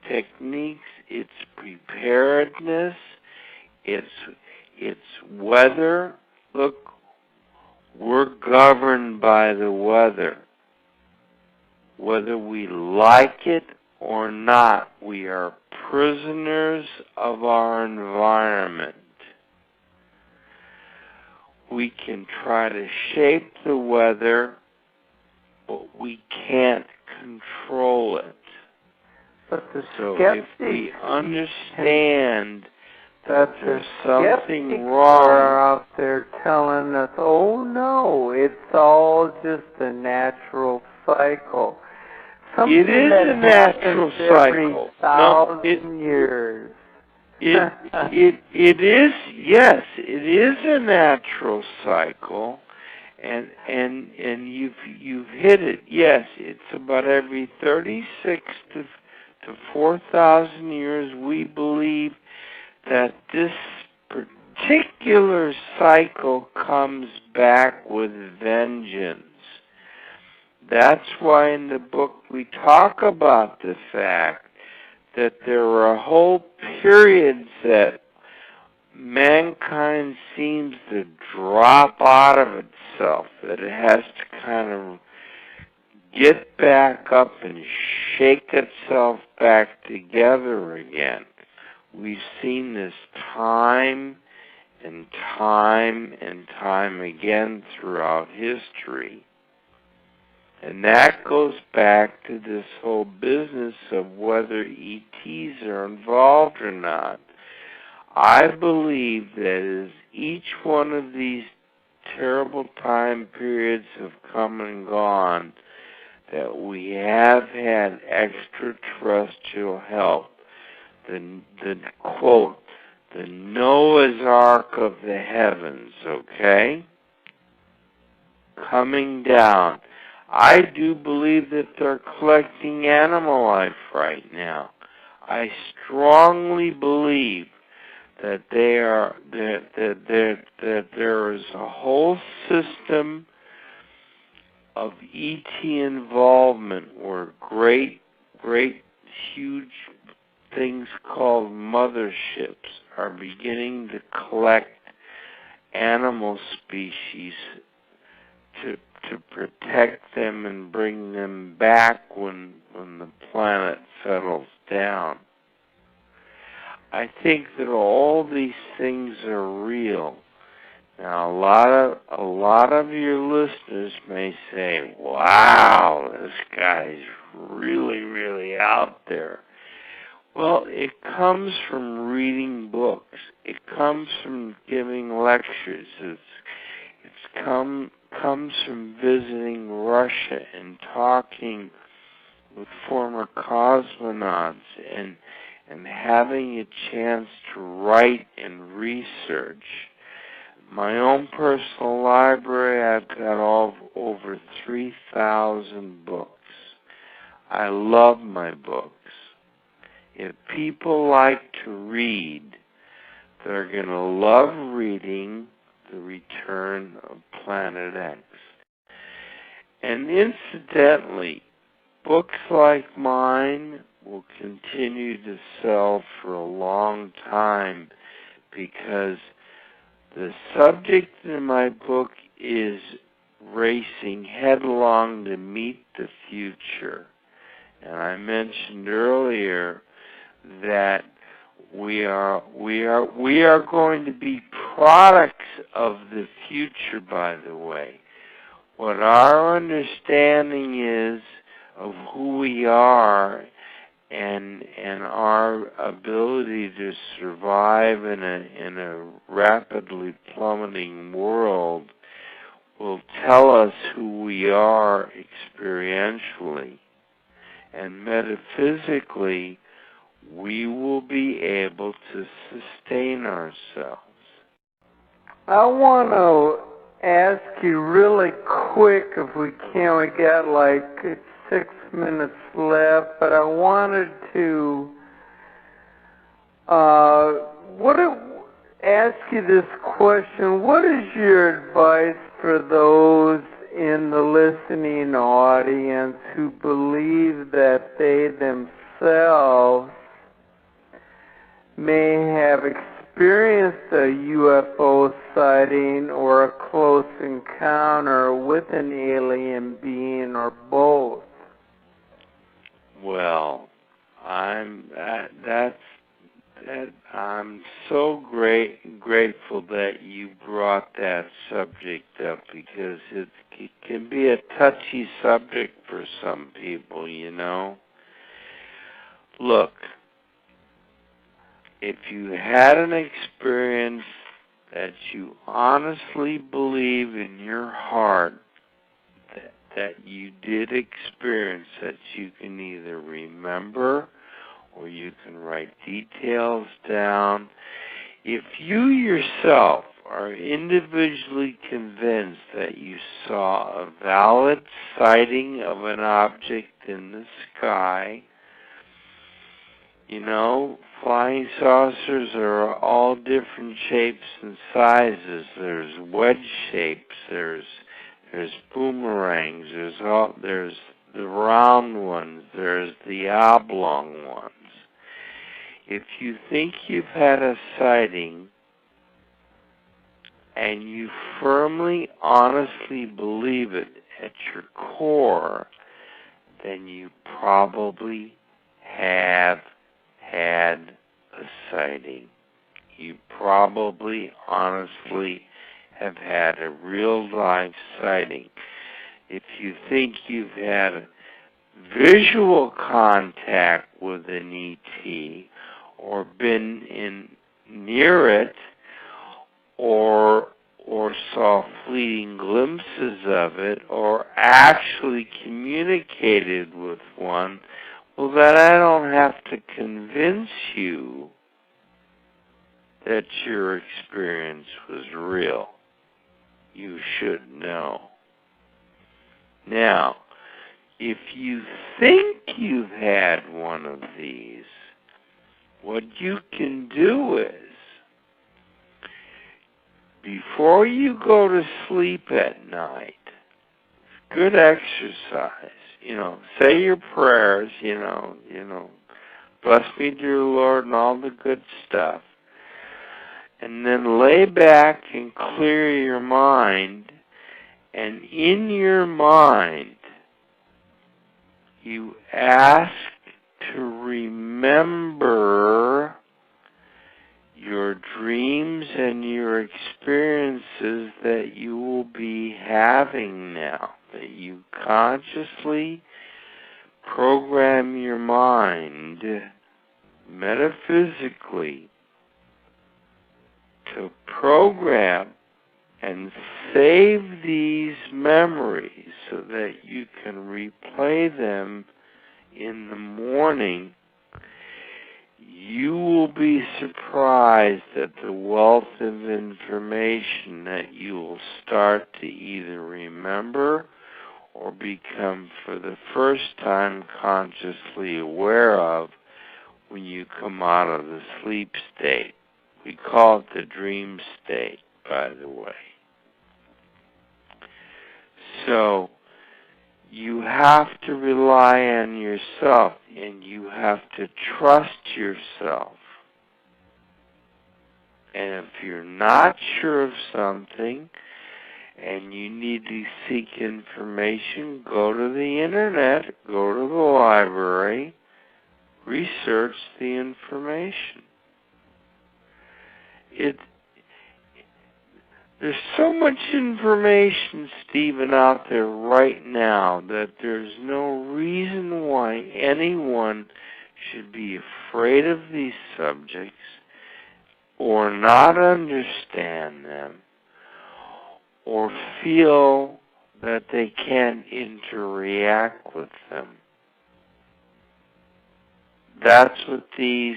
its preparedness, its weather. Look, we're governed by the weather. Whether we like it or not, we are prisoners of our environment. We can try to shape the weather, but we can't control it. But the So skeptics, if we understand that that there's the something skeptics wrong, are out there telling us, oh no, it's all just a natural cycle. Something it is that a natural happens every cycle. 1,000 years. It is, yes, it is a natural cycle, and you've hit it. Yes, it's about every 36 to 4,000 years we believe that this particular cycle comes back with vengeance. That's why in the book we talk about the fact that there are whole periods that mankind seems to drop out of itself, that it has to kind of get back up and shake itself back together again. We've seen this time and time and time again throughout history. And that goes back to this whole business of whether ETs are involved or not. I believe that as each one of these terrible time periods have come and gone, that we have had extraterrestrial help. The quote, the Noah's Ark of the heavens, okay? Coming down. I do believe that they're collecting animal life right now. I strongly believe that there is a whole system of ET involvement where great, huge things called motherships are beginning to collect animal species to protect them and bring them back when the planet settles down. I think that all these things are real. Now, a lot of your listeners may say, "Wow, this guy's really out there." Well, it comes from reading books. It comes from giving lectures. It's comes from visiting Russia and talking with former cosmonauts and having a chance to write and research. My own personal library, I've got over 3,000 books. I love my books. If people like to read, they're going to love reading The Return of Planet X. And incidentally, books like mine will continue to sell for a long time because the subject in my book is racing headlong to meet the future. And I mentioned earlier that we are going to be products of the future, by the way. What our understanding is of who we are and our ability to survive in a rapidly plummeting world will tell us who we are experientially. And metaphysically, we will be able to sustain ourselves. I want to ask you really quick, if we can, we got like 6 minutes left, but I wanted to ask you this question. What is your advice for those in the listening audience who believe that they themselves may have experienced a UFO sighting or a close encounter with an alien being or both? Well, I'm so grateful that you brought that subject up, because it can be a touchy subject for some people, you know. Look, if you had an experience that you honestly believe in your heart that you did experience, that you can either remember or you can write details down, if you yourself are individually convinced that you saw a valid sighting of an object in the sky, you know, flying saucers are all different shapes and sizes. There's wedge shapes, there's boomerangs, there's the round ones, there's the oblong ones. If you think you've had a sighting and you firmly, honestly believe it at your core, then you probably have had a sighting. You probably, honestly have had a real-life sighting. If you think you've had visual contact with an ET, or been near it, or saw fleeting glimpses of it, or actually communicated with one, well, then I don't have to convince you that your experience was real. You should know. Now, if you think you've had one of these, what you can do is, before you go to sleep at night, good exercise, you know, say your prayers, you know, bless me, dear Lord, and all the good stuff, and then lay back and clear your mind, and in your mind, you ask to remember your dreams and your experiences that you will be having now, that you consciously program your mind metaphysically to program and save these memories so that you can replay them in the morning. You will be surprised at the wealth of information that you will start to either remember or become for the first time consciously aware of when you come out of the sleep state. We call it the dream state, by the way. So, you have to rely on yourself, and you have to trust yourself. And if you're not sure of something, and you need to seek information, go to the internet, go to the library, research the information. There's so much information, Stephen, out there right now that there's no reason why anyone should be afraid of these subjects or not understand them or feel that they can't interact with them. That's what these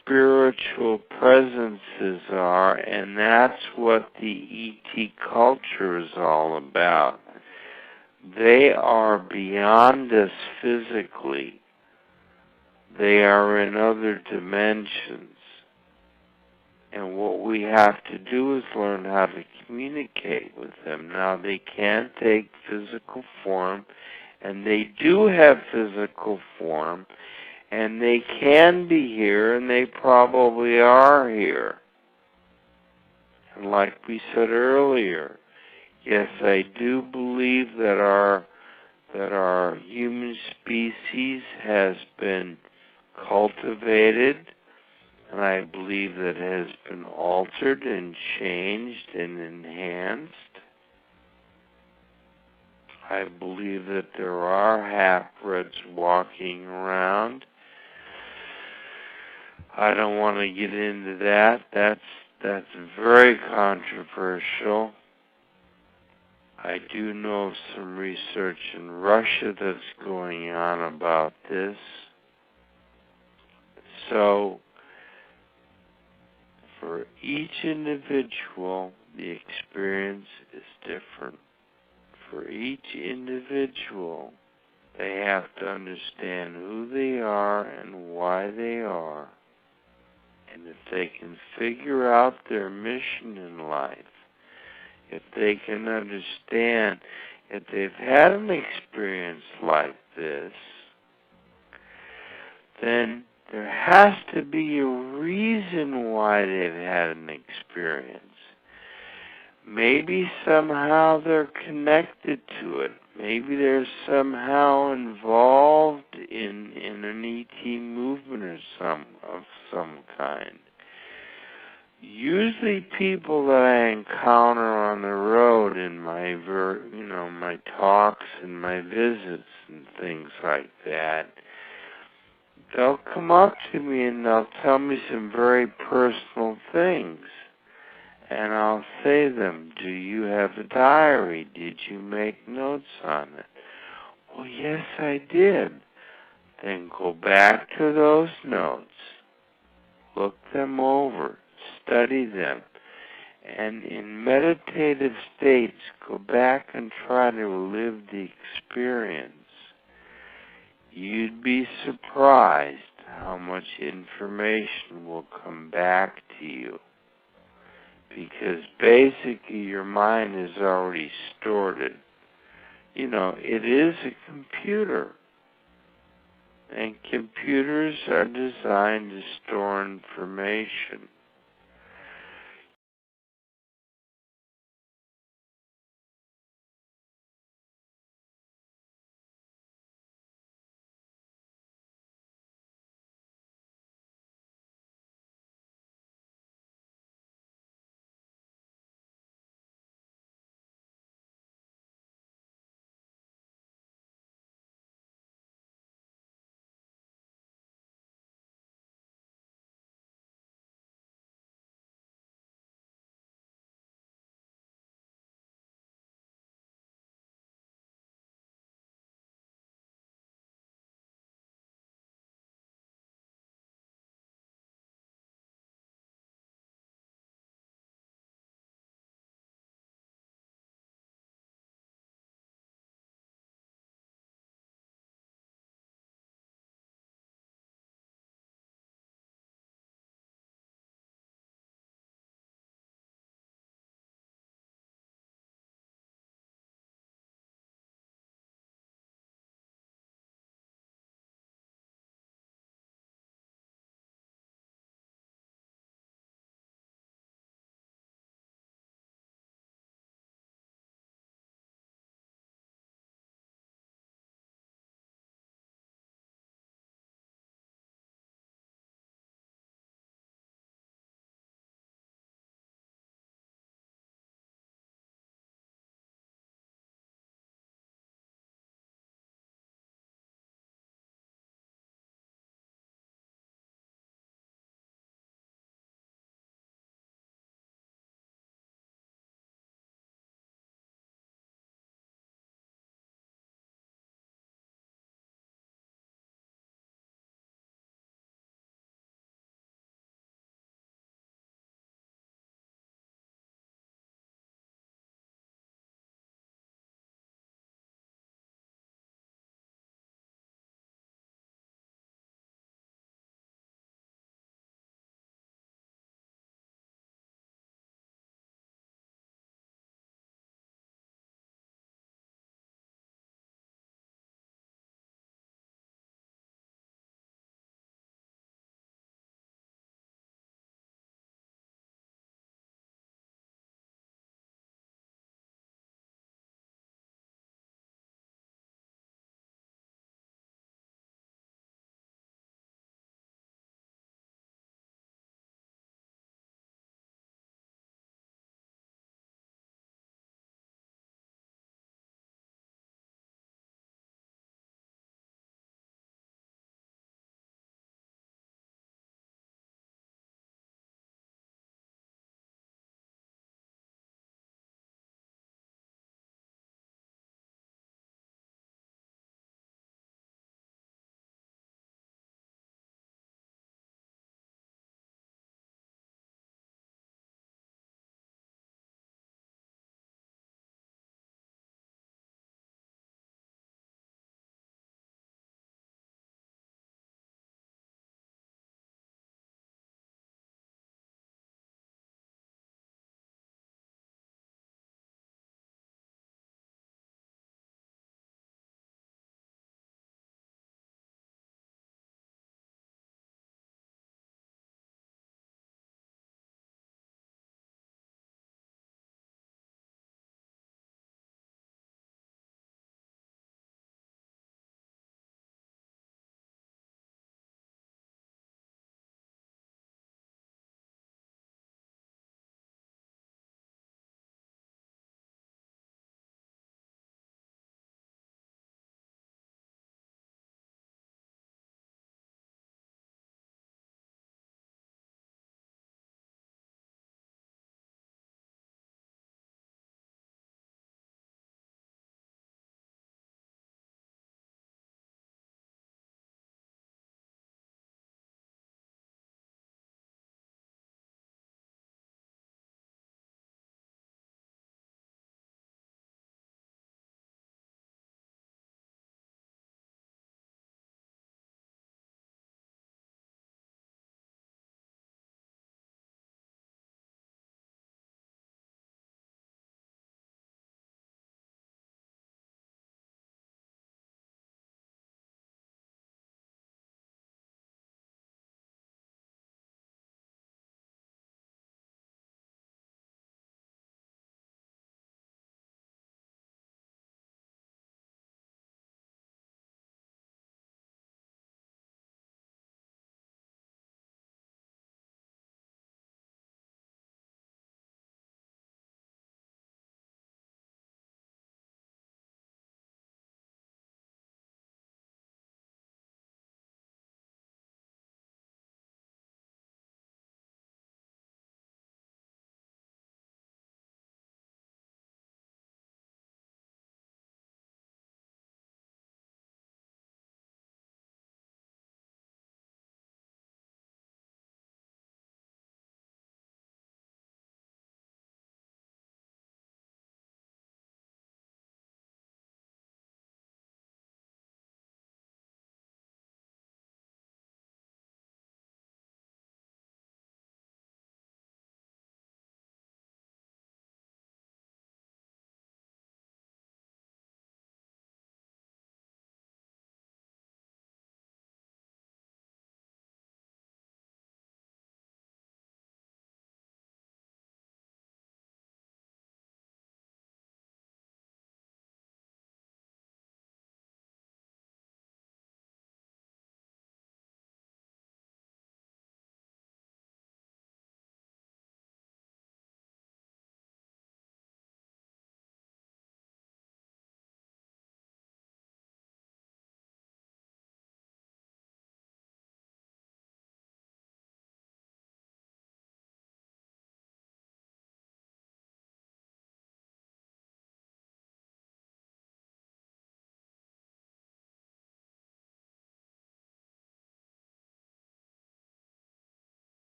spiritual presences are, and that's what the ET culture is all about. They are beyond us physically. They are in other dimensions. And what we have to do is learn how to communicate with them. Now, they can take physical form, and they do have physical form, and they can be here, and they probably are here. And like we said earlier, yes, I do believe that our human species has been cultivated, and I believe that has been altered and changed and enhanced. I believe that there are half-breds walking around. I don't want to get into that. That's very controversial. I do know of some research in Russia that's going on about this. So, for each individual, the experience is different. For each individual, they have to understand who they are and why they are. And if they can figure out their mission in life, if they can understand if they've had an experience like this, then there has to be a reason why they've had an experience. Maybe somehow they're connected to it. Maybe they're somehow involved in an ET movement of some kind. Usually people that I encounter on the road in my my talks and my visits and things like that, they'll come up to me and they'll tell me some very personal things. And I'll say to them, do you have a diary? Did you make notes on it? Well, yes, I did. Then go back to those notes. Look them over. Study them. And in meditative states, go back and try to live the experience. You'd be surprised how much information will come back to you. Because basically your mind has already stored it. You know, it is a computer. And computers are designed to store information.